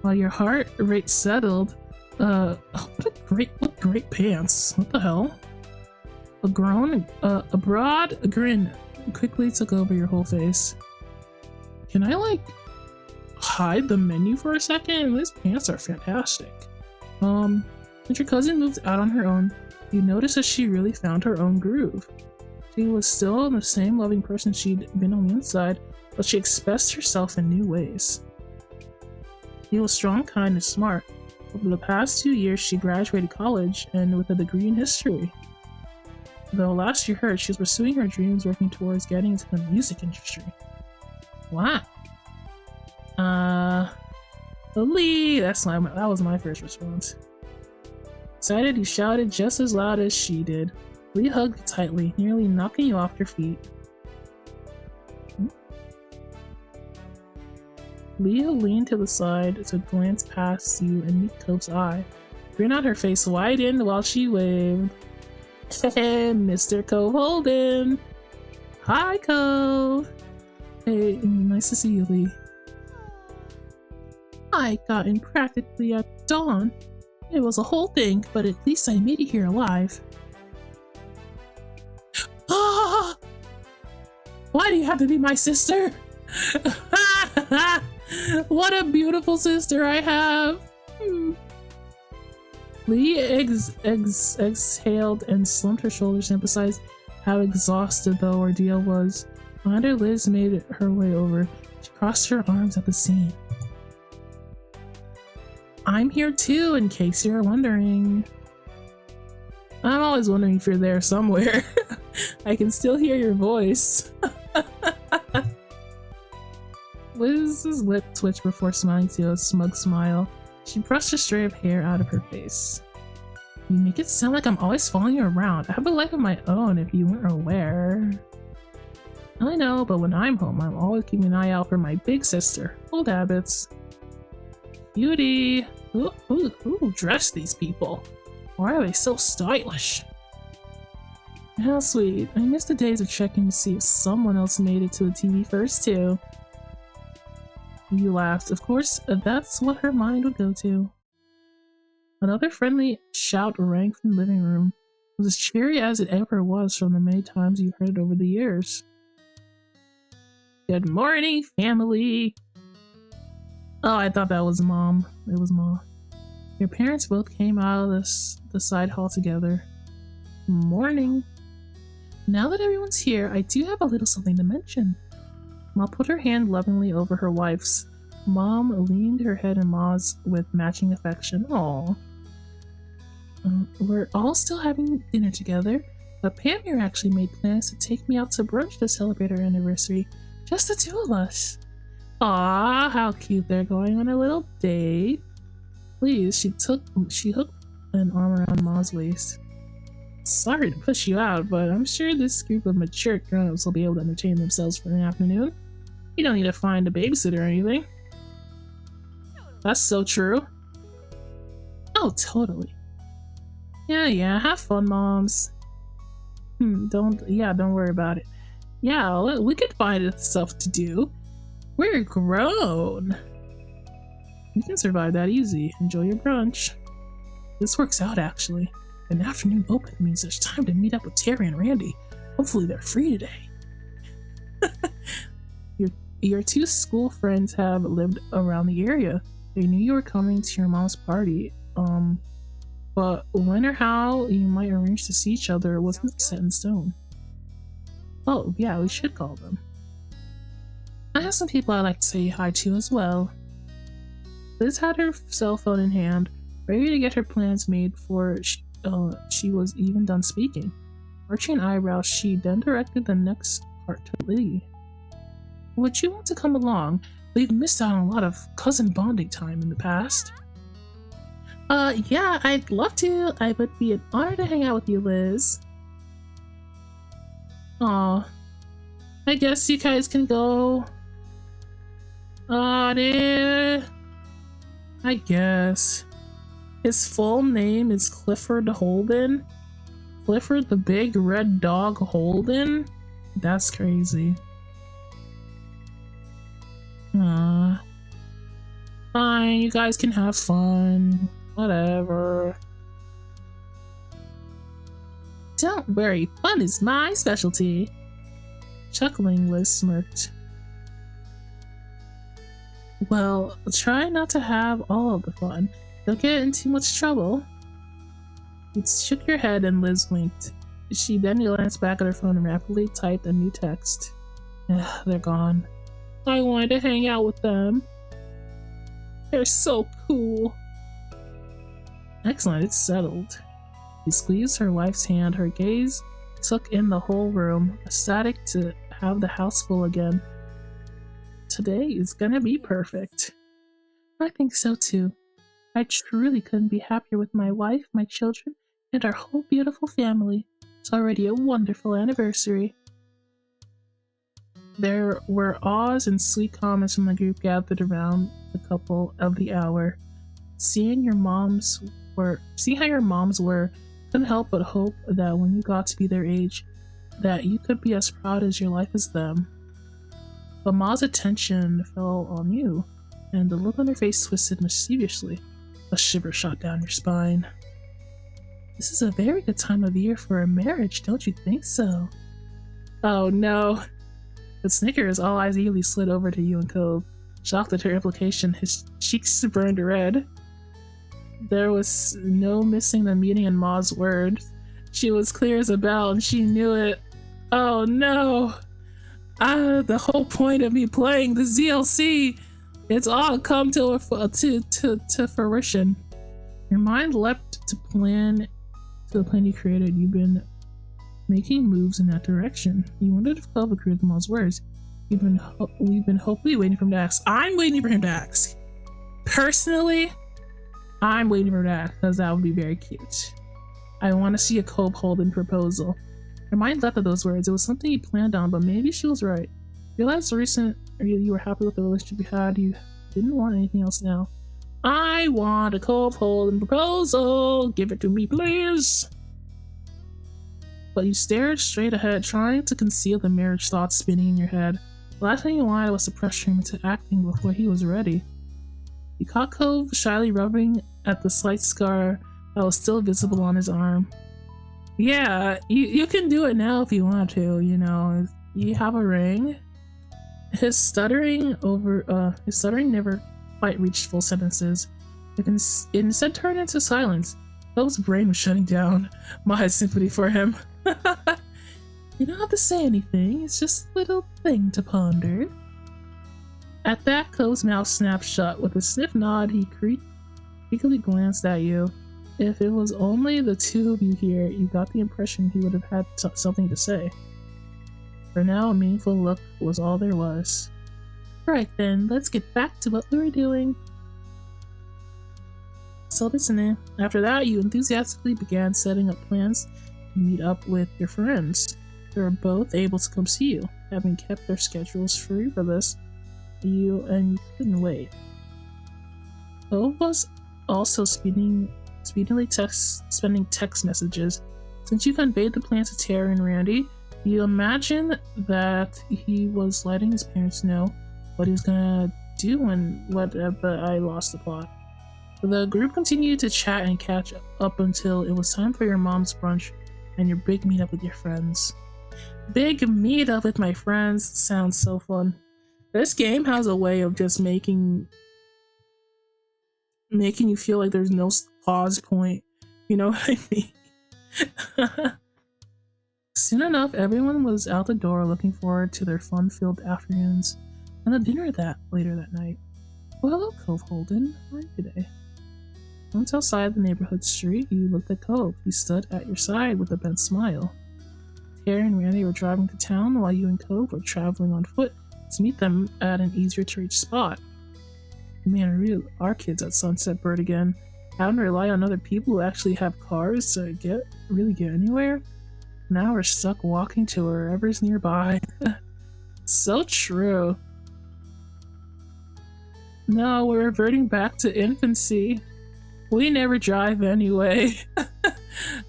While your heart rate settled, oh, what great pants. What the hell? A broad grin quickly took over your whole face. Can I, like, hide the menu for a second? These pants are fantastic. As your cousin moved out on her own, you noticed that she really found her own groove. She was still the same loving person she'd been on the inside, but she expressed herself in new ways. She was strong, kind, and smart. Over the past 2 years, she graduated college and with a degree in history. Though last you heard, she was pursuing her dreams, working towards getting into the music industry. Wow. Lee, that was my first response. Excited, you shouted just as loud as she did. Lee hugged you tightly, nearly knocking you off your feet. Leah leaned to the side to glance past you and meet Cove's eye. Grin on her face widened while she waved. Hey, Mr. Cove Holden! Hi, Cove! Hey, nice to see you, Lee. I got in practically at dawn. It was a whole thing, but at least I made it here alive. Ah! Why do you have to be my sister? What a beautiful sister I have! Lee exhaled and slumped her shoulders to emphasize how exhausted the ordeal was. Behind her, Liz made her way over. She crossed her arms at the scene. I'm here too, in case you're wondering. I'm always wondering if you're there somewhere. I can still hear your voice. Liz's lip twitched before smiling to a smug smile. She brushed a stray of hair out of her face. You make it sound like I'm always following you around. I have a life of my own if you weren't aware. I know, but when I'm home, I'm always keeping an eye out for my big sister. Old habits. Beauty! Who dressed these people? Why are they so stylish? How sweet. I miss the days of checking to see if someone else made it to the TV first, too. You laughed. Of course, that's what her mind would go to. Another friendly shout rang from the living room. It was as cheery as it ever was from the many times you heard it over the years. Good morning, family! Oh, I thought that was Mom. It was Mom. Your parents both came out of the side hall together. Morning. Now that everyone's here, I do have a little something to mention. Ma put her hand lovingly over her wife's. Mom leaned her head in Ma's with matching affection. Aww. We're all still having dinner together, but Pam here actually made plans to take me out to brunch to celebrate our anniversary. Just the two of us. Aw, how cute. They're going on a little date. Please, she hooked an arm around Ma's waist. Sorry to push you out, but I'm sure this group of mature grown-ups will be able to entertain themselves for an afternoon. You don't need to find a babysitter or anything. That's so true. Oh, totally. Yeah, have fun, moms. Don't worry about it. Yeah, we could find stuff to do. We're grown. We can survive that easy. Enjoy your brunch. This works out, actually. An afternoon open means there's time to meet up with Terry and Randy. Hopefully they're free today. Your two school friends have lived around the area. They knew you were coming to your mom's party. But when or how you might arrange to see each other wasn't set in stone. Oh, yeah, we should call them. I have some people I'd like to say hi to as well. Liz had her cell phone in hand. ready to get her plans made before she was even done speaking. Arching an eyebrow, she then directed the next part to Lee. Would you want to come along? We've missed out on a lot of cousin bonding time in the past. Yeah, I'd love to. I would be an honor to hang out with you, Liz. Aw. I guess you guys can go. I guess. His full name is Clifford Holden. Clifford the Big Red Dog Holden? That's crazy. Fine, you guys can have fun. Whatever. Don't worry, fun is my specialty. Chuckling, Liz smirked. Well, try not to have all of the fun. Don't get in too much trouble. You shook your head and Liz winked. She then glanced back at her phone and rapidly typed a new text. They're gone. I wanted to hang out with them. They're so cool. Excellent, it's settled. She squeezed her wife's hand. Her gaze took in the whole room, ecstatic to have the house full again. Today is gonna be perfect. I think so too. I truly couldn't be happier with my wife, my children, and our whole beautiful family. It's already a wonderful anniversary. There were awes and sweet comments from the group gathered around the couple of the hour. Seeing how your moms were, couldn't help but hope that when you got to be their age, that you could be as proud as your life as them. But Ma's attention fell on you, and the look on her face twisted mischievously. A shiver shot down your spine. This is a very good time of year for a marriage, don't you think so? Oh no. With Snickers, all eyes eagerly slid over to you and Cove. Shocked at her implication, his cheeks burned red. There was no missing the meaning in Ma's words. She was clear as a bell, and she knew it. Oh no! The whole point of me playing the ZLC, it's all come to fruition. Your mind leapt to the plan you created. You've been making moves in that direction. You wondered if Cove agreed with Ma's words. We've been hopefully waiting for him to ask. I'm waiting for him to ask. Personally, I'm waiting for that because that would be very cute. I want to see a Cove Holden proposal. Her mind leapt at those words. It was something you planned on, but maybe she was right. Realized you were happy with the relationship you had. You didn't want anything else now. I want a Cove Holden proposal. Give it to me, please. But you stared straight ahead, trying to conceal the marriage thoughts spinning in your head. The last thing you wanted was to pressure him into acting before he was ready. You caught Cove shyly rubbing at the slight scar that was still visible on his arm. Yeah, you can do it now if you want to, you know. You have a ring. His stuttering never quite reached full sentences. It instead turned into silence. Cove's brain was shutting down. Ma had sympathy for him. You don't have to say anything, it's just a little thing to ponder. At that, Cove's mouth snapped shut. With a stiff nod, he creakily glanced at you. If it was only the two of you here, you got the impression he would have had something to say. For now, a meaningful look was all there was. Right then, let's get back to what we were doing. So listening. After that, you enthusiastically began setting up plans to meet up with your friends. They were both able to come see you, having kept their schedules free for this. You couldn't wait. Cove was also spending text messages. Since you conveyed the plans to Terry and Randy, you imagine that he was letting his parents know what he was gonna do and but I lost the plot. The group continued to chat and catch up until it was time for your mom's brunch and your big meetup with your friends. Big meetup with my friends sounds so fun. This game has a way of just making you feel like there's no pause point. You know what I mean? Soon enough, everyone was out the door looking forward to their fun-filled afternoons and the dinner later that night. Well, hello, Cove Holden. How are you today? Once outside the neighborhood street, you looked at Cove. He stood at your side with a bent smile. Terry and Randy were driving to town while you and Cove were traveling on foot to meet them at an easier to reach spot. Man, we are kids at Sunset Bird again. Having to rely on other people who actually have cars to really get anywhere. Now we're stuck walking to wherever's nearby. So true. No, we're reverting back to infancy. We never drive anyway.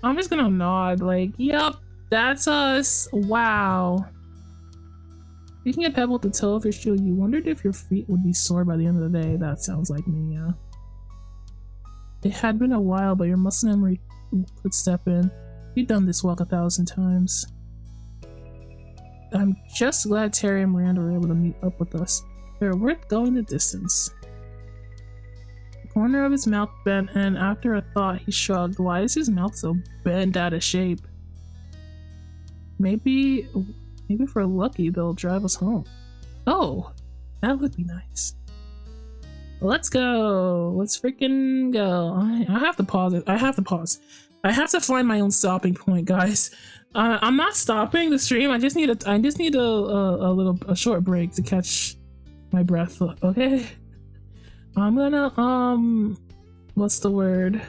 I'm just gonna nod like, yep, that's us. Wow. Speaking of pebble to toe of your shoe, you wondered if your feet would be sore by the end of the day. That sounds like me, yeah. It had been a while, but your muscle memory could step in. You've done this walk 1,000 times. I'm just glad Terry and Miranda were able to meet up with us. They're worth going the distance. The corner of his mouth bent, and after a thought, he shrugged. Why is his mouth so bent out of shape? Maybe if we're lucky, they'll drive us home. Oh, that would be nice. Let's go. Let's freaking go. I have to pause it. I have to pause. I have to find my own stopping point, guys. I'm not stopping the stream. I just need a short break to catch my breath. Okay. I'm gonna what's the word?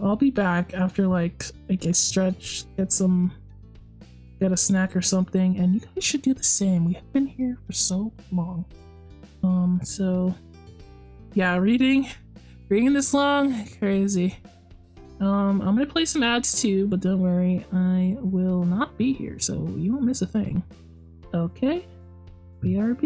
I'll be back after like a stretch, get a snack or something, and you guys should do the same. We have been here for so long. So yeah, reading this long, crazy. I'm gonna play some ads too, but don't worry, I will not be here, so you won't miss a thing. Okay, BRB.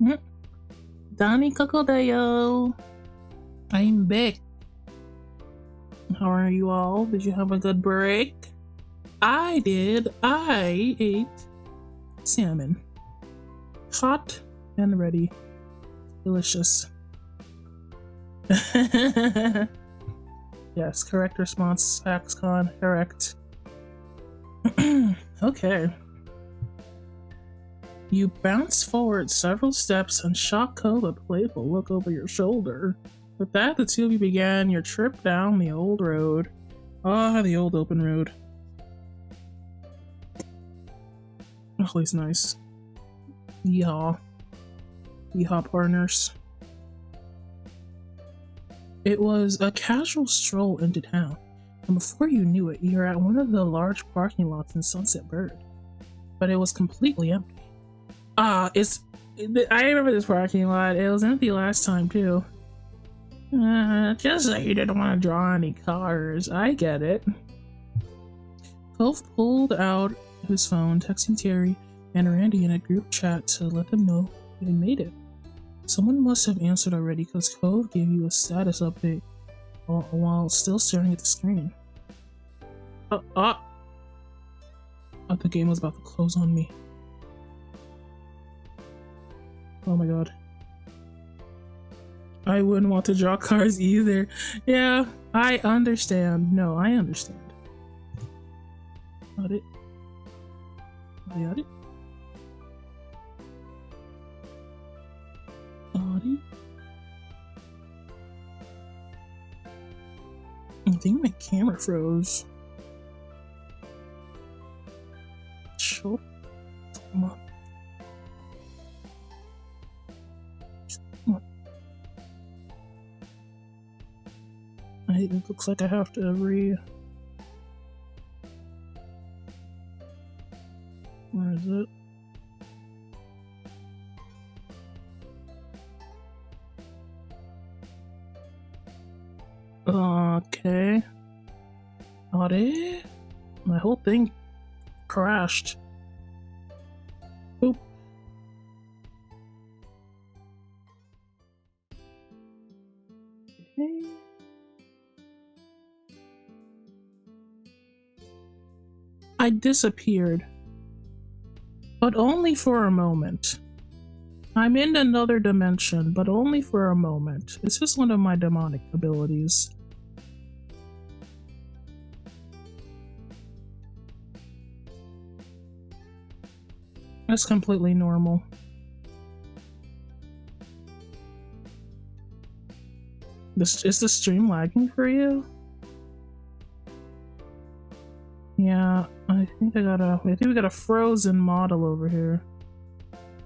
Mm. Donny Kokodayo. I'm back. How are you all? Did you have a good break? I did. I ate salmon. Hot and ready. Delicious. Yes, correct response, Axcon. Correct. Okay. You bounce forward several steps and shock Cove a playful look over your shoulder. With that, the two of you began your trip down the old road. Ah, the old open road. Always nice. Yeehaw. Yeehaw, partners. It was a casual stroll into town, and before you knew it, you were at one of the large parking lots in Sunset Bird. But it was completely empty. I remember this parking lot. It was empty last time, too. Just that you didn't want to draw any cars. I get it. Cove pulled out his phone, texting Terry and Randy in a group chat to let them know he had made it. Someone must have answered already because Cove gave you a status update while still staring at the screen. I thought the game was about to close on me. Oh my god. I wouldn't want to draw cars either. Yeah, I understand. No, I understand. Got it. I got it. Got it. I think my camera froze. Sure. Come on. It looks like I have to Where is it? Okay. Got it. My whole thing crashed. Boop. Okay. I disappeared. But only for a moment. I'm in another dimension, but only for a moment. It's just one of my demonic abilities. That's completely normal. Is the stream lagging for you? Yeah, I think we got a frozen model over here.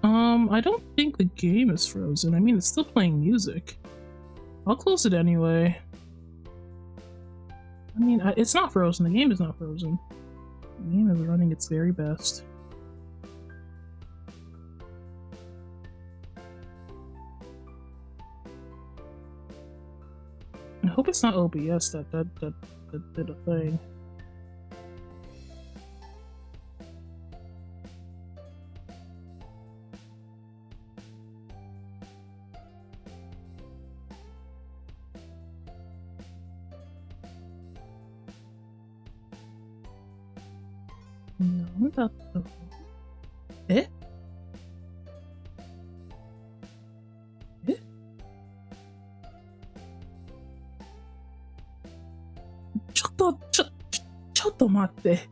I don't think the game is frozen. I mean, it's still playing music. I'll close it anyway. I mean, it's not frozen. The game is not frozen. The game is running its very best. I hope it's not OBS that did a thing. No, that Eh? Eh? ちょっと待って。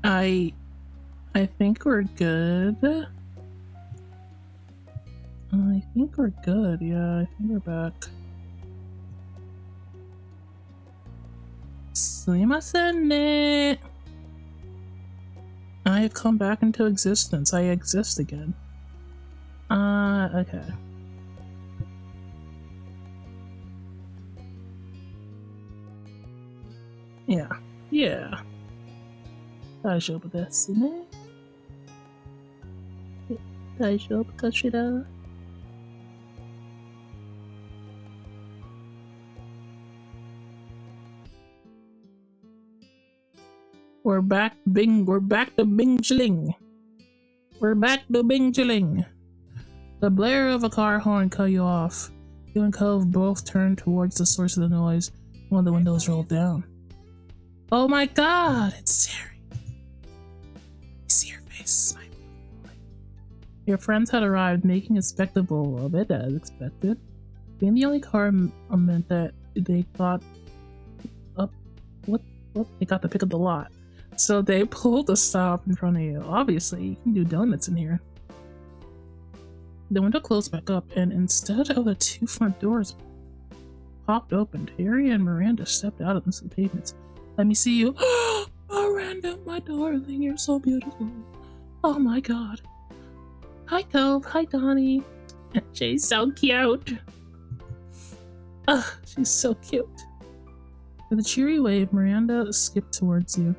I think we're good. I think we're good. Yeah, I think we're back. Sumimasen ne. I have come back into existence. I exist again. Okay. Yeah. Yeah. 大丈夫ですね。大丈夫かしら? We're back to Bing Chilling. We're back to Bing Chilling. The blare of a car horn cut you off. You and Cove both turned towards the source of the noise. One of the windows rolled down. Oh my god, it's Terry. I see your face, my boy. Your friends had arrived, making a spectacle of it as expected. Being the only car meant that they got up. What? They got the pick of the lot. So they pulled a stop in front of you. Obviously, you can do donuts in here. The window closed back up, and instead of the two front doors popped open, Terry and Miranda stepped out of the pavements. Let me see you. Miranda, my darling, you're so beautiful. Oh my god. Hi, Cove. Hi, Donny. She's so cute. Ugh, she's so cute. With a cheery wave, Miranda skipped towards you.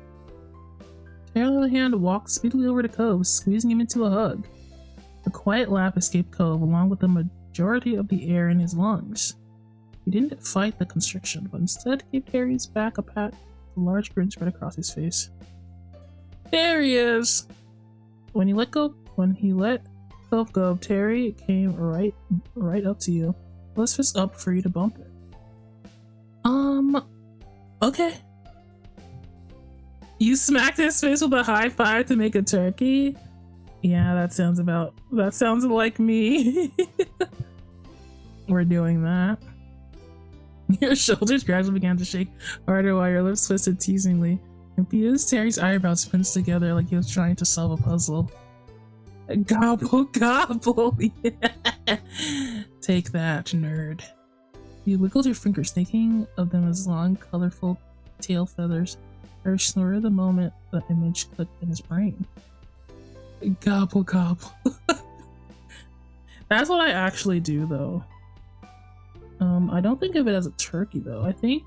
Terry, on the other hand, walked speedily over to Cove, squeezing him into a hug. A quiet laugh escaped Cove, along with the majority of the air in his lungs. He didn't fight the constriction, but instead gave Terry's back a pat, with a large grin spread across his face. There he is! When he let Cove go, Terry came right up to you. Let's fist up for you to bump it. Okay. You smacked his face with a high five to make a turkey? Yeah, that sounds like me. We're doing that. Your shoulders gradually began to shake harder while your lips twisted teasingly. Confused, Terry's eyebrows pinched together like he was trying to solve a puzzle. Gobble, gobble! Yeah. Take that, nerd. You wiggled your fingers, thinking of them as long, colorful tail feathers. Or snorted the moment the image clicked in his brain. Gobble, gobble. That's what I actually do, though. I don't think of it as a turkey, though. I think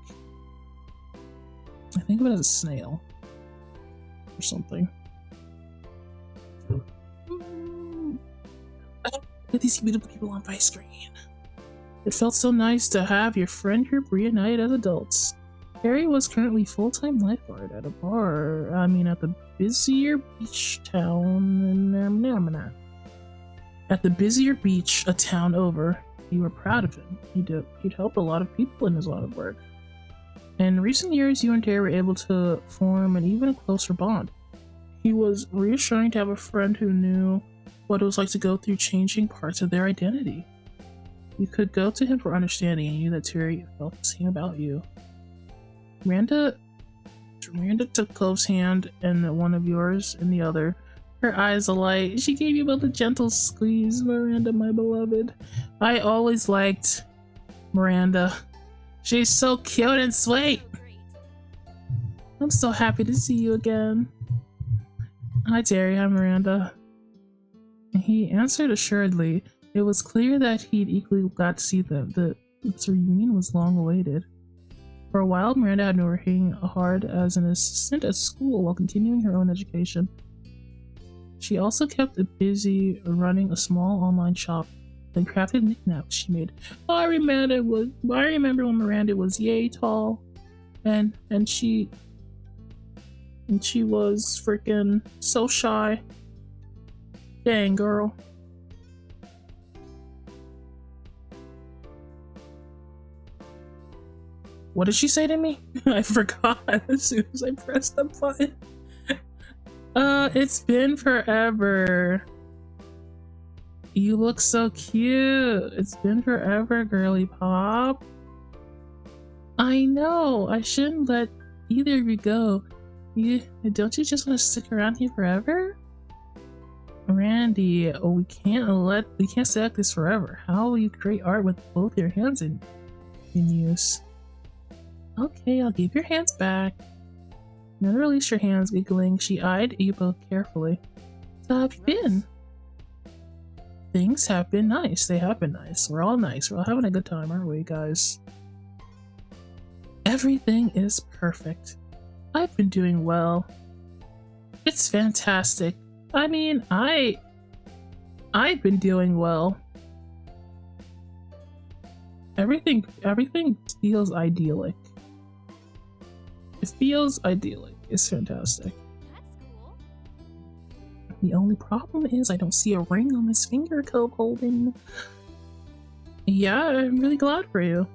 of it as a snail. Or something. Look at these beautiful people on my screen. It felt so nice to have your friend group reunite as adults. Harry was currently full-time lifeguard at at the busier beach town. At the busier beach a town over. You were proud of him. He'd helped a lot of people in his line of work. In recent years, you and Terry were able to form an even closer bond. He was reassuring to have a friend who knew what it was like to go through changing parts of their identity. You could go to him for understanding and you knew that Terry felt the same about you. Miranda took Clove's hand and one of yours in the other. Her eyes alight. She gave you both a gentle squeeze. Miranda, my beloved. I always liked Miranda. She's so cute and sweet. I'm so happy to see you again. Hi, Terry. Hi, Miranda. He answered assuredly. It was clear that he'd equally got to see them. This reunion was long awaited. For a while, Miranda had been working hard as an assistant at school while continuing her own education. She also kept busy running a small online shop and crafted knickknacks she made. I remember when Miranda was yay tall, and she was freaking so shy. Dang, girl. What did she say to me? I forgot as soon as I pressed the button. It's been forever. You look so cute. It's been forever, girly pop. I know. I shouldn't let either of you go. Don't you just want to stick around here forever? Randy, oh, we can't stay like this forever. How will you create art with both your hands in use? Okay, I'll give your hands back. Then release your hands, giggling. She eyed you both carefully. So how have you been? Things have been nice. They have been nice. We're all nice. We're all having a good time, aren't we, guys? Everything is perfect. I've been doing well. It's fantastic. I mean, I've been doing well. Everything feels idyllic. It feels idyllic. It's fantastic. That's cool. The only problem is I don't see a ring on his finger, Cove holding. Yeah, I'm really glad for you.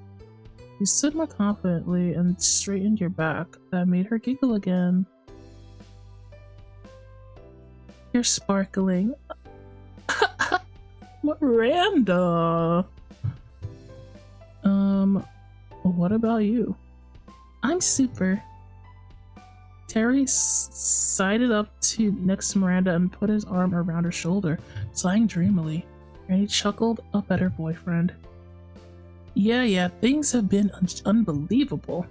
You stood more confidently and straightened your back. That made her giggle again. You're sparkling. Miranda! What about you? I'm super. Terry sided up next to Miranda and put his arm around her shoulder, sighing dreamily. Randy chuckled up at her boyfriend. Yeah, things have been unbelievable.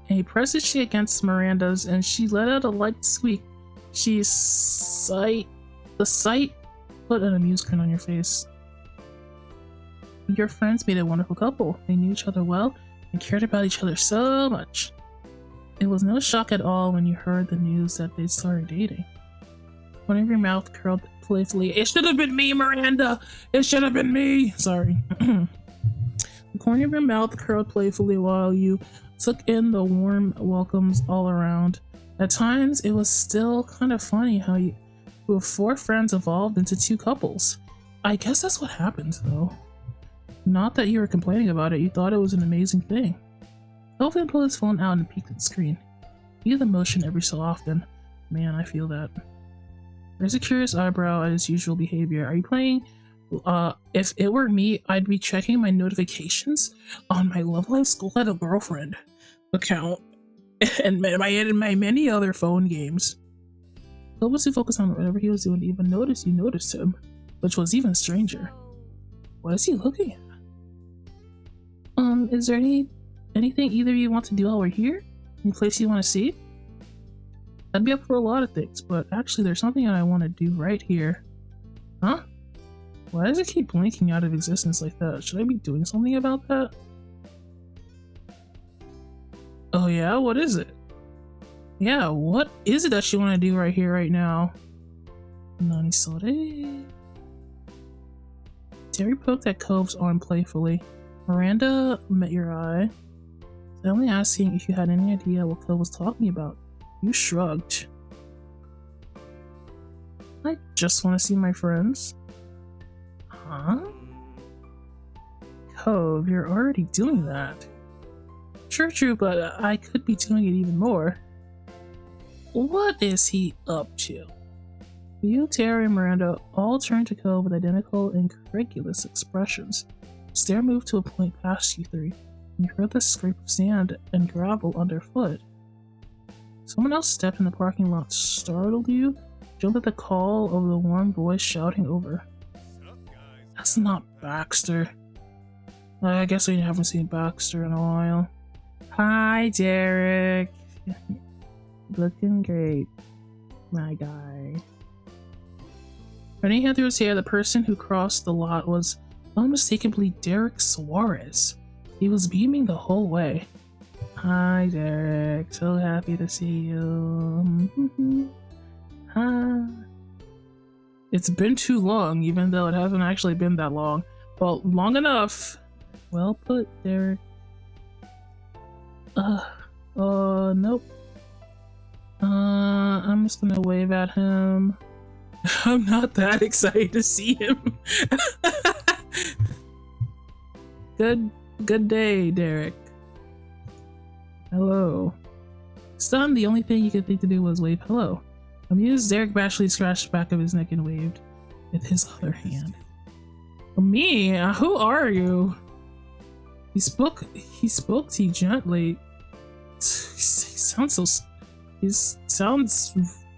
And he pressed his cheek against Miranda's and she let out a light squeak. The sight put an amused grin on your face. Your friends made a wonderful couple. They knew each other well and cared about each other so much. It was no shock at all when you heard the news that they started dating. The corner of your mouth curled playfully. It should have been me, Miranda! It should have been me! Sorry. The corner of your mouth curled playfully while you took in the warm welcomes all around. At times, it was still kind of funny how your 4 friends evolved into 2 couples. I guess that's what happened, though. Not that you were complaining about it, you thought it was an amazing thing. Elvin pulled his phone out and peeked at the screen. He did the motion every so often. Man, I feel that. There's a curious eyebrow at his usual behavior. Are you playing? If it were me, I'd be checking my notifications on my Love Life School Had a Girlfriend account and my many other phone games. Phil was too focused on whatever he was doing to even notice you noticed him, which was even stranger. What is he looking at? Is there anything either of you want to do while we're here? Any place you want to see? I'd be up for a lot of things, but actually there's something that I want to do right here. Huh? Why does it keep blinking out of existence like that? Should I be doing something about that? Oh yeah? What is it? Yeah, what is it that you want to do right here, right now? Nani sore. Terry poked at Cove's arm playfully. Miranda met your eye. Only asking if you had any idea what Cove was talking about. You shrugged. I just want to see my friends. Huh? Cove, you're already doing that. True, but I could be doing it even more. What is he up to? You, Terry, and Miranda all turned to Cove with identical, incredulous expressions. Stair moved to a point past you 3. You heard the scrape of sand and gravel underfoot. Someone else stepped in the parking lot, startled you, jumped at the call of the warm voice shouting over. That's not Baxter. I guess we haven't seen Baxter in a while. Hi, Derek. Looking great, my guy. Running his hand through his hair, the person who crossed the lot was unmistakably Derek Suarez. He was beaming the whole way. Hi, Derek. So happy to see you. Hi. It's been too long, even though it hasn't actually been that long. Well, long enough. Well put, Derek. Nope. I'm just gonna wave at him. I'm not that excited to see him. Good day, Derek. Hello. Stunned, the only thing you could think to do was wave hello. Amused, Derek bashfully scratched the back of his neck and waved with his other hand. Me? Who are you? He spoke to you gently. He sounds so He sounds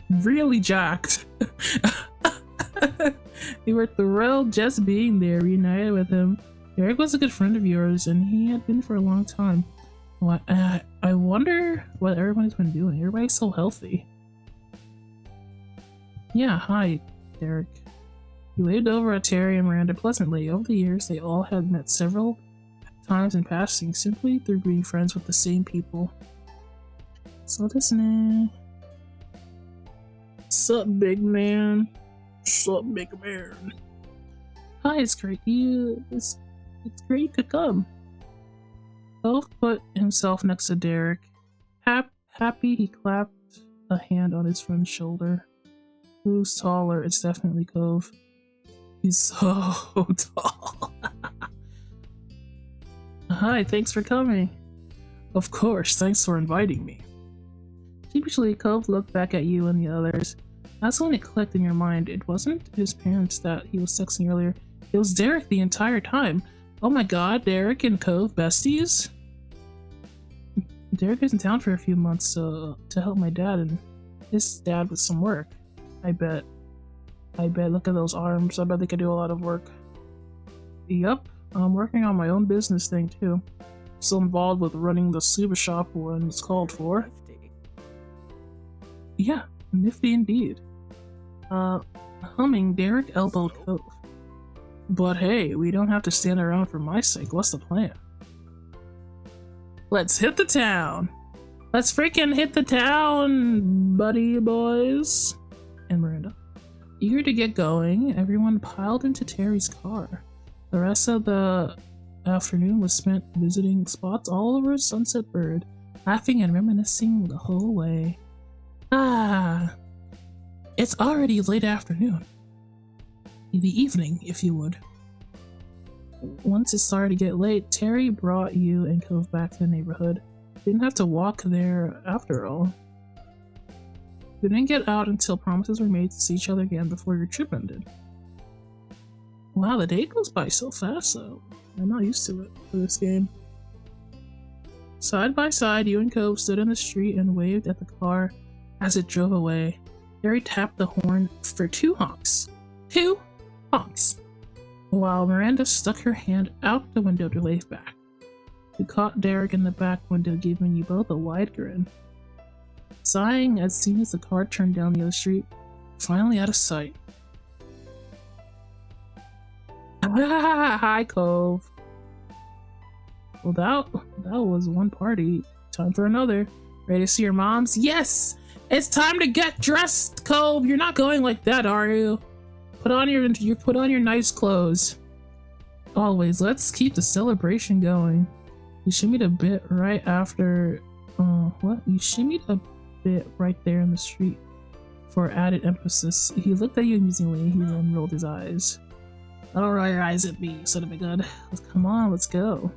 really jacked. You were thrilled just being there, reunited with him. Derek was a good friend of yours, and he had been for a long time. I wonder what everybody's been doing. Everybody's so healthy. Yeah, hi, Derek. He waved over at Terry and Miranda pleasantly. Over the years, they all had met several times in passing, simply through being friends with the same people. So listening. Sup, big man? Sup, big man? Hi, it's great. It's great you could come. Elf put himself next to Derek. Happy, he clapped a hand on his friend's shoulder. Who's taller? It's definitely Cove. He's so tall. Hi, thanks for coming. Of course, thanks for inviting me. Sheepishly, Cove looked back at you and the others. That's when it clicked in your mind. It wasn't his parents that he was texting earlier. It was Derek the entire time. Oh my god, Derek and Cove besties? Derek is in town for a few months to help my dad and his dad with some work. I bet. Look at those arms. I bet they could do a lot of work. Yup. I'm working on my own business thing too. Still involved with running the suba shop when it's called for. Yeah, nifty indeed. Humming, Derek elbowed Cove. But hey, we don't have to stand around for my sake. What's the plan? Let's hit the town! Let's freaking hit the town, buddy boys! And Miranda. Eager to get going, everyone piled into Terry's car. The rest of the afternoon was spent visiting spots all over Sunset Bird, laughing and reminiscing the whole way. Ah, it's already late afternoon. The evening, if you would. Once it started to get late, Terry brought you and Cove back to the neighborhood. Didn't have to walk there after all. You didn't get out until promises were made to see each other again before your trip ended. Wow, the day goes by so fast though. I'm not used to it for this game. Side by side, you and Cove stood in the street and waved at the car as it drove away. Terry tapped the horn for 2 honks. 2 honks! While Miranda stuck her hand out the window to wave back. You caught Derek in the back window, giving you both a wide grin. Sighing as soon as the car turned down the other street, finally out of sight. Hi, Cove. Well, that was one party. Time for another. Ready to see your moms? Yes! It's time to get dressed, Cove! You're not going like that, are you? Put on your nice clothes. Always, let's keep the celebration going. You shimmied a bit right after... what? You shimmied a bit right there in the street for added emphasis. He looked at you amusingly. He then rolled his eyes. Don't roll your eyes at me, son of a gun. Come on, let's go.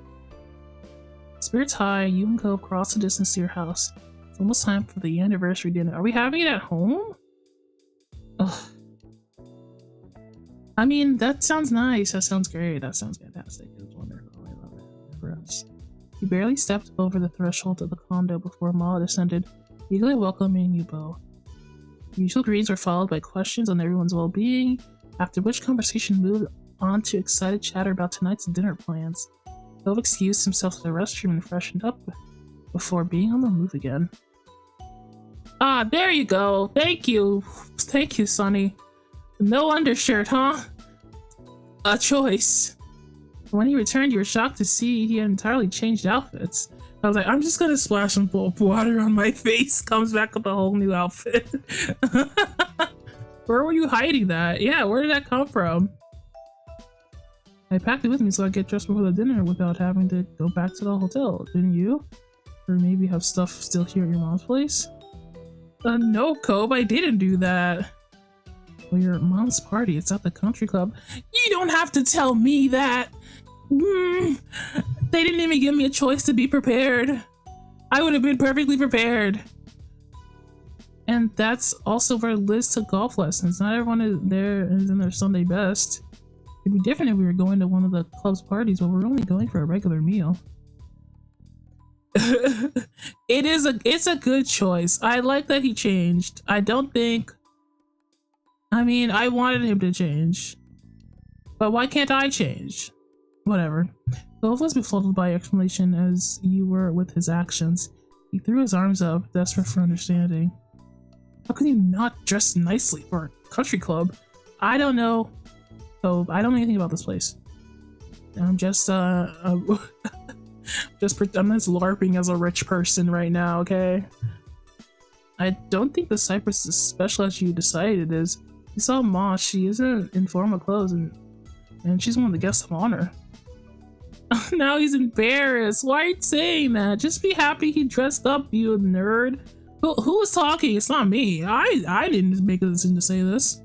Spirits high, you and Cove cross the distance to your house. It's almost time for the anniversary dinner. Are we having it at home? Ugh. I mean, that sounds nice. That sounds great. That sounds fantastic. It's wonderful. I love it for us. You barely stepped over the threshold of the condo before Ma descended, eagerly welcoming you both. Usual greetings were followed by questions on everyone's well-being, after which conversation moved on to excited chatter about tonight's dinner plans. Cove excused himself to the restroom and freshened up before being on the move again. Ah, there you go. Thank you. Thank you, Sonny. No undershirt, huh? A choice. When he returned, you were shocked to see he had entirely changed outfits. I was like, I'm just gonna splash some water on my face. Comes back with a whole new outfit. Where were you hiding that? Yeah, where did that come from? I packed it with me so I get dressed before the dinner without having to go back to the hotel, didn't you? Or maybe have stuff still here at your mom's place? No, Cove, I didn't do that. Well, your mom's party, it's at the country club. You don't have to tell me that! They didn't even give me a choice to be prepared. I would have been perfectly prepared. And that's also where Liz took golf lessons. Not everyone is in their Sunday best. It'd be different if we were going to one of the club's parties, but we're only going for a regular meal. It's a good choice. I like that he changed. I don't think, I mean, I wanted him to change, but why can't I change? Whatever. Gove was befuddled by your explanation as you were with his actions. He threw his arms up, desperate for understanding. How can you not dress nicely for a country club? I don't know. Gove, I don't know anything about this place. I'm just I'm just LARPing as a rich person right now, okay? I don't think the Cypress is as special as you decided it is. You saw Ma, she isn't in formal clothes and she's one of the guests of honor. Now he's embarrassed. Why are you saying that? Just be happy he dressed up, you nerd. Who was talking? It's not me. I didn't make a decision to say this.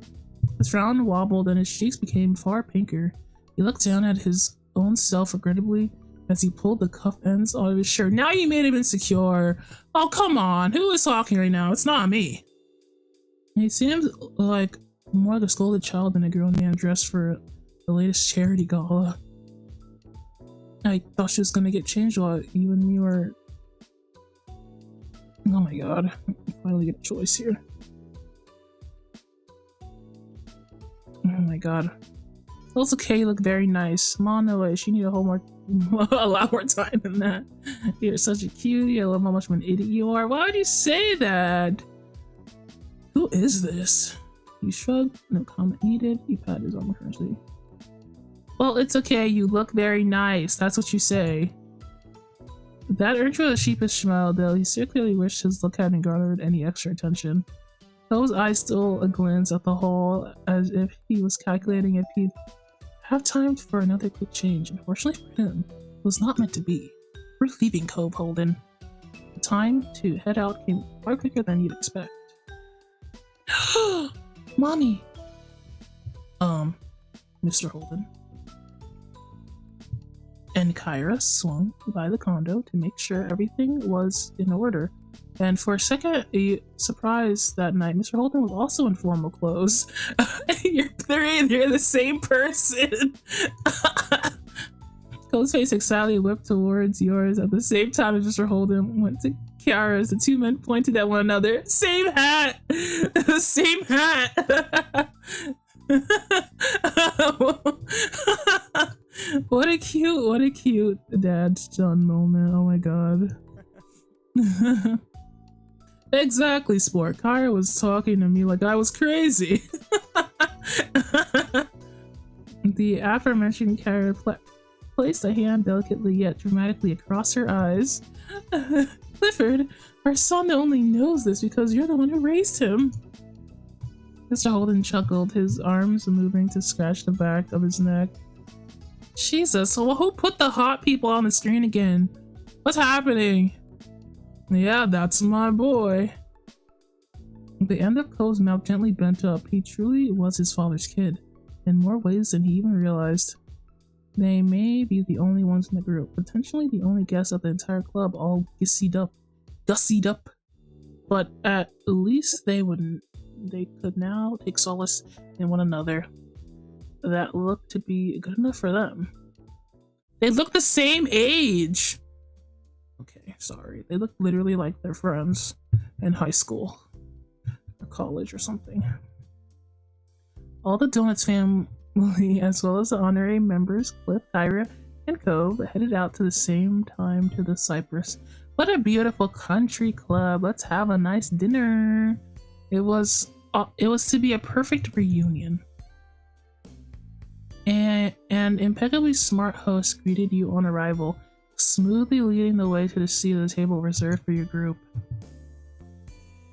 His frown wobbled and his cheeks became far pinker. He looked down at his own self regrettably as he pulled the cuff ends out of his shirt. Now you made him insecure. Oh, come on. Who is talking right now? It's not me. He seemed like more like a scolded child than a grown man dressed for the latest charity gala. I thought she was gonna get changed while you and me were... Oh my god. I finally get a choice here. Oh my god. It's okay, you look very nice. Mom, no way, she need a lot more time than that. You're such a cutie, I love how much of an idiot you are. Why would you say that? Who is this? He shrugged, no comment needed. He patted his arm currently. Well, it's okay, you look very nice. That's what you say. That earned you a sheepish smile, though he secretly wished his look hadn't garnered any extra attention. Those eyes stole a glance at the hall, as if he was calculating if he'd have time for another quick change. Unfortunately for him, it was not meant to be. We're leaving Cove, Holden. The time to head out came far quicker than you'd expect. Mommy! Mr. Holden. And Kyra swung by the condo to make sure everything was in order. And for a second, surprised that night, Mr. Holden was also in formal clothes. They're the same person. Cole's face excitedly whipped towards yours at the same time as Mr. Holden went to Kiara's. The two men pointed at one another. Same hat! Same hat! What a cute dad-son moment. Oh my god. Exactly, Sport. Kyra was talking to me like I was crazy. The aforementioned Kyra placed a hand delicately yet dramatically across her eyes. Clifford, our son only knows this because you're the one who raised him. Mr. Holden chuckled, his arms moving to scratch the back of his neck. Jesus, well, who put the hot people on the screen again? What's happening? Yeah, that's my boy. The end of Cole's mouth gently bent up. He truly was his father's kid, in more ways than he even realized. They may be the only ones in the group, potentially the only guests of the entire club, all gussied up. But at least they could now take solace in one another. That looked to be good enough for them. They look the same age! Okay, sorry. They look literally like they're friends in high school or college or something. All the Donuts family, as well as the honorary members, Cliff, Kyra, and Cove, headed out to the same time to the Cypress. What a beautiful country club. Let's have a nice dinner. It was to be a perfect reunion. And an impeccably smart host greeted you on arrival, smoothly leading the way to the seat of the table reserved for your group.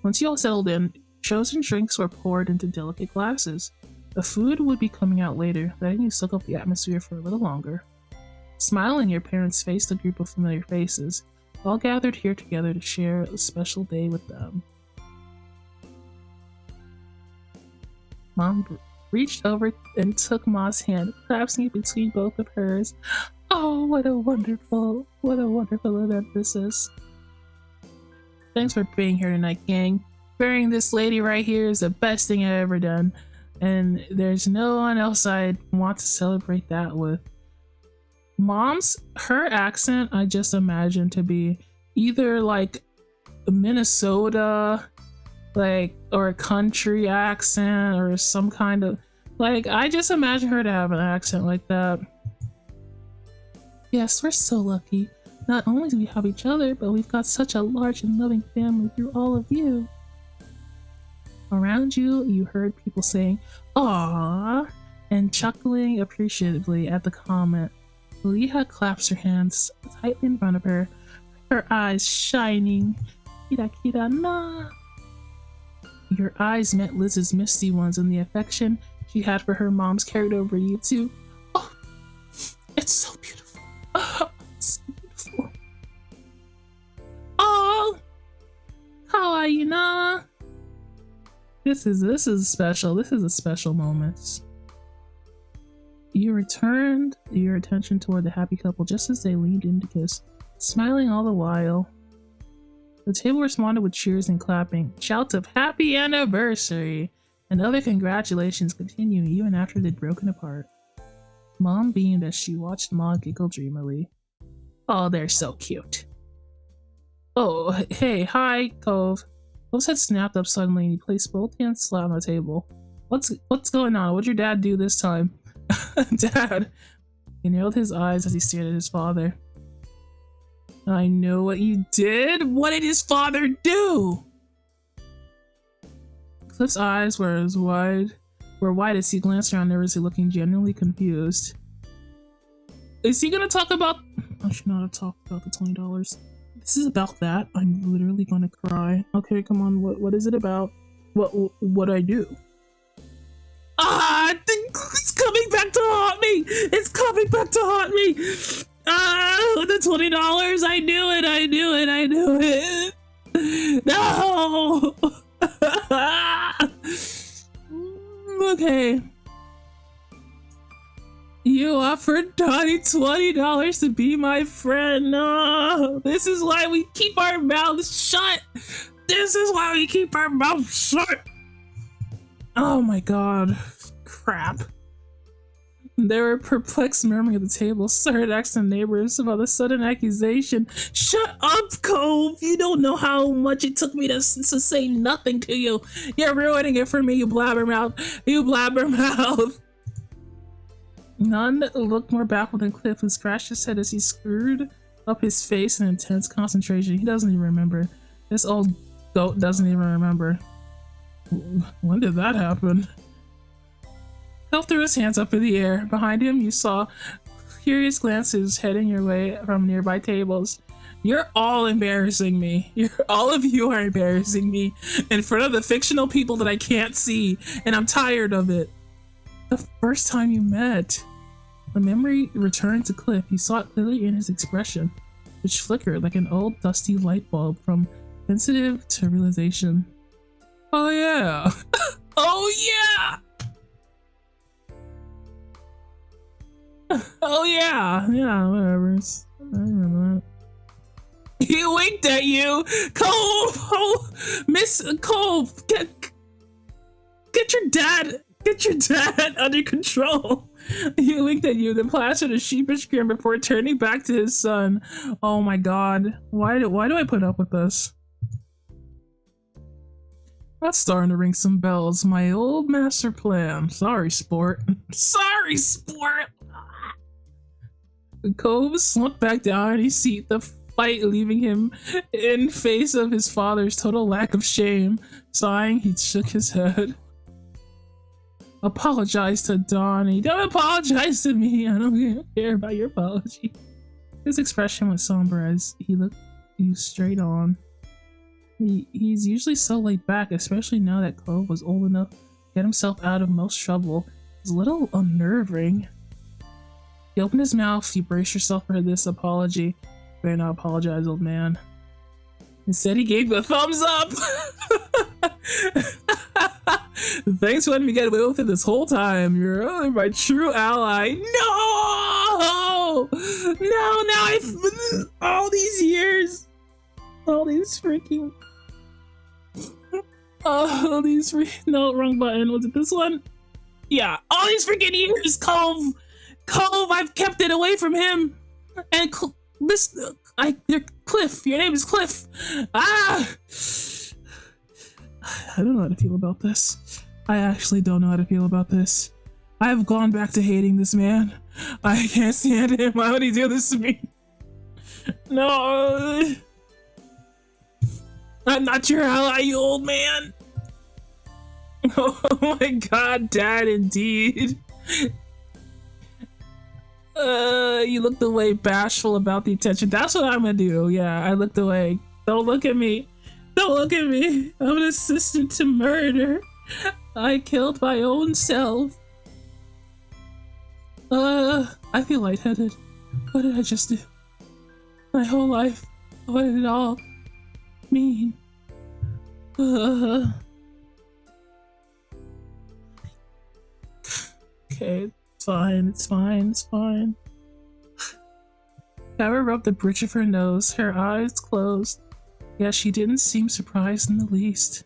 Once you all settled in, chosen drinks were poured into delicate glasses. The food would be coming out later, letting you soak up the atmosphere for a little longer. Smiling, your parents faced a group of familiar faces, all gathered here together to share a special day with them. Mom reached over and took Ma's hand, clasping it between both of hers. Oh, what a wonderful event this is. Thanks for being here tonight, gang. Burying this lady right here is the best thing I've ever done, and there's no one else I'd want to celebrate that with. Her accent, I just imagine to be, either like Minnesota, like, or a country accent or some kind of, like, I just imagine her to have an accent like that. Yes, we're so lucky. Not only do we have each other, but we've got such a large and loving family through all of you. Around you, you heard people saying, "Aww," and chuckling appreciatively at the comment. Leah claps her hands tightly in front of her, her eyes shining. Kira kira na. Your eyes met Liz's misty ones, and the affection she had for her mom's carried over you too. Oh, it's so beautiful. Oh, it's so beautiful. Oh, kawaii na. This is special. This is a special moment. You returned your attention toward the happy couple just as they leaned in to kiss, smiling all the while. The table responded with cheers and clapping, shouts of "Happy Anniversary!" and other congratulations continuing even after they'd broken apart. Mom beamed as she watched Ma giggle dreamily. Oh, they're so cute. Oh, hey, hi, Cove. Cove's head snapped up suddenly and he placed both hands flat on the table. What's going on? What'd your dad do this time? Dad! He narrowed his eyes as he stared at his father. I know what you did. What did his father do? Cliff's eyes were wide as he glanced around nervously, looking genuinely confused. Is he gonna talk about? I should not have talked about the $20. This is about that. I'm literally gonna cry. Okay, come on. What is it about? What I do? Ah! It's coming back to haunt me! It's coming back to haunt me! Ah! The $20! I knew it! I knew it! I knew it! No! Okay. You offered Donny $20 to be my friend. No, this is why we keep our mouths shut. This is why we keep our mouths shut. Oh my god. Crap. They were perplexed, murmuring at the table, started asking neighbors about the sudden accusation. Shut up, Cove! You don't know how much it took me to say nothing to you. You're ruining it for me, you blabbermouth. You blabbermouth. None looked more baffled than Cliff, who scratched his head as he screwed up his face in intense concentration. He doesn't even remember. This old goat doesn't even remember. When did that happen? Phil threw his hands up in the air. Behind him, you saw curious glances heading your way from nearby tables. You're all embarrassing me. All of you are embarrassing me in front of the fictional people that I can't see, and I'm tired of it. The first time you met. The memory returned to Cliff. He saw it clearly in his expression, which flickered like an old dusty light bulb from sensitive to realization. Oh yeah. Oh yeah. Oh yeah. Yeah, whatever. I remember that. He winked at you. Cove! Oh, Miss Cove, get your dad. Get your dad under control. He winked at you, then plastered a sheepish grin before turning back to his son. Oh my god. Why do I put up with this? That's starting to ring some bells. My old master plan. Sorry, sport. Sorry, sport. Cove slumped back down in his seat, the fight leaving him in face of his father's total lack of shame. Sighing, he shook his head. Apologize to Donny. Don't apologize to me. I don't care about your apology. His expression was somber as he looked you straight on. He's usually so laid back, especially now that Cove was old enough to get himself out of most trouble. It's a little unnerving. He opened his mouth. You brace yourself for this apology. Better not apologize, old man. Instead, he gave a thumbs up. Thanks for letting me get away with it this whole time. You're my true ally. No! No, now I've all these years. All these freaking... all these no, wrong button. Was it this one? Yeah. All these freaking years, Cove, I've kept it away from him. And Cliff, your name is Cliff. Ah! I don't know how to feel about this. I actually don't know how to feel about this. I have gone back to hating this man. I can't stand him. Why would he do this to me? No. I'm not your ally, you old man. Oh my god, Dad, indeed. You looked away, bashful about the attention. That's what I'm gonna do. Yeah, I looked away. Don't look at me. Don't look at me. I'm an assistant to murder. I killed my own self. I feel lightheaded. What did I just do? My whole life. What did it all mean? Okay, it's fine, it's fine, it's fine. Kara rubbed the bridge of her nose, her eyes closed, yet she didn't seem surprised in the least.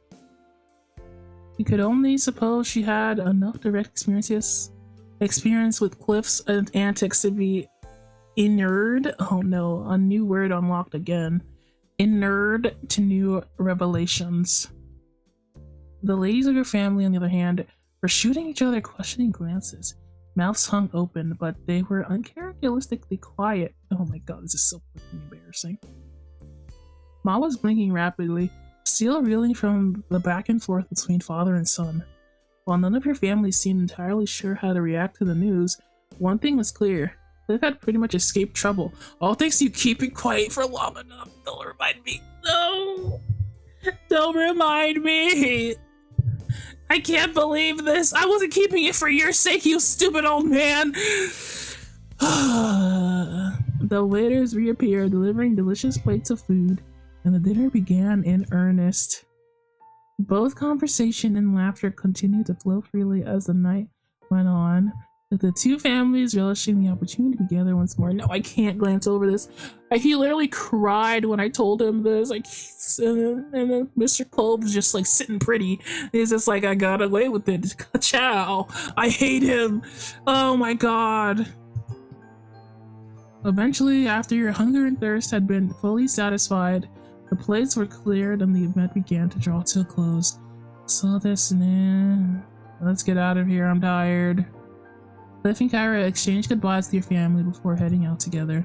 You could only suppose she had enough direct experience with Cliff's antics to be inured. Oh no, a new word unlocked again. Inured to new revelations. The ladies of her family, on the other hand, were shooting each other questioning glances. Mouths hung open, but they were uncharacteristically quiet. Oh my god, this is so freaking embarrassing. Ma was blinking rapidly, still reeling from the back and forth between father and son. While none of her family seemed entirely sure how to react to the news, one thing was clear. Cliff had pretty much escaped trouble. All thanks to you keeping quiet for long enough. Don't remind me. No! Don't remind me! I can't believe this! I wasn't keeping it for your sake, you stupid old man! The waiters reappeared, delivering delicious plates of food, and the dinner began in earnest. Both conversation and laughter continued to flow freely as the night went on, with the two families relishing the opportunity to be together once more. No, I can't glance over this. He literally cried when I told him this. Like, and then Mr. Cole was just like sitting pretty. He's just like, I got away with it. Ciao. I hate him. Oh my god. Eventually, after your hunger and thirst had been fully satisfied, the plates were cleared and the event began to draw to a close. So this, let's get out of here. I'm tired. Cliff and Kyra exchanged goodbyes with your family before heading out together.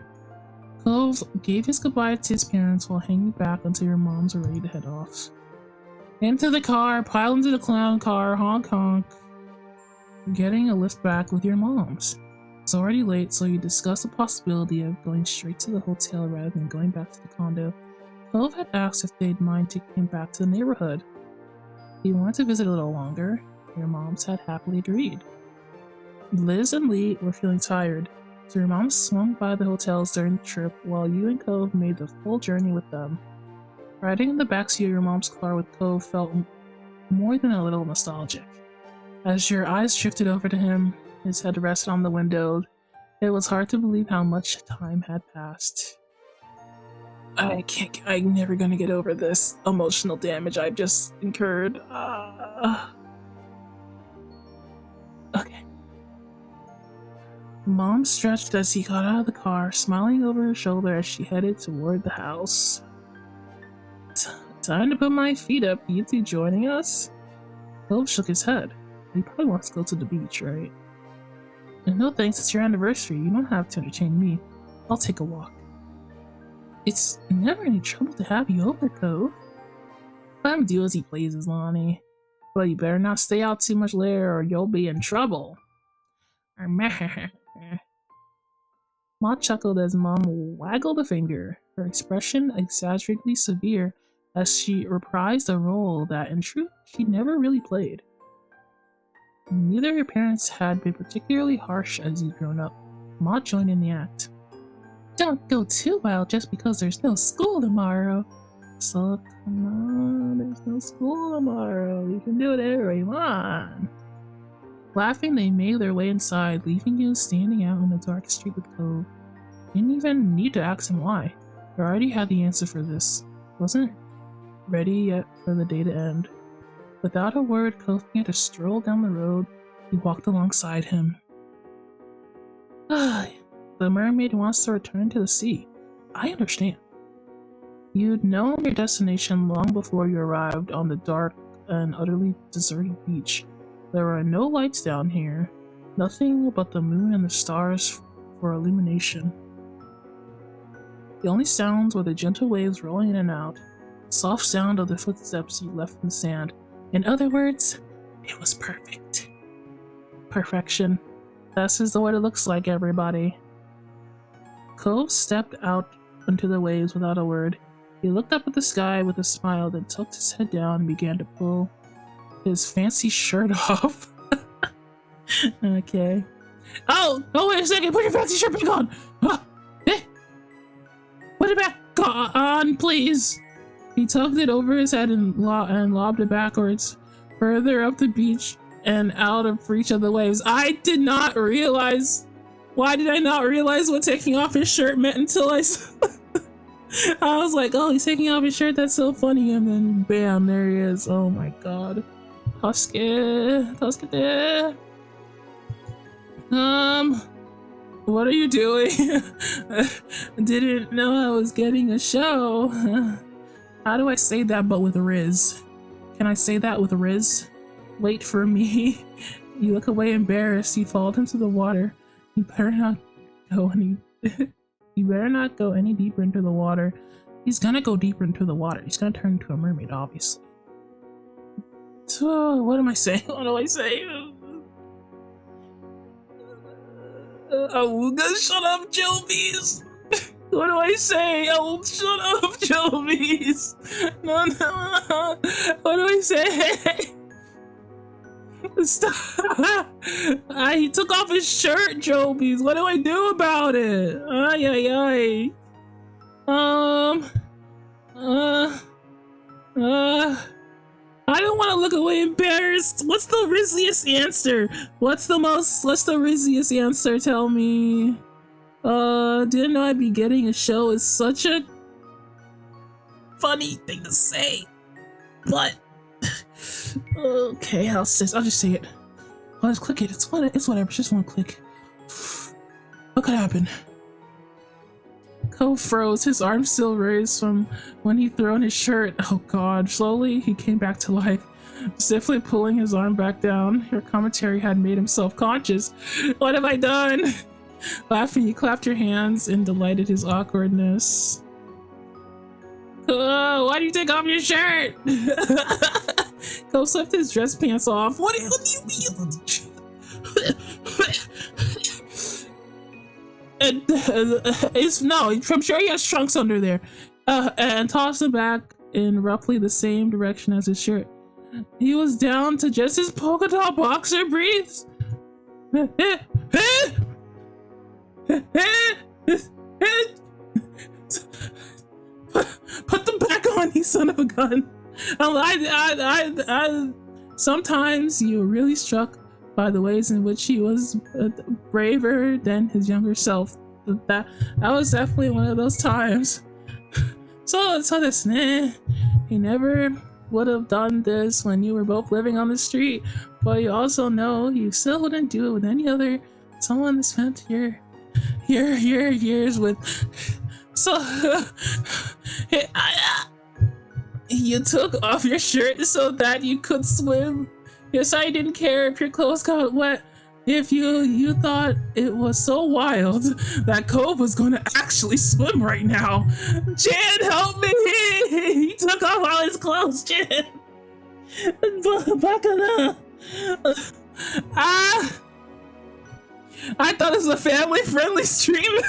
Cove gave his goodbye to his parents while hanging back until your moms were ready to head off. Into the car, pile into the clown car, honk honk. Getting a lift back with your moms. It's already late, so you discuss the possibility of going straight to the hotel rather than going back to the condo. Cove had asked if they'd mind taking him back to the neighborhood. If he wanted to visit a little longer, your moms had happily agreed. Liz and Lee were feeling tired, so your mom swung by the hotels during the trip while you and Cove made the full journey with them. Riding in the backseat of your mom's car with Cove felt more than a little nostalgic. As your eyes drifted over to him, his head rested on the window. It was hard to believe how much time had passed. I'm never gonna get over this emotional damage I've just incurred. Okay. Mom stretched as he got out of the car, smiling over her shoulder as she headed toward the house. Time to put my feet up. You two joining us? Cove shook his head. He probably wants to go to the beach, right? And no thanks, it's your anniversary. You don't have to entertain me. I'll take a walk. It's never any trouble to have you over, Cove. Let him do as he pleases, Lonnie. But you better not stay out too much later or you'll be in trouble. Ma chuckled as Mom waggled a finger, her expression exaggeratedly severe as she reprised a role that, in truth, she never really played. Neither of your parents had been particularly harsh as you'd grown up. Ma joined in the act. Don't go too wild just because there's no school tomorrow. So, come on, there's no school tomorrow. You can do whatever you want. Laughing, they made their way inside, leaving you standing out in the dark street with Cove. You didn't even need to ask him why. You already had the answer for this. Wasn't ready yet for the day to end. Without a word, Cove began to stroll down the road. You walked alongside him. The mermaid wants to return to the sea. I understand. You'd known your destination long before you arrived on the dark and utterly deserted beach. There are no lights down here, nothing but the moon and the stars for illumination. The only sounds were the gentle waves rolling in and out, the soft sound of the footsteps you left in the sand. In other words, it was perfect. Perfection. This is what it looks like, everybody. Cove stepped out into the waves without a word. He looked up at the sky with a smile, then tucked his head down and began to pull his fancy shirt off. Okay. Oh, wait a second, put your fancy shirt back on! Put it back on, please! He tugged it over his head and lobbed it backwards, further up the beach and out of reach of the waves. I did not realize. Why did I not realize what taking off his shirt meant until I was like, oh, he's taking off his shirt, that's so funny, and then bam, there he is. Oh my god. Tuske. What are you doing? Didn't know I was getting a show. How do I say that but with Riz? Can I say that with Riz? Wait for me. You look away embarrassed. You followed him to the water. You better not go any you better not go any deeper into the water. He's gonna go deeper into the water. He's gonna turn into a mermaid, obviously. So, what am I saying? What do I say? Oh, shut up, Jovies! What do I say? Oh, shut up, Jovies! No. What do I say? Stop! He took off his shirt, Jovies. What do I do about it? Ay. I don't want to look away embarrassed. What's the rizziest answer? What's the rizziest answer? Tell me. Didn't know I'd be getting a show is such a funny thing to say. But okay, I'll just say it. I'll just click it. It's whatever. It's just one click. What could happen? Cove froze, his arm still raised from when he'd thrown his shirt. Oh god. Slowly, he came back to life, stiffly pulling his arm back down. Your commentary had made him self-conscious. What have I done? Laughing, you clapped your hands and delighted his awkwardness. Why do you take off your shirt? Cove slipped his dress pants off. What do you mean? I'm sure he has trunks under there. And tossed them back in roughly the same direction as his shirt. He was down to just his polka dot boxer briefs. Put them back on, you son of a gun. Sometimes you were really struck by the ways in which he was braver than his younger self. That was definitely one of those times. So this, he never would have done this when you were both living on the street, but you also know you still wouldn't do it with any other someone that spent your years with. So you took off your shirt so that you could swim. Yes, I didn't care if your clothes got wet. If you thought it was so wild that Cove was gonna actually swim right now. Jan, help me! He took off all his clothes, Jan! Bacana! I thought it was a family-friendly stream.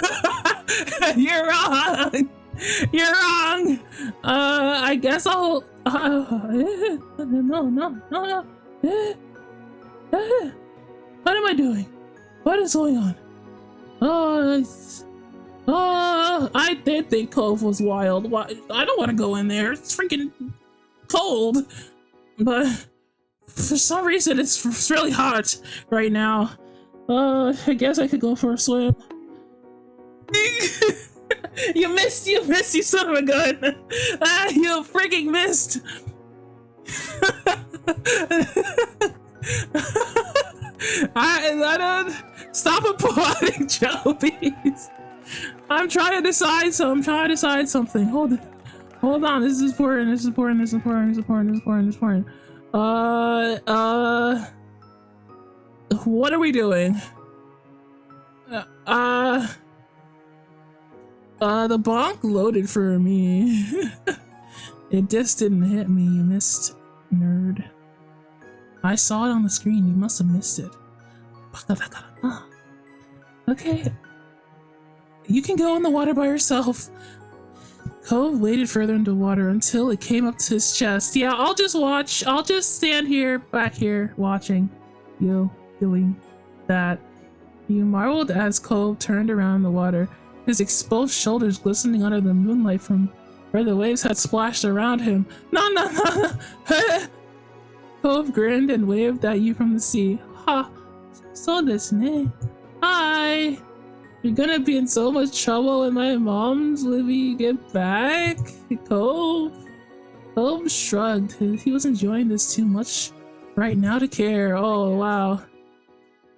You're wrong! You're wrong! I guess I'll... No. What am I doing? What is going on? I did think Cove was wild. Why? I don't want to go in there. It's freaking cold. But for some reason, it's really hot right now. I guess I could go for a swim. You missed, you son of a gun. You freaking missed. I don't stop applauding, Joe, please. I'm trying to decide something. Hold Hold on, this is important, this is important, this is important, this is important, this is important, this is important. What are we doing? The bonk loaded for me. It just didn't hit me, you missed, nerd. I saw it on the screen, you must have missed it. Okay. You can go in the water by yourself. Cove waded further into water until it came up to his chest. Yeah, I'll just watch. I'll just stand here, back here, watching you doing that. You marveled as Cove turned around in the water, his exposed shoulders glistening under the moonlight from where the waves had splashed around him. No, no, no, no. Cove grinned and waved at you from the sea. Ha! So desu. Hi! You're gonna be in so much trouble when my mom's when we get back? Cove shrugged. He was enjoying this too much right now to care. Oh, wow.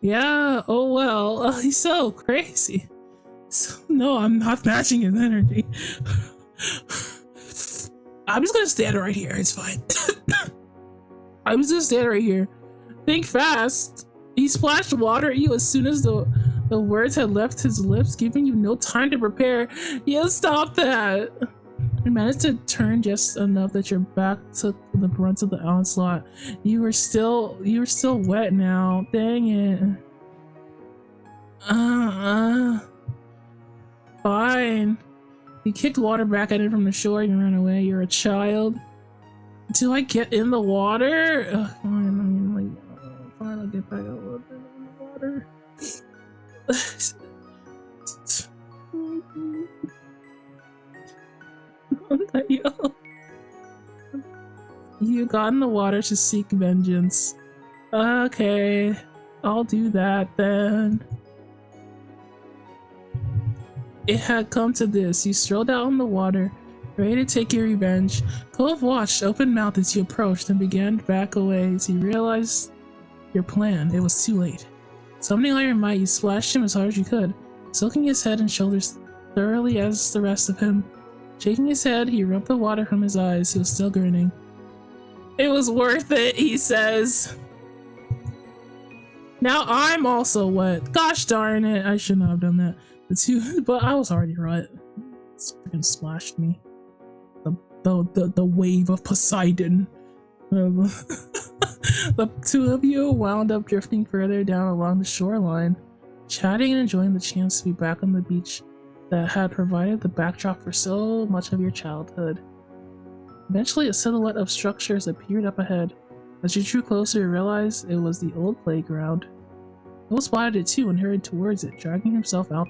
Yeah, oh well. Oh, he's so crazy. So, no, I'm not matching his energy. I'm just gonna stand right here. It's fine. I'm just gonna stand right here. Think fast. He splashed water at you as soon as the words had left his lips, giving you no time to prepare. Yeah, stop that. You managed to turn just enough that your back took the brunt of the onslaught. You were still wet now. Dang it. Fine. You kicked water back at him from the shore and you ran away. You're a child. Do I get in the water? Fine, I mean, like, fine, I'll get back a little bit in the water. You got in the water to seek vengeance. Okay, I'll do that then. It had come to this. You strolled out on the water, ready to take your revenge. Cove watched open-mouthed as you approached and began to back away as he realized your plan. It was too late. Summoning all your might, you splashed him as hard as you could, soaking his head and shoulders thoroughly as the rest of him. Shaking his head, he rubbed the water from his eyes. He was still grinning. It was worth it, he says. Now I'm also wet. Gosh darn it, I should not have done that. But I was already right. It's freaking splashed me. The wave of Poseidon. The two of you wound up drifting further down along the shoreline, chatting and enjoying the chance to be back on the beach that had provided the backdrop for so much of your childhood. Eventually, a silhouette of structures appeared up ahead. As you drew closer, you realized it was the old playground. Will spotted it too and hurried towards it, dragging himself out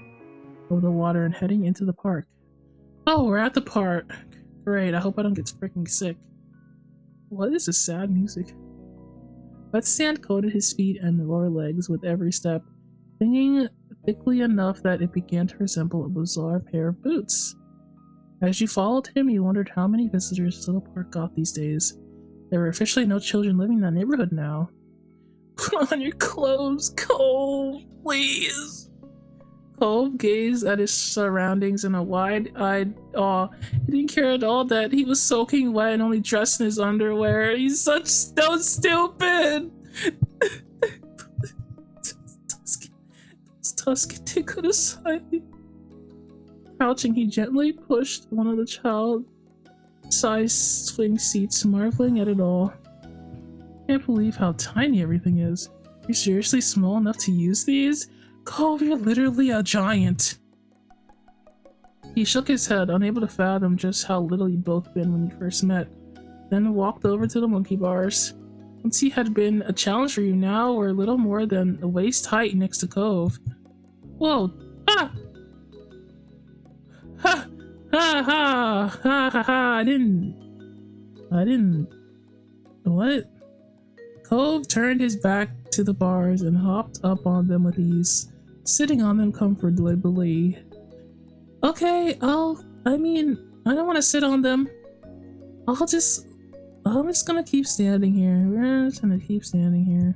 of the water and heading into the park. Oh, we're at the park. Great, I hope I don't get freaking sick. What is this sad music? Wet sand coated his feet and lower legs with every step, clinging thickly enough that it began to resemble a bizarre pair of boots. As you followed him, you wondered how many visitors to the park got these days. There were officially no children living in that neighborhood now. Put on your clothes, Cole, please. Cole gazed at his surroundings in a wide-eyed awe. He didn't care at all that he was soaking wet and only dressed in his underwear. He's so stupid! Tusky tickled aside. Crouching, he gently pushed one of the child-sized swing seats, marveling at it all. Can't believe how tiny everything is. You're seriously small enough to use these? Cove, you're literally a giant. He shook his head, unable to fathom just how little you'd both been when you first met, then walked over to the monkey bars. Once he had been a challenge for you, now were little more than a waist height next to Cove. Whoa! Ah! Ha! Ha ha! Ha ha ha! I didn't... What? Cove turned his back to the bars and hopped up on them with ease, sitting on them comfortably. Okay, I don't want to sit on them. I'm just gonna keep standing here. We're just gonna keep standing here.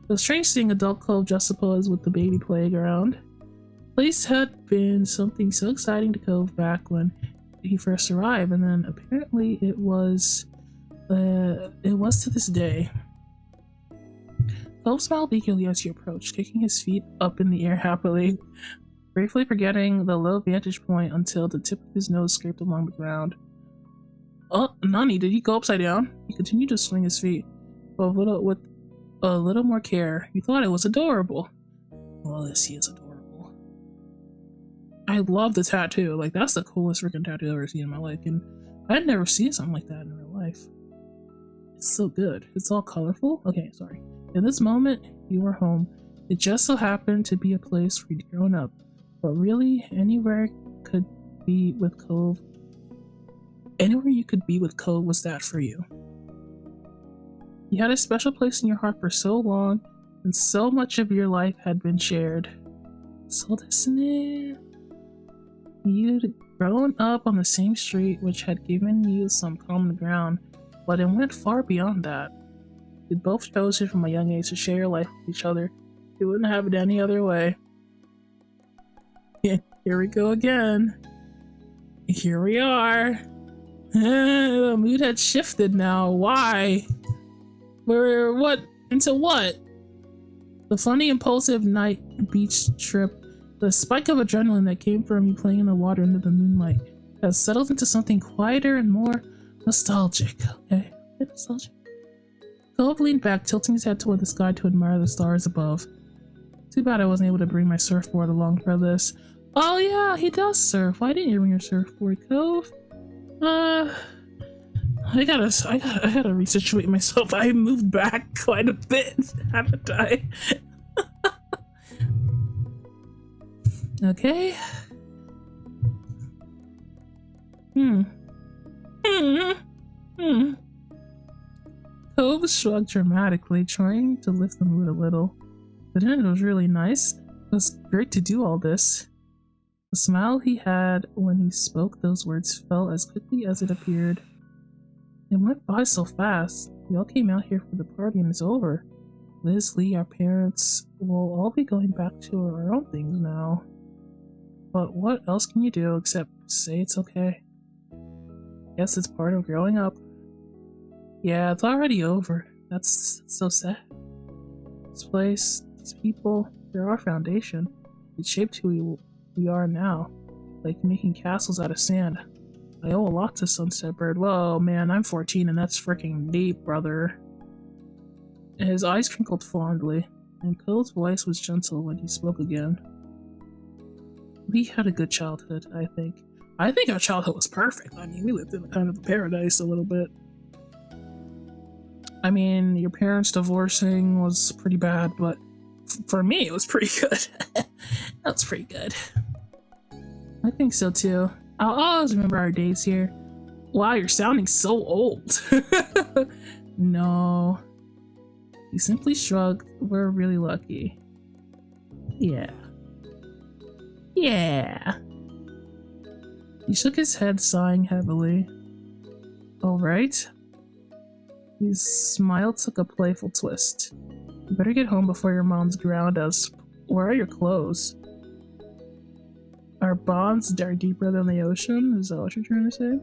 It was strange seeing adult Cove juxtaposed with the baby playground. The place had been something so exciting to Cove back when he first arrived, and then apparently it was to this day. Cove smiled eagerly as he approached, kicking his feet up in the air happily, briefly forgetting the low vantage point until the tip of his nose scraped along the ground. Oh, Donny, did he go upside down? He continued to swing his feet, but with a little more care. He thought it was adorable. Well, yes, he is adorable. I love the tattoo. Like, that's the coolest freaking tattoo I've ever seen in my life, and I'd never seen something like that in real life. It's so good. It's all colorful. Okay, sorry. In this moment, you were home. It just so happened to be a place where you'd grown up, but really, anywhere could be with Cove. Anywhere you could be with Cove was that for you. You had a special place in your heart for so long, and so much of your life had been shared. So listening. You'd grown up on the same street, which had given you some common ground, but it went far beyond that. You'd both chosen from a young age to share your life with each other. You wouldn't have it any other way. Here we go again. Here we are. The mood had shifted now. Why? What? Into what? The funny, impulsive night beach trip, the spike of adrenaline that came from you playing in the water under the moonlight, has settled into something quieter and more nostalgic. Okay, nostalgic. Cove leaned back, tilting his head toward the sky to admire the stars above. Too bad I wasn't able to bring my surfboard along for this. Oh yeah, he does surf. Why didn't you bring your surfboard, Cove? I gotta resituate myself. I moved back quite a bit, haven't I? Okay. Cove shrugged dramatically, trying to lift the mood a little. But then it was really nice. It was great to do all this. The smile he had when he spoke those words fell as quickly as it appeared. It went by so fast. We all came out here for the party and it's over. Liz, Lee, our parents, will all be going back to our own things now. But what else can you do except say it's okay? Guess it's part of growing up. Yeah, it's already over. That's so sad. This place, these people, they're our foundation. It shaped who we are now, like making castles out of sand. I owe a lot to Sunset Bird. Whoa, man, I'm 14 and that's freaking deep, brother. His eyes crinkled fondly, and Cole's voice was gentle when he spoke again. We had a good childhood, I think. I think our childhood was perfect. I mean, we lived in kind of a paradise a little bit. I mean, your parents divorcing was pretty bad, but for me, it was pretty good. That was pretty good. I think so too. I'll always remember our days here. Wow, you're sounding so old. No. He simply shrugged. We're really lucky. Yeah. Yeah. He shook his head, sighing heavily. Alright. His smile took a playful twist. You better get home before your moms ground us. Where are your clothes? Our bonds are deeper than the ocean? Is that what you're trying to say?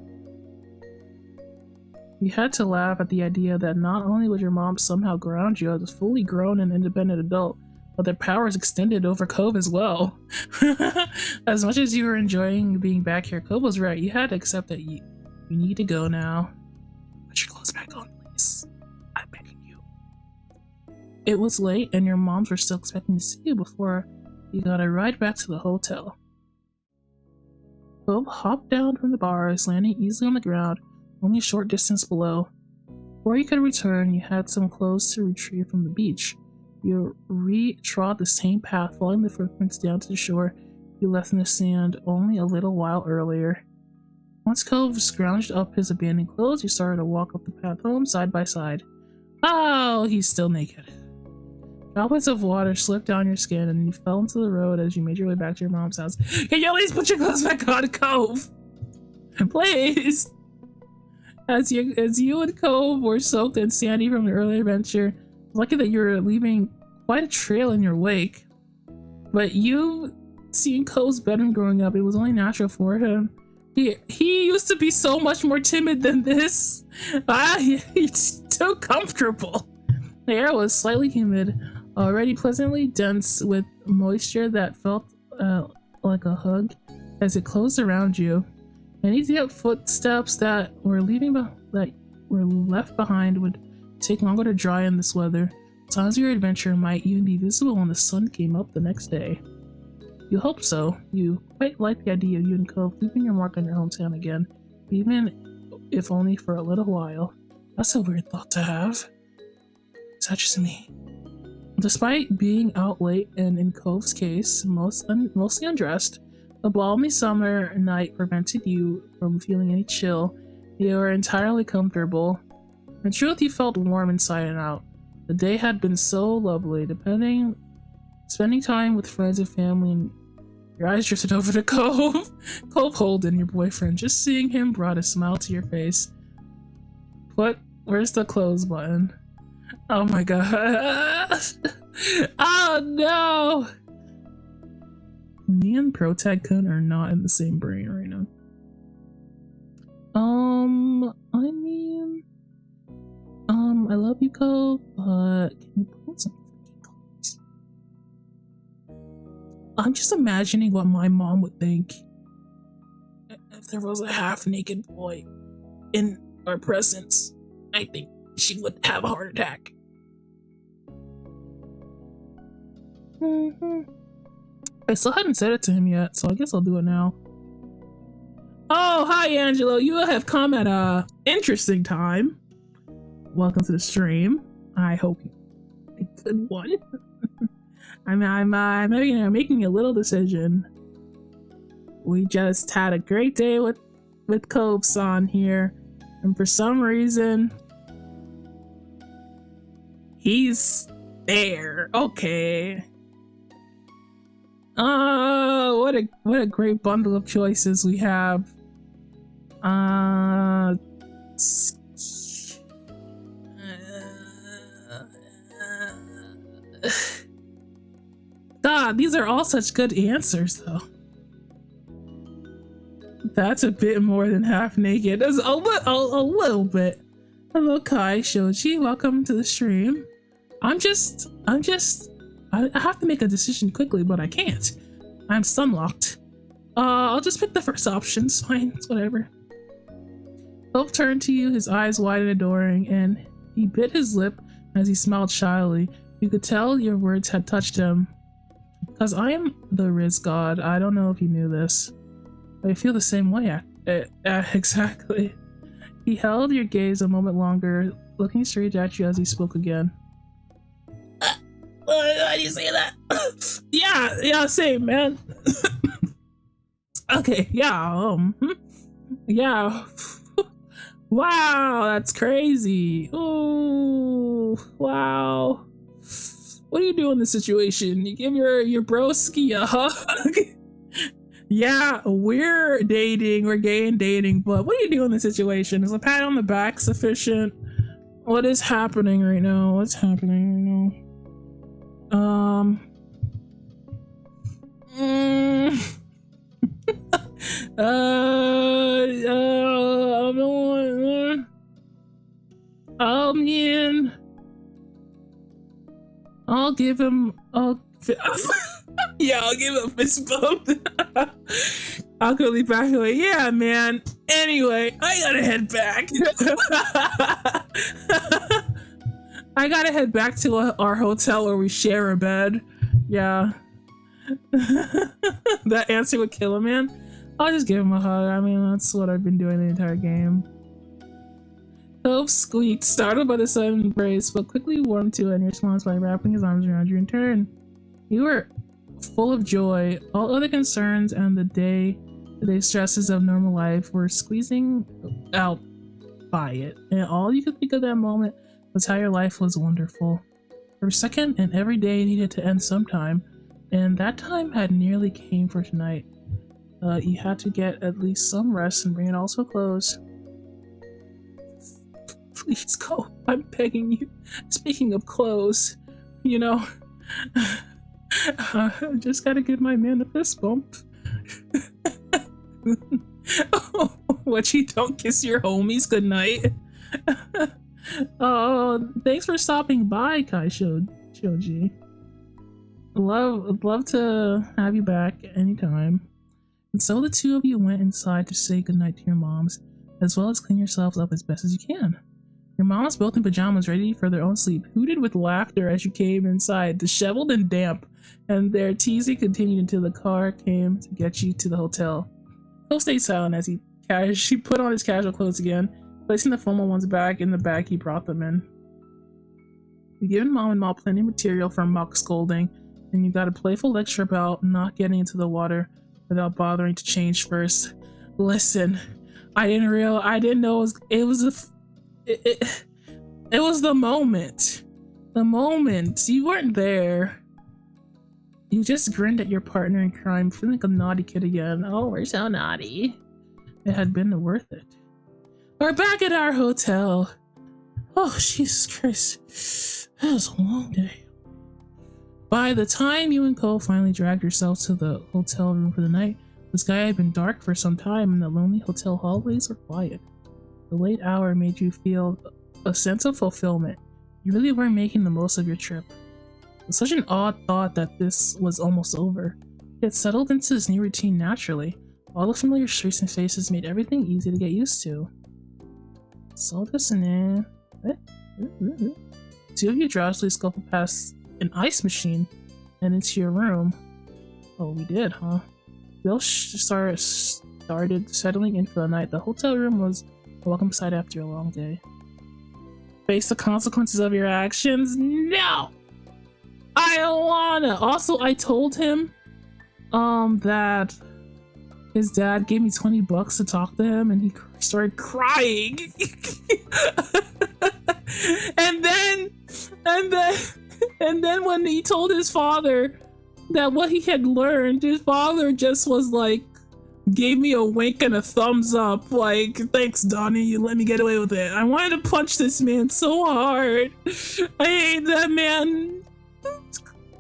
You had to laugh at the idea that not only would your mom somehow ground you as a fully grown and independent adult, but their powers extended over Cove as well. As much as you were enjoying being back here, Cove was right. You had to accept that you need to go now. Put your clothes back on, please. I'm begging you. It was late, and your moms were still expecting to see you before you got a ride back to the hotel. Cove hopped down from the bars, landing easily on the ground, only a short distance below. Before you could return, you had some clothes to retrieve from the beach. You re-trod the same path, following the footprints down to the shore you left in the sand only a little while earlier. Once Cove scrounged up his abandoned clothes, you started to walk up the path home side by side. Oh, he's still naked. Droplets of water slipped down your skin and you fell into the road as you made your way back to your mom's house. Can you at least put your clothes back on, Cove? Please! As you and Cove were soaked and sandy from the earlier adventure, it's lucky that you were leaving quite a trail in your wake. But you seeing Cove's bedroom growing up, it was only natural for him He used to be so much more timid than this. He's too comfortable. The air was slightly humid, already pleasantly dense with moisture that felt like a hug as it closed around you. Any footsteps that were left behind would take longer to dry in this weather. Signs of your adventure might even be visible when the sun came up the next day. You hope so. You quite like the idea of you and Cove leaving your mark on your hometown again, even if only for a little while. That's a weird thought to have. Is that just me? Despite being out late and in Cove's case, mostly undressed, the balmy summer night prevented you from feeling any chill. You were entirely comfortable. In truth, you felt warm inside and out. The day had been so lovely, spending time with friends and family, and your eyes drifted over to Cove. Cove Holden, your boyfriend. Just seeing him brought a smile to your face. Where's the close button? Oh my god. Oh no! Me and Protag-kun are not in the same brain right now. I love you, Cove, but can you put some freaking clothes? I'm just imagining what my mom would think if there was a half-naked boy in our presence. I think she would have a heart attack. I still hadn't said it to him yet, so I guess I'll do it now. Oh, hi Angelo, you have come at a interesting time. Welcome to the stream. I hope you had a good one. I'm making a little decision. We just had a great day with Cope-san here, and for some reason he's there. Okay. What a great bundle of choices we have. God, these are all such good answers, though. That's a bit more than half naked. That's a little bit. Hello, Kai Shoji. Welcome to the stream. I have to make a decision quickly, but I can't. I'm stunlocked. I'll just pick the first option. It's fine. It's whatever. Hope turned to you, his eyes wide and adoring, and he bit his lip as he smiled shyly. You could tell your words had touched him. Because I am the Riz God. I don't know if you knew this. But I feel the same way. Exactly. He held your gaze a moment longer, looking straight at you as he spoke again. Why do you say that? yeah, same, man. Okay, yeah, yeah. Wow, that's crazy. Oh, wow. What do you do in this situation? You give your broski a hug? Yeah, we're dating, we're gay and dating, but what do you do in this situation? Is a pat on the back sufficient? What is happening right now? What's happening right now? Man. I'll give him yeah, I'll give him a fist bump. I'll go leave back away. Yeah, man. Anyway, I gotta head back. I gotta head back to our hotel where we share a bed. Yeah. That answer would kill a man. I'll just give him a hug. I mean, that's what I've been doing the entire game. Hope squeaked, startled by the sudden embrace, but quickly warmed to it in response by wrapping his arms around you in turn. You were full of joy. All other concerns and the day-to-day stresses of normal life were squeezing out by it, and all you could think of that moment was how your life was wonderful. For a second, and every day needed to end sometime, and that time had nearly came for tonight. You had to get at least some rest and bring it all to a close. Please go. I'm begging you. Speaking of clothes, you know, I just gotta give my man a fist bump. What, you don't kiss your homies goodnight? Oh, thanks for stopping by, Kai Shoji. Love to have you back anytime. And so the two of you went inside to say goodnight to your moms, as well as clean yourselves up as best as you can. Your moms, both in pajamas, ready for their own sleep, hooted with laughter as you came inside, disheveled and damp, and their teasing continued until the car came to get you to the hotel. Phil stayed silent as he put on his casual clothes again, placing the formal ones back in the bag he brought them in. You've given Mom and Ma plenty of material for mock scolding, and you got a playful lecture about not getting into the water without bothering to change first. Listen, I didn't know it was the moment. The moment. You weren't there. You just grinned at your partner in crime, feeling like a naughty kid again. Oh, we're so naughty. It had been worth it. We're back at our hotel. Oh, Jesus Christ. That was a long day. By the time you and Cole finally dragged yourselves to the hotel room for the night, the sky had been dark for some time and the lonely hotel hallways were quiet. The late hour made you feel a sense of fulfillment. You really were making the most of your trip. It was such an odd thought that this was almost over. It settled into this new routine naturally. All the familiar streets and faces made everything easy to get used to. So listening. Two of you drowsily scuffled past an ice machine and into your room. Oh, we did, huh? Bill started settling in for the night. The hotel room was a welcome sight after a long day. Face the consequences of your actions? No! I don't wanna! Also, I told him that his dad gave me $20 to talk to him and he started crying. and then when he told his father that what he had learned, his father just was like, gave me a wink and a thumbs up, like, thanks Donny, you let me get away with it. I wanted to punch this man so hard. I hate that man.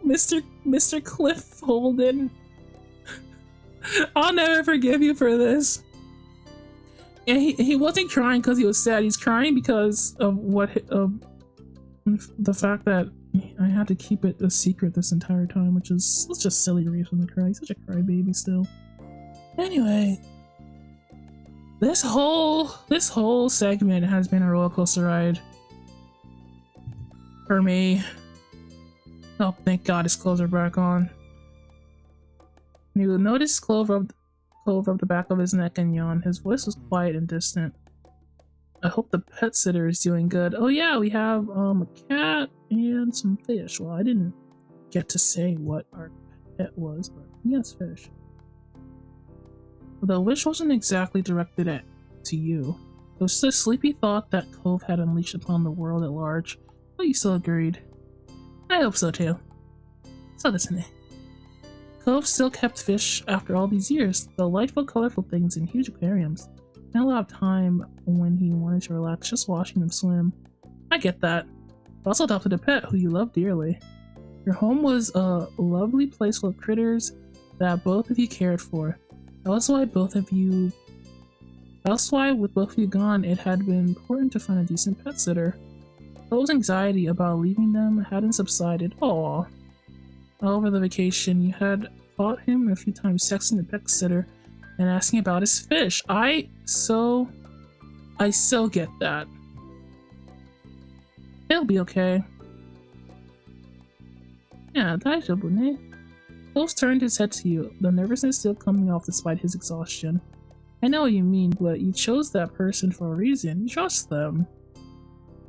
Mr. Cliff Holden. I'll never forgive you for this. And he wasn't crying because he was sad. He's crying because of the fact that I had to keep it a secret this entire time, which is just silly reason to cry. He's such a crybaby still. Anyway, this whole segment has been a roller coaster ride for me. Oh, thank God his clothes are back on. You will notice Clove rubbed the back of his neck and yawned. His voice was quiet and distant. I hope the pet sitter is doing good. Oh yeah, we have a cat and some fish. Well, I didn't get to say what our pet was, but yes, fish. The wish wasn't exactly directed to you. It was just a sleepy thought that Cove had unleashed upon the world at large, but you still agreed. I hope so too. So listen. Cove still kept fish after all these years, delightful, colorful things in huge aquariums. He had a lot of time when he wanted to relax just watching them swim. I get that. You also adopted a pet who you love dearly. Your home was a lovely place full of critters that both of you cared for. That's why with both of you gone, it had been important to find a decent pet sitter. Cove's anxiety about leaving them hadn't subsided. Aww. Over the vacation, you had caught him a few times texting the pet sitter and asking about his fish. I so get that. It'll be okay. Yeah, daijoubu ne. Close turned his head to you, the nervousness still coming off despite his exhaustion. I know what you mean, but you chose that person for a reason. You trust them.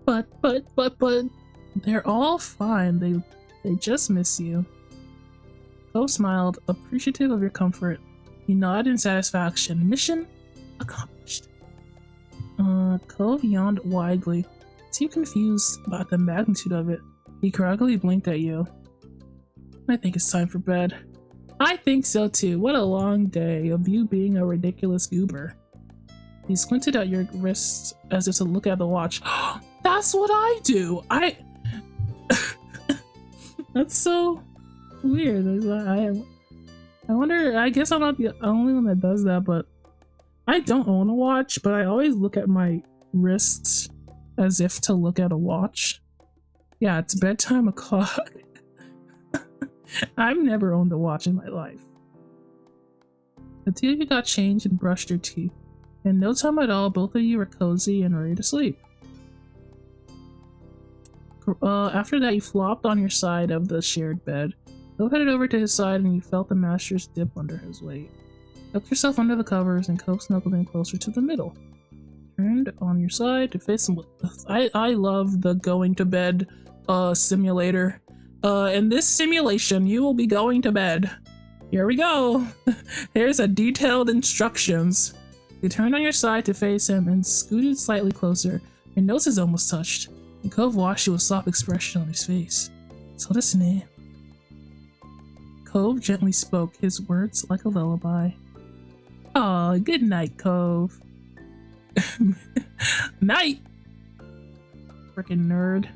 But they're all fine. They just miss you. Cove smiled, appreciative of your comfort. He nodded in satisfaction. Mission accomplished. Cove yawned widely. Seemed confused about the magnitude of it. He groggily blinked at you. I think it's time for bed. I think so too. What a long day of you being a ridiculous goober. He squinted at your wrist as if to look at the watch. That's what I do! That's so weird. I wonder, I guess I'm not the only one that does that, but I don't own a watch, but I always look at my wrists as if to look at a watch. Yeah, it's bedtime o'clock. I've never owned a watch in my life. The two of you got changed and brushed your teeth. In no time at all, both of you were cozy and ready to sleep. After that, you flopped on your side of the shared bed. Cove headed over to his side and you felt the master's dip under his weight. Tucked yourself under the covers and Cove snuggled in closer to the middle. Turned on your side to face him. I love the going to bed simulator. In this simulation, you will be going to bed. Here we go. Here's a detailed instructions. You turned on your side to face him and scooted slightly closer. Your nose is almost touched. And Cove watched you with a soft expression on his face. So listen. Cove gently spoke, his words like a lullaby. Aw, good night, Cove. Night! Frickin' nerd.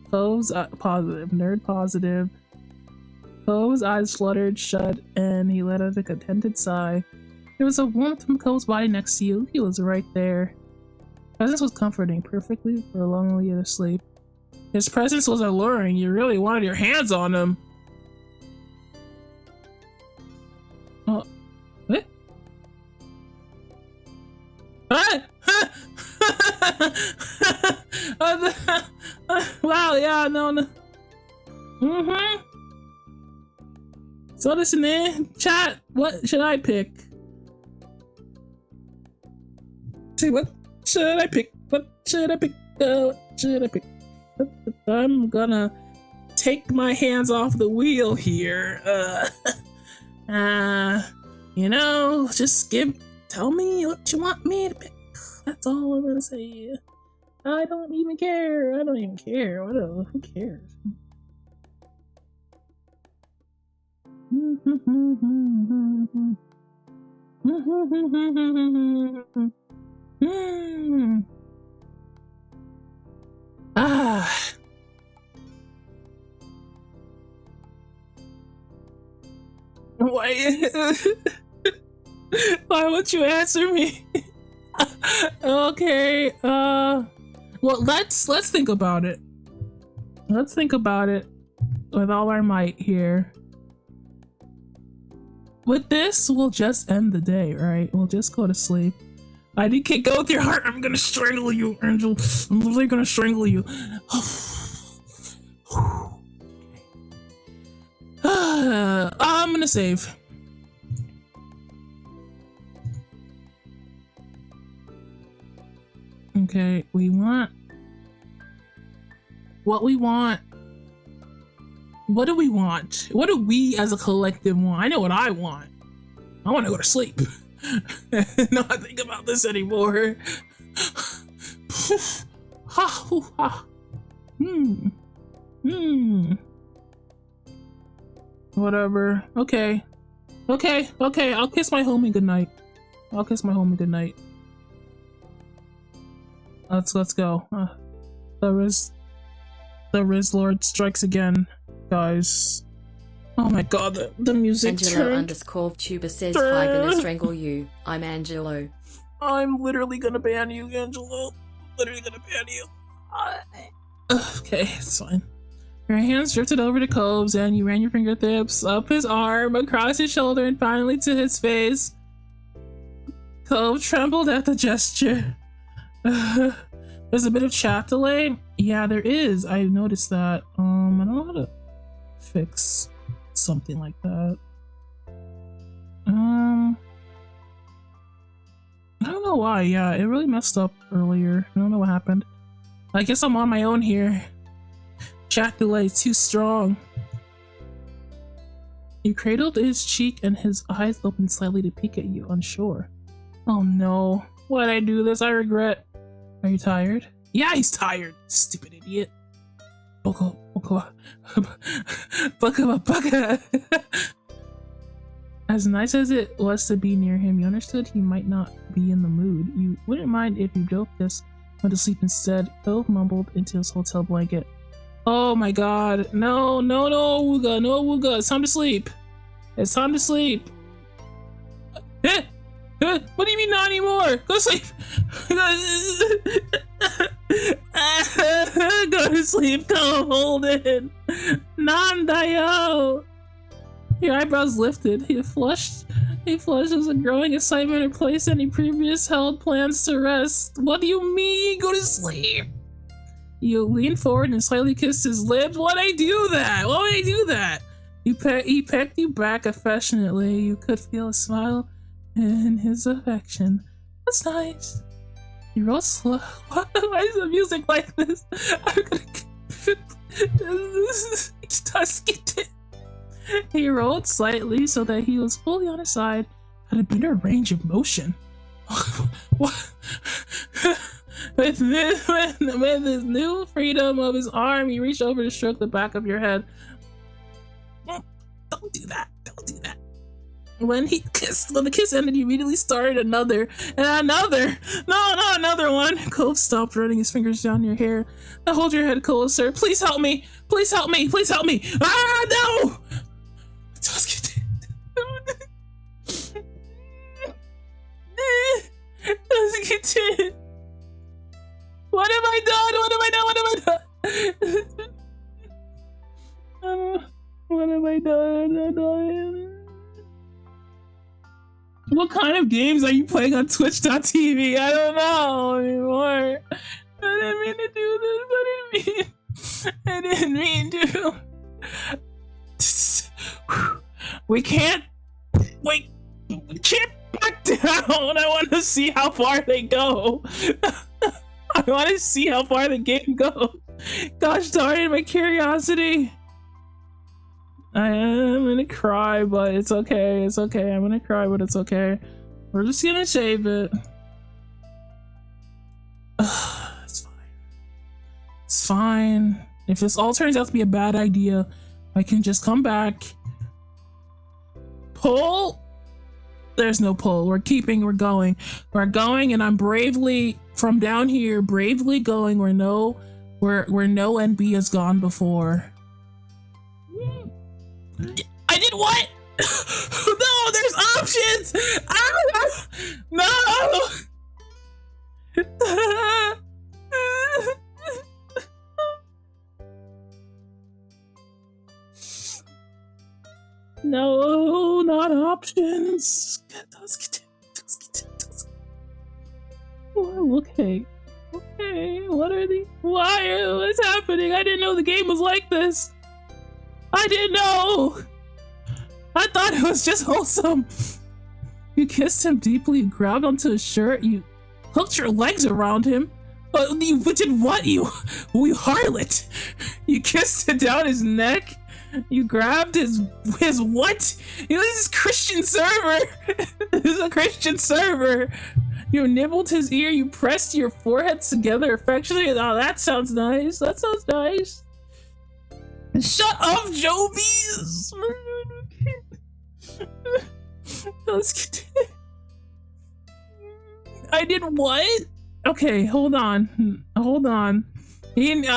Cove's positive. Nerd positive. Cove's eyes fluttered shut and he let out a contented sigh. There was a warmth from Cove's body next to you. He was right there. Presence was comforting, perfectly for lonely to sleep. His presence was alluring. You really wanted your hands on him. Oh, what? Wow, yeah, no. So listen, chat. What should I pick? See, what should I pick? What should I pick? What should I pick? I'm gonna take my hands off the wheel here. You know, just tell me what you want me to pick. That's all I'm gonna say. I don't even care. Whatever. Who cares? Why? Why won't you answer me? Okay. Well, let's think about it. Let's think about it with all our might here. With this, we'll just end the day, right? We'll just go to sleep. I can't go with your heart. I'm gonna strangle you, Angel. I'm literally gonna strangle you. I'm gonna save. Okay, we want what we want. What do we want? What do we as a collective want? I know what I want. I want to go to sleep. Not think about this anymore. Whatever. Okay. I'll kiss my homie goodnight. Let's go. The Riz Lord strikes again, guys. Oh my god, the music Angelo turned. _Tuber says, hi, gonna strangle you. I'm Angelo. I'm literally gonna ban you, Angelo. Literally gonna ban you. Okay, it's fine. Your hands drifted over to Cove's and you ran your fingertips up his arm, across his shoulder, and finally to his face. Cove trembled at the gesture. There's a bit of chat delay. Yeah, there is. I noticed that. I don't know how to fix something like that. I don't know why. Yeah, it really messed up earlier. I don't know what happened. I guess I'm on my own here. Chat delay too strong. You cradled his cheek and his eyes opened slightly to peek at you, unsure. Oh no. Why'd I do this? I regret. Are you tired? Yeah, he's tired. Stupid idiot. Baka. As nice as it was to be near him, you understood he might not be in the mood. You wouldn't mind if you both just went to sleep instead. Cove mumbled into his hotel blanket. Oh my god. No, Wooga. No, Wooga. It's time to sleep. What do you mean not anymore? Go sleep. Go to sleep. Go hold it. Nandayo. Your eyebrows lifted. He flushed as a growing excitement replaced any previous held plans to rest. What do you mean? Go to sleep. You leaned forward and slightly kissed his lips. Why'd I do that? Why would I do that? He pecked you back affectionately. You could feel a smile in his affection. That's nice. You rolled slow. Why is the music like this? I'm gonna. It's Tusky. He rolled slightly so that he was fully on his side at a better range of motion. What? With his new freedom of his arm, he reached over to stroke the back of your head. Don't do that. Don't do that. When the kiss ended, he immediately started another and another. Another one. Cove stopped running his fingers down your hair. Now hold your head closer. Please help me. Please help me. Please help me. Ah, no! What have I done? What have I done? What have I done? What have I done? What kind of games are you playing on Twitch.tv? I don't know anymore. I didn't mean to do this. I didn't mean to. We can't. Wait. We can't back down. I want to see how far they go. I want to see how far the game goes. Gosh darn it, my curiosity. I am gonna cry, but it's okay. It's okay. I'm gonna cry, but it's okay. We're just gonna save it. It's fine. It's fine. If this all turns out to be a bad idea, I can just come back. Pull. There's no pull. We're going. We're going, and I'm bravely from down here, bravely going where no NB has gone before. I did what? No, there's options. Ah! No. No, not options. Okay. Okay, what are the... What's happening? I didn't know the game was like this. I didn't know. I thought it was just wholesome. You kissed him deeply, you grabbed onto his shirt, you hooked your legs around him. You did what? You harlot. You kissed it down his neck. You grabbed his what? This is Christian server. This is a Christian server. You nibbled his ear. You pressed your foreheads together affectionately. Oh, that sounds nice. That sounds nice. Shut up, Jobies. I did what? Okay, hold on. Hold on. These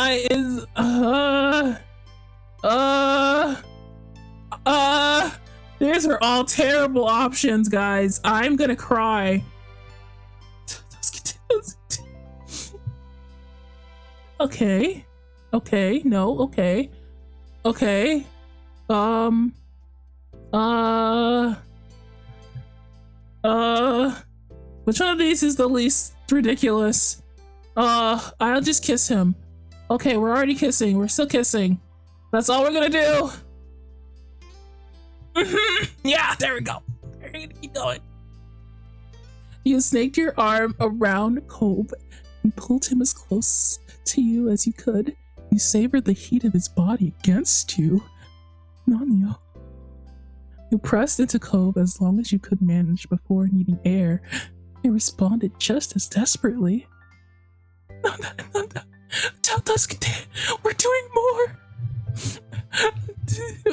are all terrible options, guys. I'm gonna cry. Okay. Okay, no, okay. Okay. Which one of these is the least ridiculous? I'll just kiss him. Okay, we're already kissing. We're still kissing. That's all we're gonna do. Yeah, there we go. We're gonna keep going. You snaked your arm around Kobe and pulled him as close to you as you could. You savored the heat of his body against you. Nanyo. You pressed into Kobe as long as you could manage before needing air. He responded just as desperately. Nanda, we're doing more.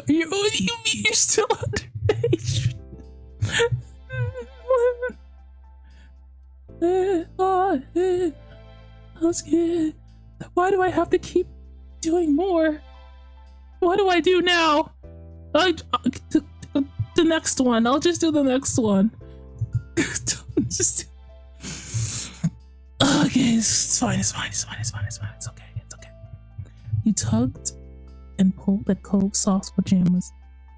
You're still underage. Why do I have to keep doing more? What do I do now? The next one. I'll just do the next one. Just okay, it's fine, it's fine, it's fine, it's fine, it's fine, it's okay, it's okay. You tugged and pulled at Cove's soft pajamas.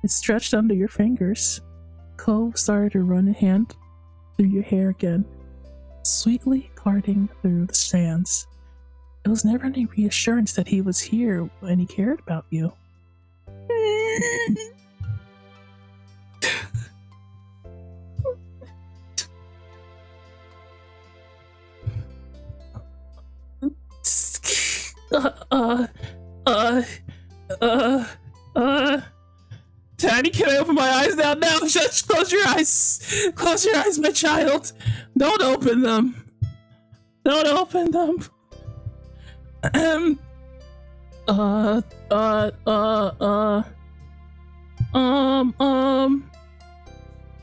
It stretched under your fingers. Cove started to run a hand through your hair again, sweetly carding through the strands. It was never any reassurance that he was here and he cared about you. Tiny, can I open my eyes now? No, just close your eyes. Close your eyes, my child. Don't open them. Don't open them.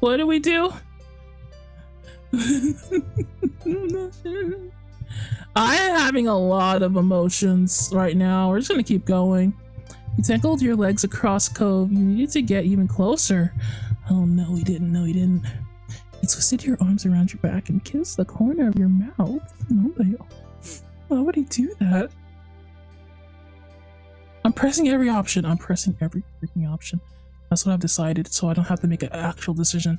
What do we do? I am having a lot of emotions right now. We're just gonna keep going. You tangled your legs across Cove. You needed to get even closer. Oh no, he didn't. No, he didn't. He twisted your arms around your back and kissed the corner of your mouth. No, why would he do that? I'm pressing every option. I'm pressing every freaking option. That's what I've decided, so I don't have to make an actual decision.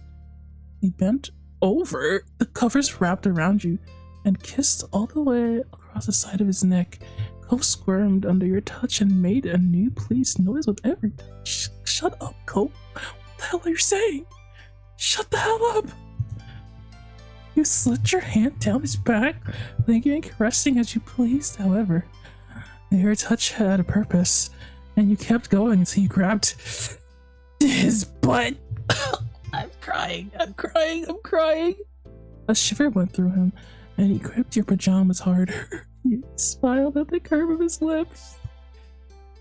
He bent over, the covers wrapped around you, and kissed all the way across the side of his neck. Cove squirmed under your touch and made a new pleased noise with every touch. Shut up, Cove. What the hell are you saying? Shut the hell up. You slid your hand down his back, lingering and caressing as you pleased. However, your touch had a purpose, and you kept going until you grabbed his butt. I'm crying. A shiver went through him, and he gripped your pajamas harder. You smiled at the curve of his lips.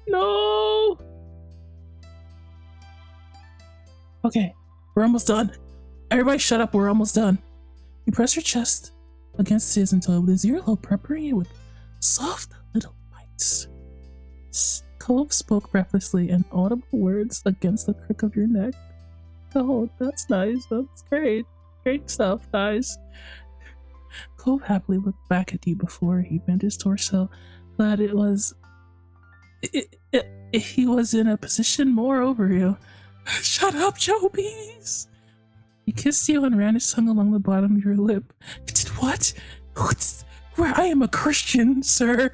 No! Okay, we're almost done. Everybody shut up, we're almost done. You press your chest against his until it was earlobe, peppering it with soft little bites. Cove spoke breathlessly and audible words against the crick of your neck. Oh, that's nice. That's great. Great stuff, guys. Cove happily looked back at you before he bent his torso, but he was in a position more over you. Shut up, Jobies! He kissed you and ran his tongue along the bottom of your lip. Did what? Where I am a Christian, sir.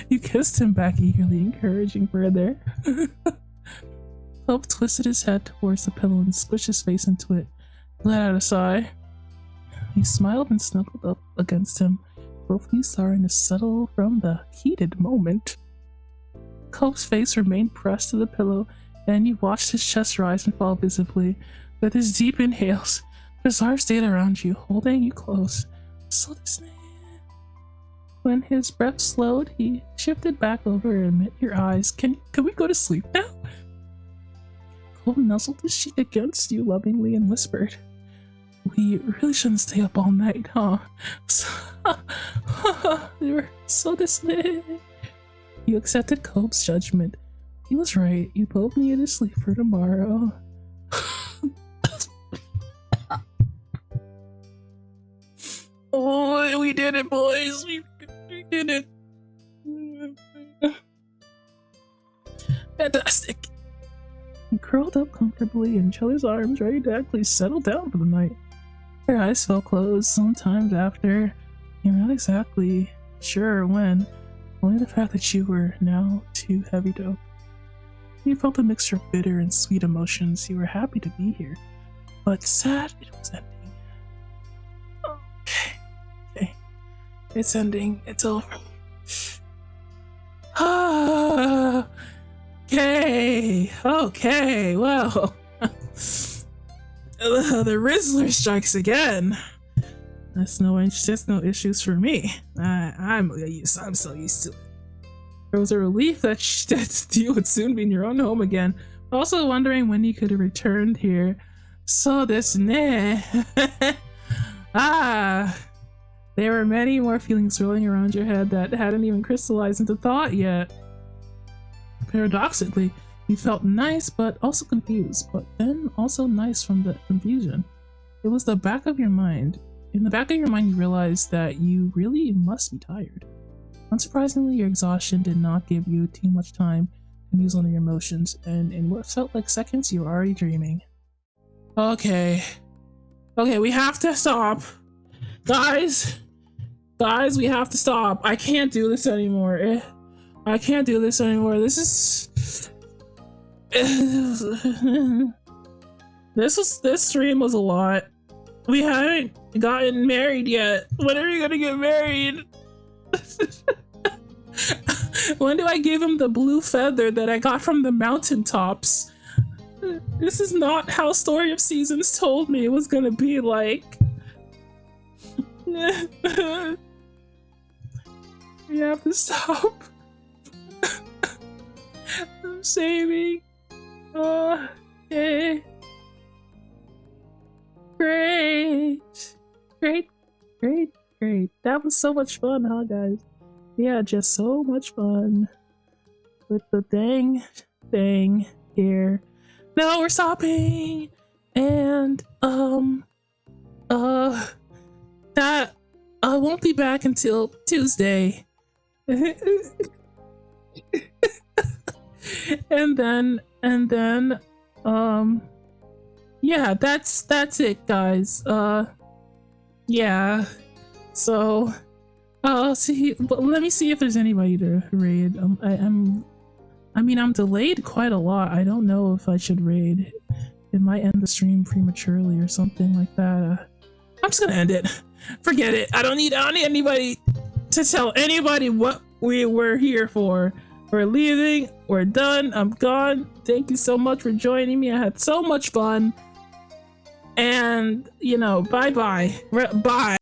You kissed him back eagerly, encouraging further. Cove twisted his head towards the pillow and squished his face into it. He let out a sigh. You smiled and snuggled up against him, both of you starting to settle from the heated moment. Cove's face remained pressed to the pillow, and you watched his chest rise and fall visibly. With his deep inhales, his arms stayed around you, holding you close. So this man. When his breath slowed, he shifted back over and met your eyes. Can we go to sleep now? Cove nuzzled his cheek against you lovingly and whispered, "We really shouldn't stay up all night, huh?" You were so dismayed. You accepted Cove's judgment. He was right. You both needed to sleep for tomorrow. Oh, we did it, boys. We did it. Fantastic. You curled up comfortably in each other's arms, ready to actually settle down for the night. Your eyes fell closed sometimes after. You're not exactly sure when. Only the fact that you were now too heavy to open. You felt a mixture of bitter and sweet emotions. You were happy to be here, but sad it was ending. Okay. It's ending. It's over. Okay, well. The Rizzler strikes again. That's no issues for me. I'm so used to it. There was a relief that you would soon be in your own home again. Also wondering when you could have returned here. So this there were many more feelings swirling around your head that hadn't even crystallized into thought yet. Paradoxically, you felt nice but also confused, but then also nice from the confusion. It was the back of your mind. in the back of your mind, you realize that you really must be tired. Unsurprisingly, your exhaustion did not give you too much time to muse on your emotions, and in what felt like seconds, you were already dreaming. Okay. Okay, we have to stop. Guys, we have to stop. I can't do this anymore. I can't do this anymore. This is... This stream was a lot. We haven't gotten married yet. When are we gonna get married? When do I give him the blue feather that I got from the mountaintops? This is not how Story of Seasons told me it was gonna be like. We have to stop. I'm saving. Okay. Great. That was so much fun, huh, guys? Yeah, just so much fun with the dang thing here. No, we're stopping. And that I won't be back until Tuesday. and then yeah, that's it, guys. Yeah. So see, but let me see if there's anybody to raid. I mean, I'm delayed quite a lot. I don't know if I should raid. It might end the stream prematurely or something like that. I'm just gonna end it. Forget it. I don't need anybody to tell anybody what we were here for. We're leaving. We're done. I'm gone. Thank you so much for joining me. I had so much fun. And, you know, bye-bye. Bye.